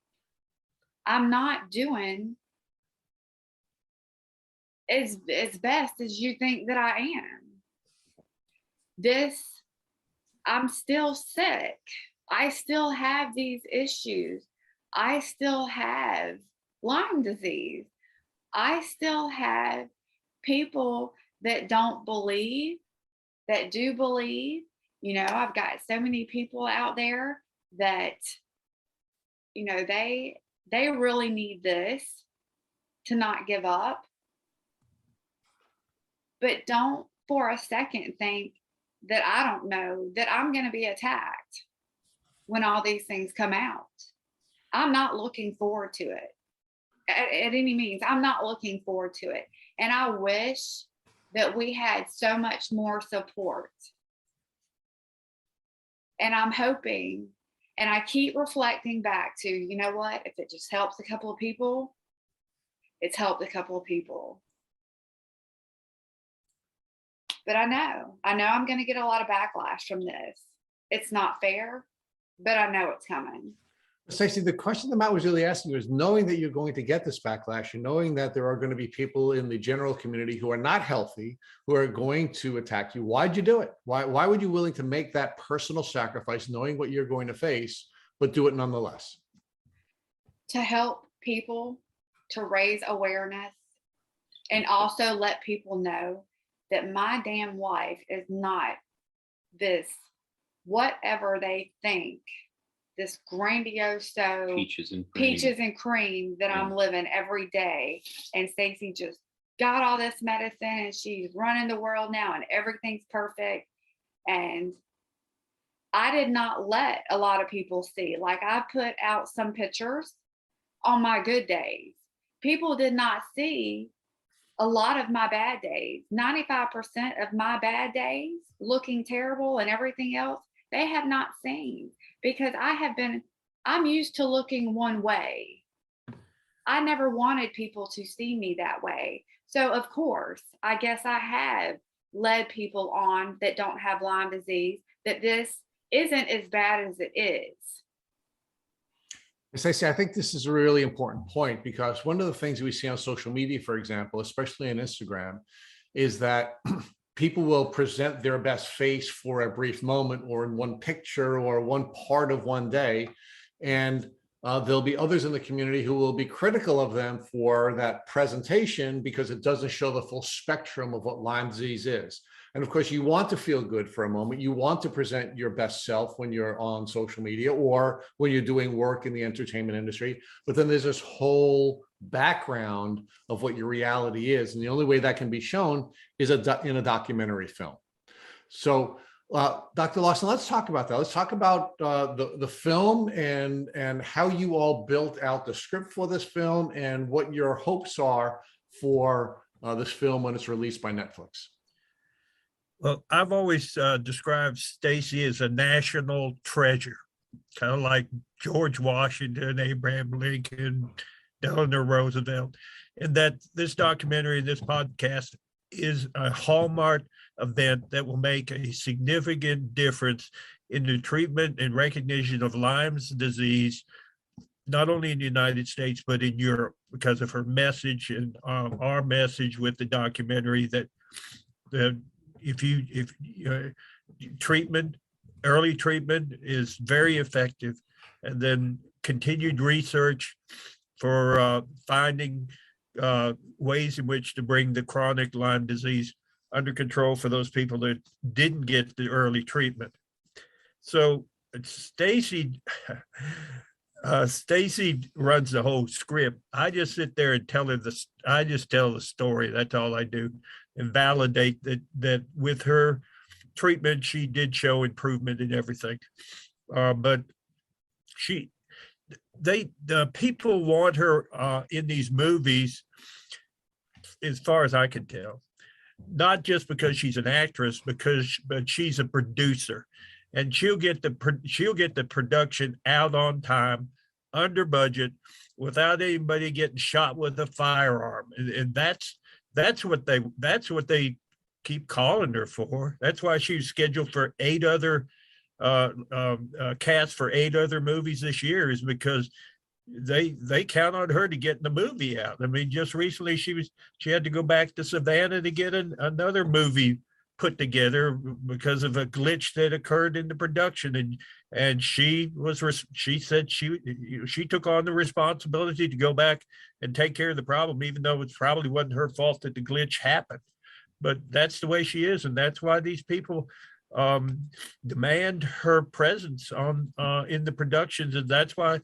I'm not doing as best as you think that I am. I'm still sick. I still have these issues. I still have Lyme disease. I still have people that don't believe, that do believe. You know, I've got so many people out there that, you know, they really need this to not give up. But don't for a second think that I don't know that I'm going to be attacked when all these things come out. I'm not looking forward to it at any means. I'm not looking forward to it. And I wish that we had so much more support. And I'm hoping, and I keep reflecting back to, you know what, if it just helps a couple of people, it's helped a couple of people. But I know I'm going to get a lot of backlash from this. It's not fair, but I know it's coming. Stacey, the question that Matt was really asking you is, knowing that you're going to get this backlash and knowing that there are going to be people in the general community who are not healthy, who are going to attack you, why'd you do it? Why would you be willing to make that personal sacrifice, knowing what you're going to face, but do it nonetheless? To help people, to raise awareness, and also let people know that my damn wife is not this, whatever they think, this grandiose Peaches and cream that Yeah. I'm living every day. And Stacy just got all this medicine and she's running the world now and everything's perfect. And I did not let a lot of people see, like, I put out some pictures on my good days. People did not see a lot of my bad days. 95% of my bad days, looking terrible and everything else, they have not seen, because I'm used to looking one way. I never wanted people to see me that way. So of course, I guess I have led people on that don't have Lyme disease, that this isn't as bad as it is. Stacey, I think this is a really important point, because one of the things we see on social media, for example, especially on Instagram, is that people will present their best face for a brief moment or in one picture or one part of one day. And there'll be others in the community who will be critical of them for that presentation because it doesn't show the full spectrum of what Lyme disease is. And of course, you want to feel good for a moment. You want to present your best self when you're on social media or when you're doing work in the entertainment industry. But then there's this whole background of what your reality is. And the only way that can be shown is in a documentary film. So Dr. Lawson, let's talk about that. Let's talk about the film and how you all built out the script for this film and what your hopes are for this film when it's released by Netflix. Well, I've always described Stacy as a national treasure, kind of like George Washington, Abraham Lincoln, Eleanor Roosevelt, and that this documentary, this podcast is a hallmark event that will make a significant difference in the treatment and recognition of Lyme's disease, not only in the United States, but in Europe, because of her message and our message with the documentary that early treatment is very effective, and then continued research for finding ways in which to bring the chronic Lyme disease under control for those people that didn't get the early treatment. So Stacy runs the whole script. I just sit there and tell the story. That's all I do, and validate that with her treatment, she did show improvement in everything. But the people want her in these movies, as far as I can tell, not just because she's an actress, but she's a producer, and she'll get the production out on time, under budget, without anybody getting shot with a firearm, and that's what they keep calling her for. That's why she was scheduled for 8 other cast for 8 other movies this year, is because they count on her to get the movie out. I mean, just recently she had to go back to Savannah to get another movie put together because of a glitch that occurred in the production, and she said she took on the responsibility to go back and take care of the problem, even though it probably wasn't her fault that the glitch happened. But that's the way she is, and that's why these people demand her presence in the productions, and that's why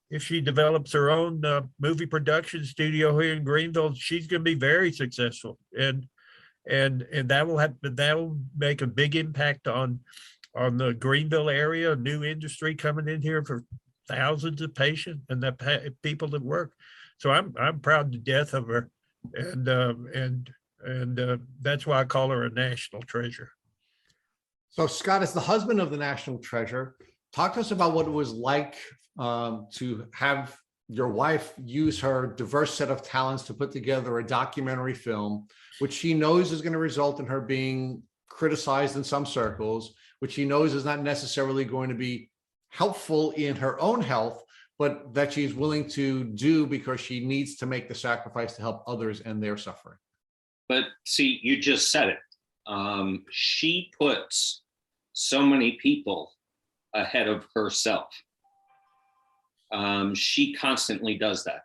if she develops her own movie production studio here in Greenville, she's going to be very successful, and that will make a big impact on the Greenville area, a new industry coming in here for thousands of patients and the people that work. So I'm proud to death of her, and that's why I call her a national treasure. So Scott, as the husband of the national treasure, talk to us about what it was like to have your wife use her diverse set of talents to put together a documentary film, which she knows is going to result in her being criticized in some circles, which she knows is not necessarily going to be helpful in her own health, but that she's willing to do because she needs to make the sacrifice to help others and their suffering. But see, you just said it. She puts so many people ahead of herself. She constantly does that.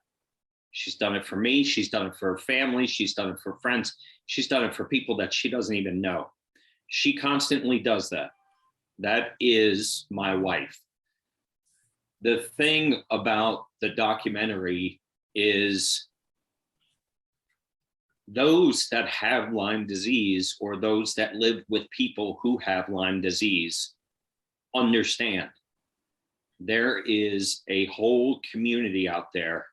She's done it for me. She's done it for her family. She's done it for friends. She's done it for people that she doesn't even know. She constantly does that. That is my wife. The thing about the documentary is those that have Lyme disease or those that live with people who have Lyme disease understand there is a whole community out there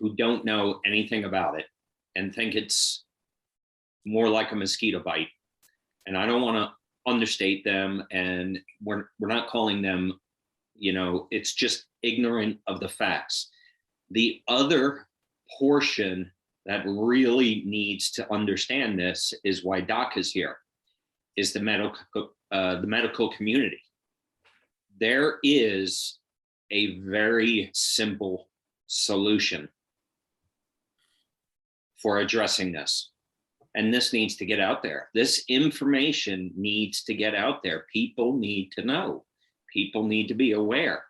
who don't know anything about it and think it's more like a mosquito bite. And I don't want to understate them, and we're not calling them, it's just ignorant of the facts. The other portion that really needs to understand this is why Doc is here, is the medical community. There is a very simple solution for addressing this. And this needs to get out there. This information needs to get out there. People need to know. People need to be aware.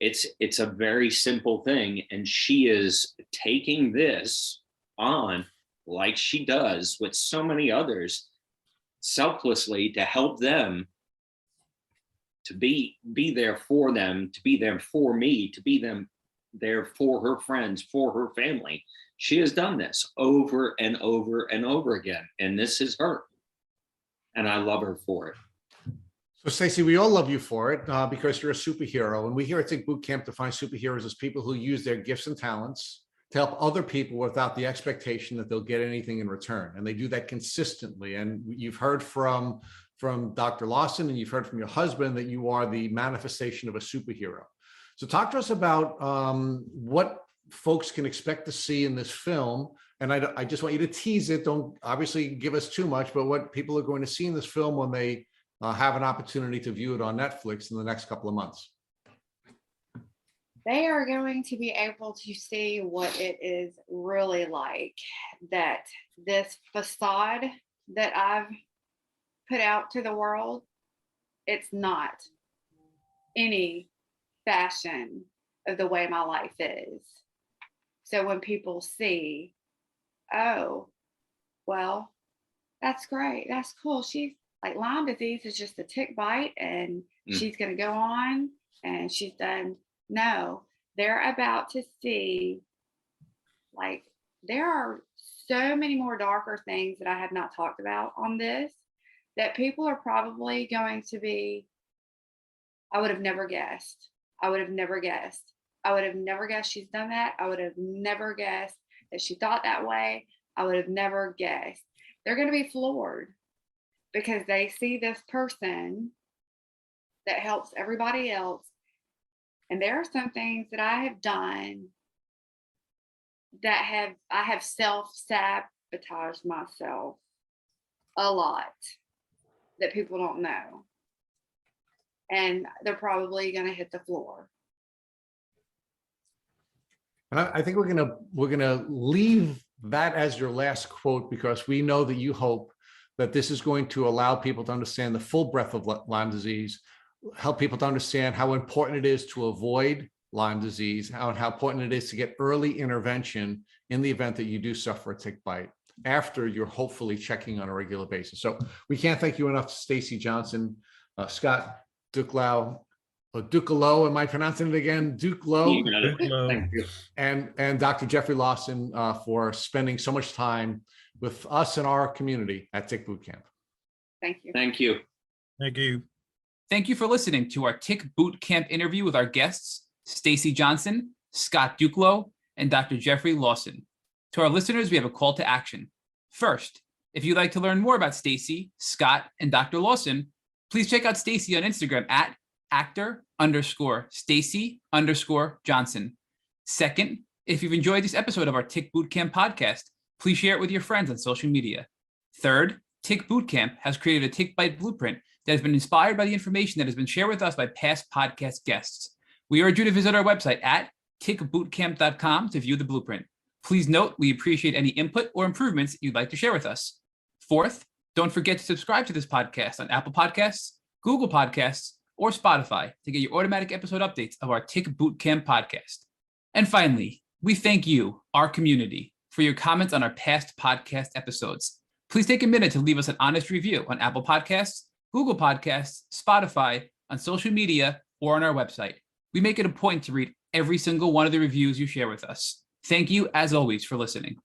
It's a very simple thing. And she is taking this on like she does with so many others, selflessly, to help them, to be there for them, to be there for me, to be there for her friends, for her family. She has done this over and over and over again, and this is her. And I love her for it. So Stacy, we all love you for it because you're a superhero. And we here at Tick Boot Camp define superheroes as people who use their gifts and talents to help other people without the expectation that they'll get anything in return. And they do that consistently. And you've heard from Dr. Lawson, and you've heard from your husband that you are the manifestation of a superhero. So talk to us about what folks can expect to see in this film. And I just want you to tease it. Don't obviously give us too much, but what people are going to see in this film when they have an opportunity to view it on Netflix in the next couple of months. They are going to be able to see what it is really like, that this facade that I've put out to the world, it's not any fashion of the way my life is. So when people see, oh, well, that's great, that's cool, she's like, Lyme disease is just a tick bite and she's going to go on and she's done. No, they're about to see, like, there are so many more darker things that I have not talked about on this that people are probably going to be, I would have never guessed. I would have never guessed. I would have never guessed she's done that. I would have never guessed that she thought that way. I would have never guessed. They're going to be floored because they see this person that helps everybody else. And there are some things that I have done that I have self-sabotaged myself a lot that people don't know. And they're probably going to hit the floor. And I think we're gonna leave that as your last quote, because we know that you hope that this is going to allow people to understand the full breadth of Lyme disease, help people to understand how important it is to avoid Lyme disease, how important it is to get early intervention in the event that you do suffer a tick bite after you're hopefully checking on a regular basis. So we can't thank you enough, Stacy Johnson, Scott Dukelow, Dukelow, am I pronouncing it again? Dukelow. Thank you. And Dr. Jeffrey Lawson for spending so much time with us and our community at Tick Boot Camp. Thank you. Thank you. Thank you. Thank you for listening to our Tick Boot Camp interview with our guests, Stacy Johnson, Scott Dukelow, and Dr. Jeffrey Lawson. To our listeners, we have a call to action. First, if you'd like to learn more about Stacy, Scott, and Dr. Lawson, please check out Stacy on Instagram at actor_Stacy_Johnson. Second, if you've enjoyed this episode of our Tick Boot Camp podcast, please share it with your friends on social media. Third, Tick Boot Camp has created a tick bite blueprint that has been inspired by the information that has been shared with us by past podcast guests. We urge you to visit our website at tickbootcamp.com to view the blueprint. Please note, we appreciate any input or improvements you'd like to share with us. Fourth, don't forget to subscribe to this podcast on Apple Podcasts, Google Podcasts, or Spotify to get your automatic episode updates of our Tick Bootcamp podcast. And finally, we thank you, our community, for your comments on our past podcast episodes. Please take a minute to leave us an honest review on Apple Podcasts, Google Podcasts, Spotify, on social media, or on our website. We make it a point to read every single one of the reviews you share with us. Thank you, as always, for listening.